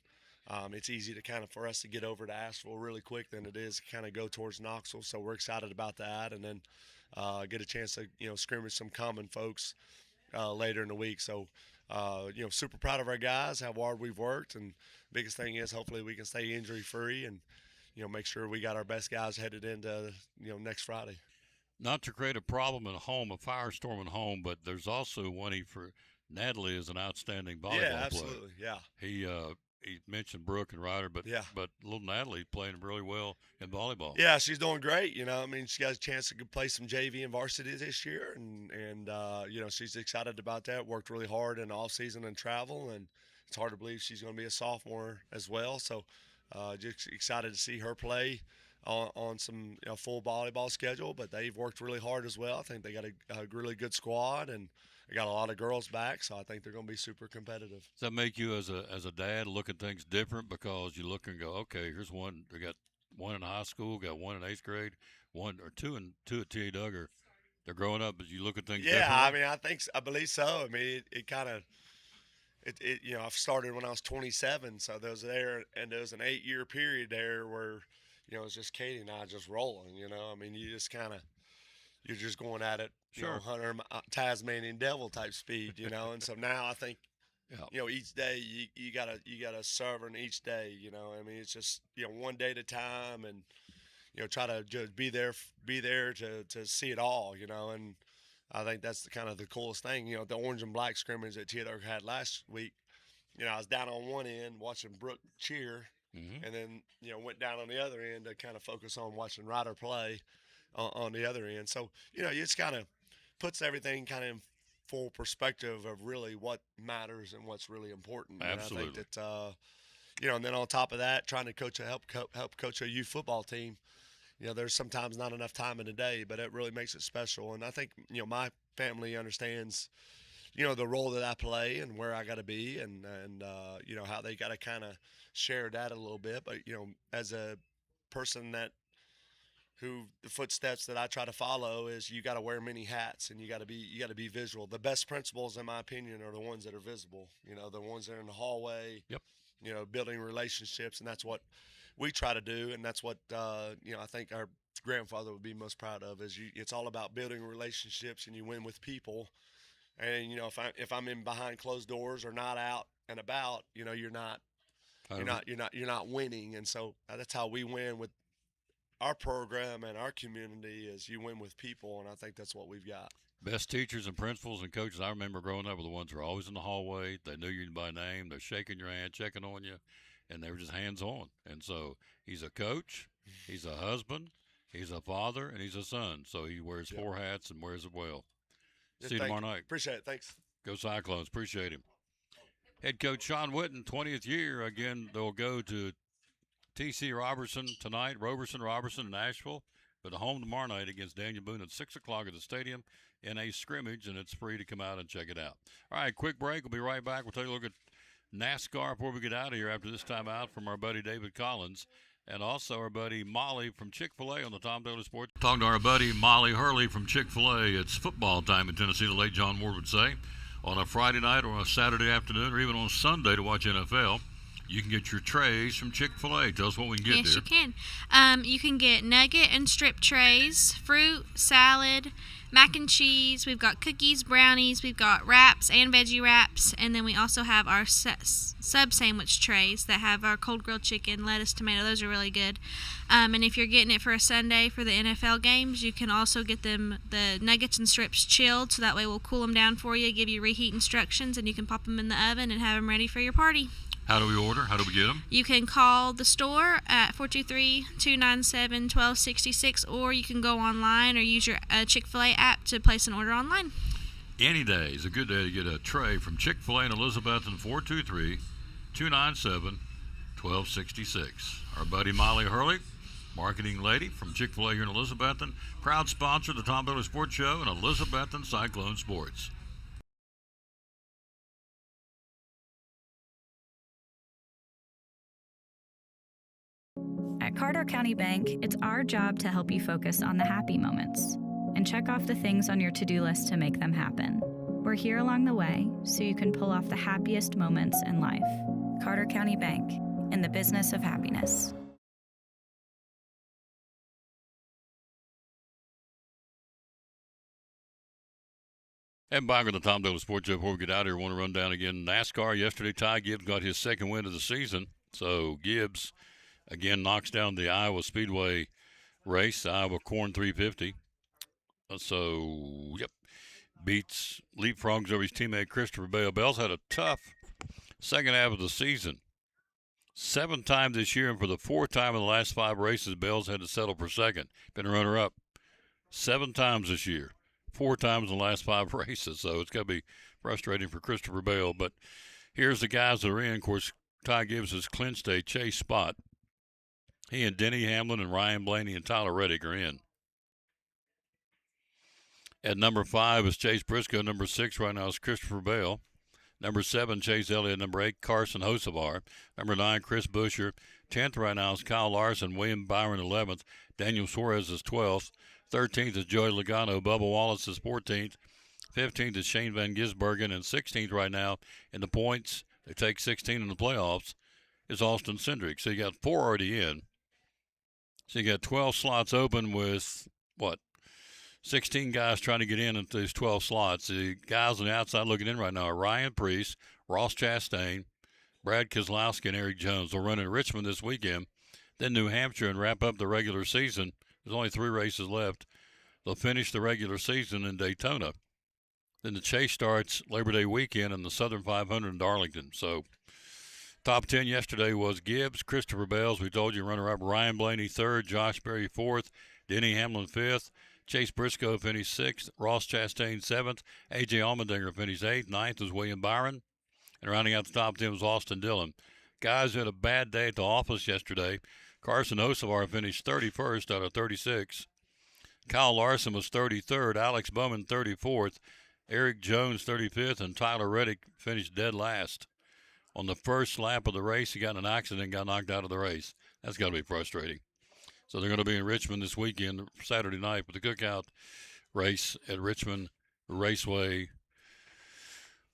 it's easy to for us to get over to Asheville really quick than it is to kind of go towards Knoxville. So we're excited about that. And then get a chance to scrimmage some common folks later in the week. So super proud of our guys, how hard we've worked, and biggest thing is hopefully we can stay injury free and make sure we got our best guys headed into next Friday. Not to create a problem at home, a firestorm at home, but there's also one for Natalie is an outstanding volleyball player. Yeah, absolutely. Yeah. He mentioned Brooke and Ryder, but little Natalie playing really well in volleyball. Yeah, she's doing great. I mean, she got a chance to play some JV and varsity this year, and she's excited about that. Worked really hard in the off season and travel, and it's hard to believe she's going to be a sophomore as well. So, just excited to see her play on some full volleyball schedule. But they've worked really hard as well. I think they got a really good squad, and they got a lot of girls back, so I think they're going to be super competitive. Does that make you, as a dad, look at things different because you look and go, okay, here's one. They got one in high school, got one in 8th grade, two at T.A. Duggar. They're growing up, but you look at things differently. Yeah, I mean, I believe so. I mean, it kind of I've started when I was 27, so there was an 8-year period there where it's just Katie and I just rolling. I mean, you're just going at it, Sure. Hunter Tasmanian devil type speed, and so now I think each day you gotta serve in each day. I mean, it's just one day at a time, and try to just be there to see it all. And I think that's the coolest thing. The orange and black scrimmage that Theodore had last week. I was down on one end watching Brooke cheer, and then went down on the other end to kind of focus on watching Ryder play on the other end. So it just kind of puts everything kind of in full perspective of really what matters and what's really important. Absolutely. And I think that and then on top of that, trying to help coach a youth football team. There's sometimes not enough time in the day, but it really makes it special. And I think, my family understands, the role that I play and where I got to be and how they got to kind of share that a little bit. But, as a person the footsteps that I try to follow is you got to wear many hats and you got to be visual. The best principles, in my opinion, are the ones that are visible, the ones that are in the hallway, building relationships. And that's what we try to do, and that's what I think our grandfather would be most proud of. It's all about building relationships, and you win with people. And if I'm in behind closed doors or not out and about, you're not winning. And so that's how we win with our program and our community. Is you win with people, and I think that's what we've got. Best teachers and principals and coaches I remember growing up were the ones who were always in the hallway. They knew you by name. They're shaking your hand, checking on you. And they were just hands-on. And so he's a coach, he's a husband, he's a father, and he's a son. So he wears 4 hats and wears it well. See you tomorrow night. Appreciate it. Thanks. Go Cyclones. Appreciate him. Head coach Sean Witten, 20th year. Again, they'll go to T.C. Robertson tonight, Robertson, Nashville. But home tomorrow night against Daniel Boone at 6 o'clock at the stadium in a scrimmage, and it's free to come out and check it out. All right, quick break. We'll be right back. We'll take a look at NASCAR before we get out of here after this time out from our buddy David Collins and also our buddy Molly from Chick-fil-A on the Tom Daly Sports. Talking to our buddy Molly Hurley from Chick-fil-A. It's football time in Tennessee, the late John Ward would say. On a Friday night or a Saturday afternoon or even on Sunday to watch NFL, you can get your trays from Chick-fil-A. Tell us what we can get there. Yes, you can. You can get nugget and strip trays, fruit, salad, mac and cheese. We've got cookies, brownies. We've got wraps and veggie wraps. And then we also have our sub sandwich trays that have our cold grilled chicken, lettuce, tomato. Those are really good. And if you're getting it for a Sunday for the NFL games, you can also get the nuggets and strips chilled. So that way we'll cool them down for you, give you reheat instructions, and you can pop them in the oven and have them ready for your party. How do we order? How do we get them? You can call the store at 423-297-1266, or you can go online or use your Chick-fil-A app to place an order online. Any day is a good day to get a tray from Chick-fil-A in Elizabethton, 423-297-1266. Our buddy Molly Hurley, marketing lady from Chick-fil-A here in Elizabethton, proud sponsor of the Tom Daly Sports Show and Elizabethton Cyclone Sports. At Carter County Bank, it's our job to help you focus on the happy moments and check off the things on your to-do list to make them happen. We're here along the way so you can pull off the happiest moments in life. Carter County Bank, in the business of happiness. And back on the Tom Dillon Sports Show, before we get out of here, I want to run down again NASCAR. Yesterday, Ty Gibbs got his second win of the season. So Gibbs, again, knocks down the Iowa Speedway race, Iowa Corn 350. So, yep, leapfrogs over his teammate Christopher Bell. Bell's had a tough second half of the season. 7 times this year, and for the 4th time in the last 5 races, Bell's had to settle for second. Been a runner-up 7 times this year. 4 times in the last 5 races, so it's got to be frustrating for Christopher Bell. But here's the guys that are in. Of course, Ty Gibbs has clinched a chase spot. He and Denny Hamlin and Ryan Blaney and Tyler Reddick are in. At number 5 is Chase Briscoe. Number 6 right now is Christopher Bell. Number 7, Chase Elliott. Number 8, Carson Hocevar. Number 9, Chris Buescher. 10th right now is Kyle Larson. William Byron 11th. Daniel Suarez is 12th. 13th is Joey Logano. Bubba Wallace is 14th. 15th is Shane Van Gisbergen. And 16th right now in the points, they take 16 in the playoffs, is Austin Cindric. So you got 4 already in. So you got 12 slots open with, 16 guys trying to get in at these 12 slots. The guys on the outside looking in right now are Ryan Preece, Ross Chastain, Brad Keselowski, and Eric Jones. They'll run in Richmond this weekend, then New Hampshire, and wrap up the regular season. There's only 3 races left. They'll finish the regular season in Daytona. Then the chase starts Labor Day weekend in the Southern 500 in Darlington. So top 10 yesterday was Gibbs, Christopher Bell, as we told you, runner-up Ryan Blaney 3rd, Josh Berry 4th, Denny Hamlin 5th, Chase Briscoe finished 6th, Ross Chastain 7th, A.J. Allmendinger finished 8th, 9th was William Byron, and rounding out the top 10 was Austin Dillon. Guys had a bad day at the office yesterday. Carson Hocevar finished 31st out of 36. Kyle Larson was 33rd, Alex Bowman 34th, Eric Jones 35th, and Tyler Reddick finished dead last. On the first lap of the race, he got in an accident and got knocked out of the race. That's got to be frustrating. So they're going to be in Richmond this weekend, Saturday night, with the cookout race at Richmond Raceway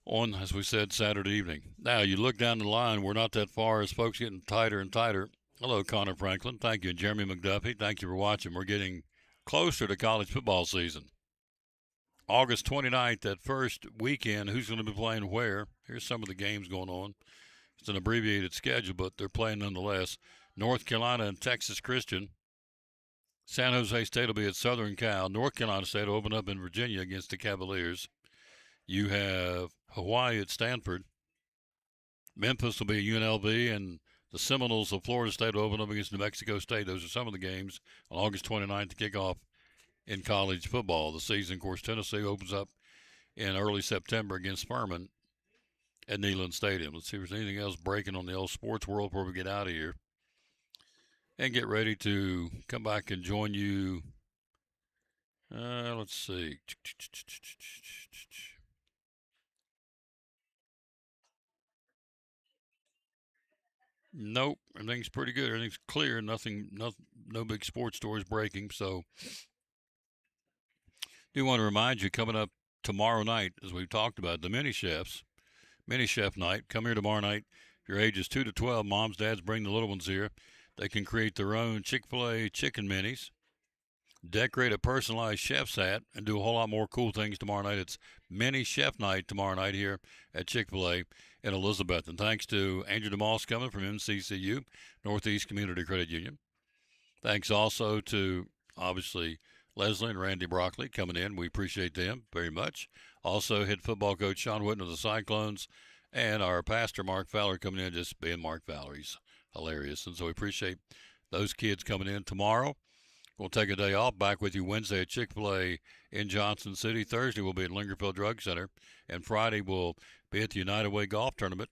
on, as we said, Saturday evening. Now, you look down the line, we're not that far as folks getting tighter and tighter. Hello, Connor Franklin. Thank you. And Jeremy McDuffie, thank you for watching. We're getting closer to college football season. August 29th, that first weekend, who's going to be playing where? Here's some of the games going on. It's an abbreviated schedule, but they're playing nonetheless. North Carolina and Texas Christian. San Jose State will be at Southern Cal. North Carolina State will open up in Virginia against the Cavaliers. You have Hawaii at Stanford. Memphis will be at UNLV, and the Seminoles of Florida State will open up against New Mexico State. Those are some of the games on August 29th to kick off in college football. The season, of course, Tennessee opens up in early September against Furman at Neyland Stadium. Let's see if there's anything else breaking on the old sports world before we get out of here. And get ready to come back and join you. Let's see. Nope, everything's pretty good. Everything's clear. No big sports stories breaking. So, do want to remind you, coming up tomorrow night, as we've talked about, the mini chef night. Come here tomorrow night. If your age is 2 to 12, moms, dads, bring the little ones here. They can create their own Chick-fil-A chicken minis, decorate a personalized chef's hat, and do a whole lot more cool things tomorrow night. It's mini chef night tomorrow night here at Chick-fil-A in Elizabeth. And thanks to Andrew DeMoss coming from MCCU, Northeast Community Credit Union. Thanks also to, obviously, Leslie and Randy Broccoli coming in. We appreciate them very much. Also, head football coach Sean Witten of the Cyclones, and our pastor, Mark Fowler, coming in, just being Mark Fowler. He's hilarious. And so we appreciate those kids coming in tomorrow. We'll take a day off. Back with you Wednesday at Chick-fil-A in Johnson City. Thursday we'll be at Lingerfield Drug Center. And Friday we'll be at the United Way Golf Tournament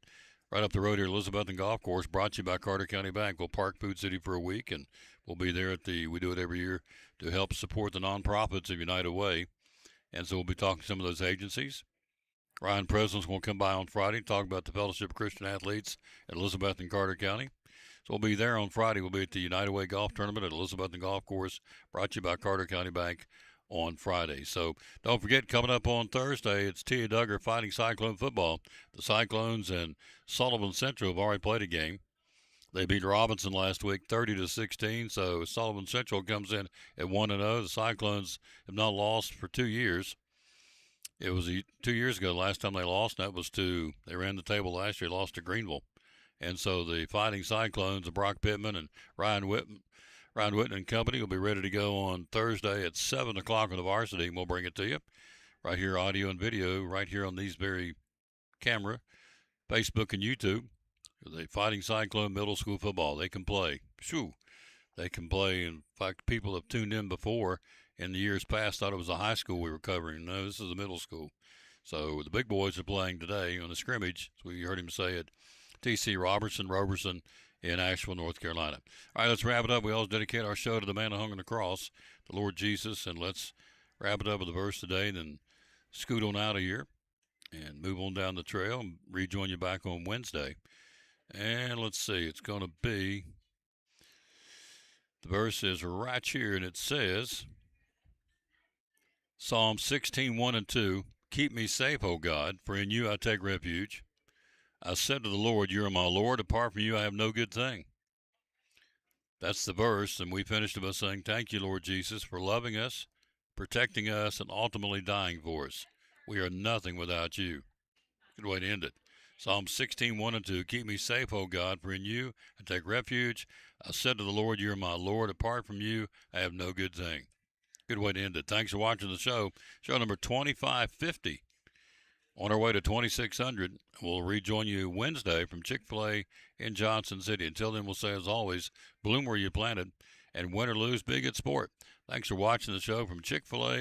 right up the road here at Elizabethton Golf Course, brought to you by Carter County Bank. We'll park Food City for a week, and we'll be there we do it every year to help support the nonprofits of United Way. And so we'll be talking to some of those agencies. Ryan President's going to come by on Friday and talk about the Fellowship of Christian Athletes at Elizabeth and Carter County. So we'll be there on Friday. We'll be at the United Way Golf Tournament at Elizabethton Golf Course, brought to you by Carter County Bank on Friday. So don't forget, coming up on Thursday, it's Tia Duggar Fighting Cyclone football. The Cyclones and Sullivan Central have already played a game. They beat Robinson last week 30-16, so Sullivan Central comes in at 1-0. The Cyclones have not lost for 2 years It was 2 years ago. Last time they lost, that was they ran the table last year, lost to Greenville. And so the Fighting Cyclones of Brock Pittman and Ryan Whitten and company will be ready to go on Thursday at 7 o'clock on the varsity, and we'll bring it to you right here, audio and video, right here on these very camera, Facebook and YouTube. The Fighting Cyclone Middle School football. They can play. Shoo. They can play. In fact, people have tuned in before in the years past, thought it was a high school we were covering. No, this is a middle school. So the big boys are playing today on the scrimmage, as we heard him say at TC Roberson in Asheville, North Carolina. All right, let's wrap it up. We always dedicate our show to the man who hung on the cross, the Lord Jesus, and let's wrap it up with a verse today and then scoot on out of here and move on down the trail and rejoin you back on Wednesday. And let's see, it's going to be, the verse is right here, and it says, Psalm 16, 1 and 2, keep me safe, O God, for in you I take refuge. I said to the Lord, you are my Lord. Apart from you, I have no good thing. That's the verse, and we finished it by saying, thank you, Lord Jesus, for loving us, protecting us, and ultimately dying for us. We are nothing without you. Good way to end it. Psalm 16, 1 and 2, keep me safe, O God, for in you I take refuge. I said to the Lord, you are my Lord. Apart from you, I have no good thing. Good way to end it. Thanks for watching the show. Show number 2550. On our way to 2600. We'll rejoin you Wednesday from Chick-fil-A in Johnson City. Until then, we'll say, as always, bloom where you planted, and win or lose, be a good sport. Thanks for watching the show from Chick-fil-A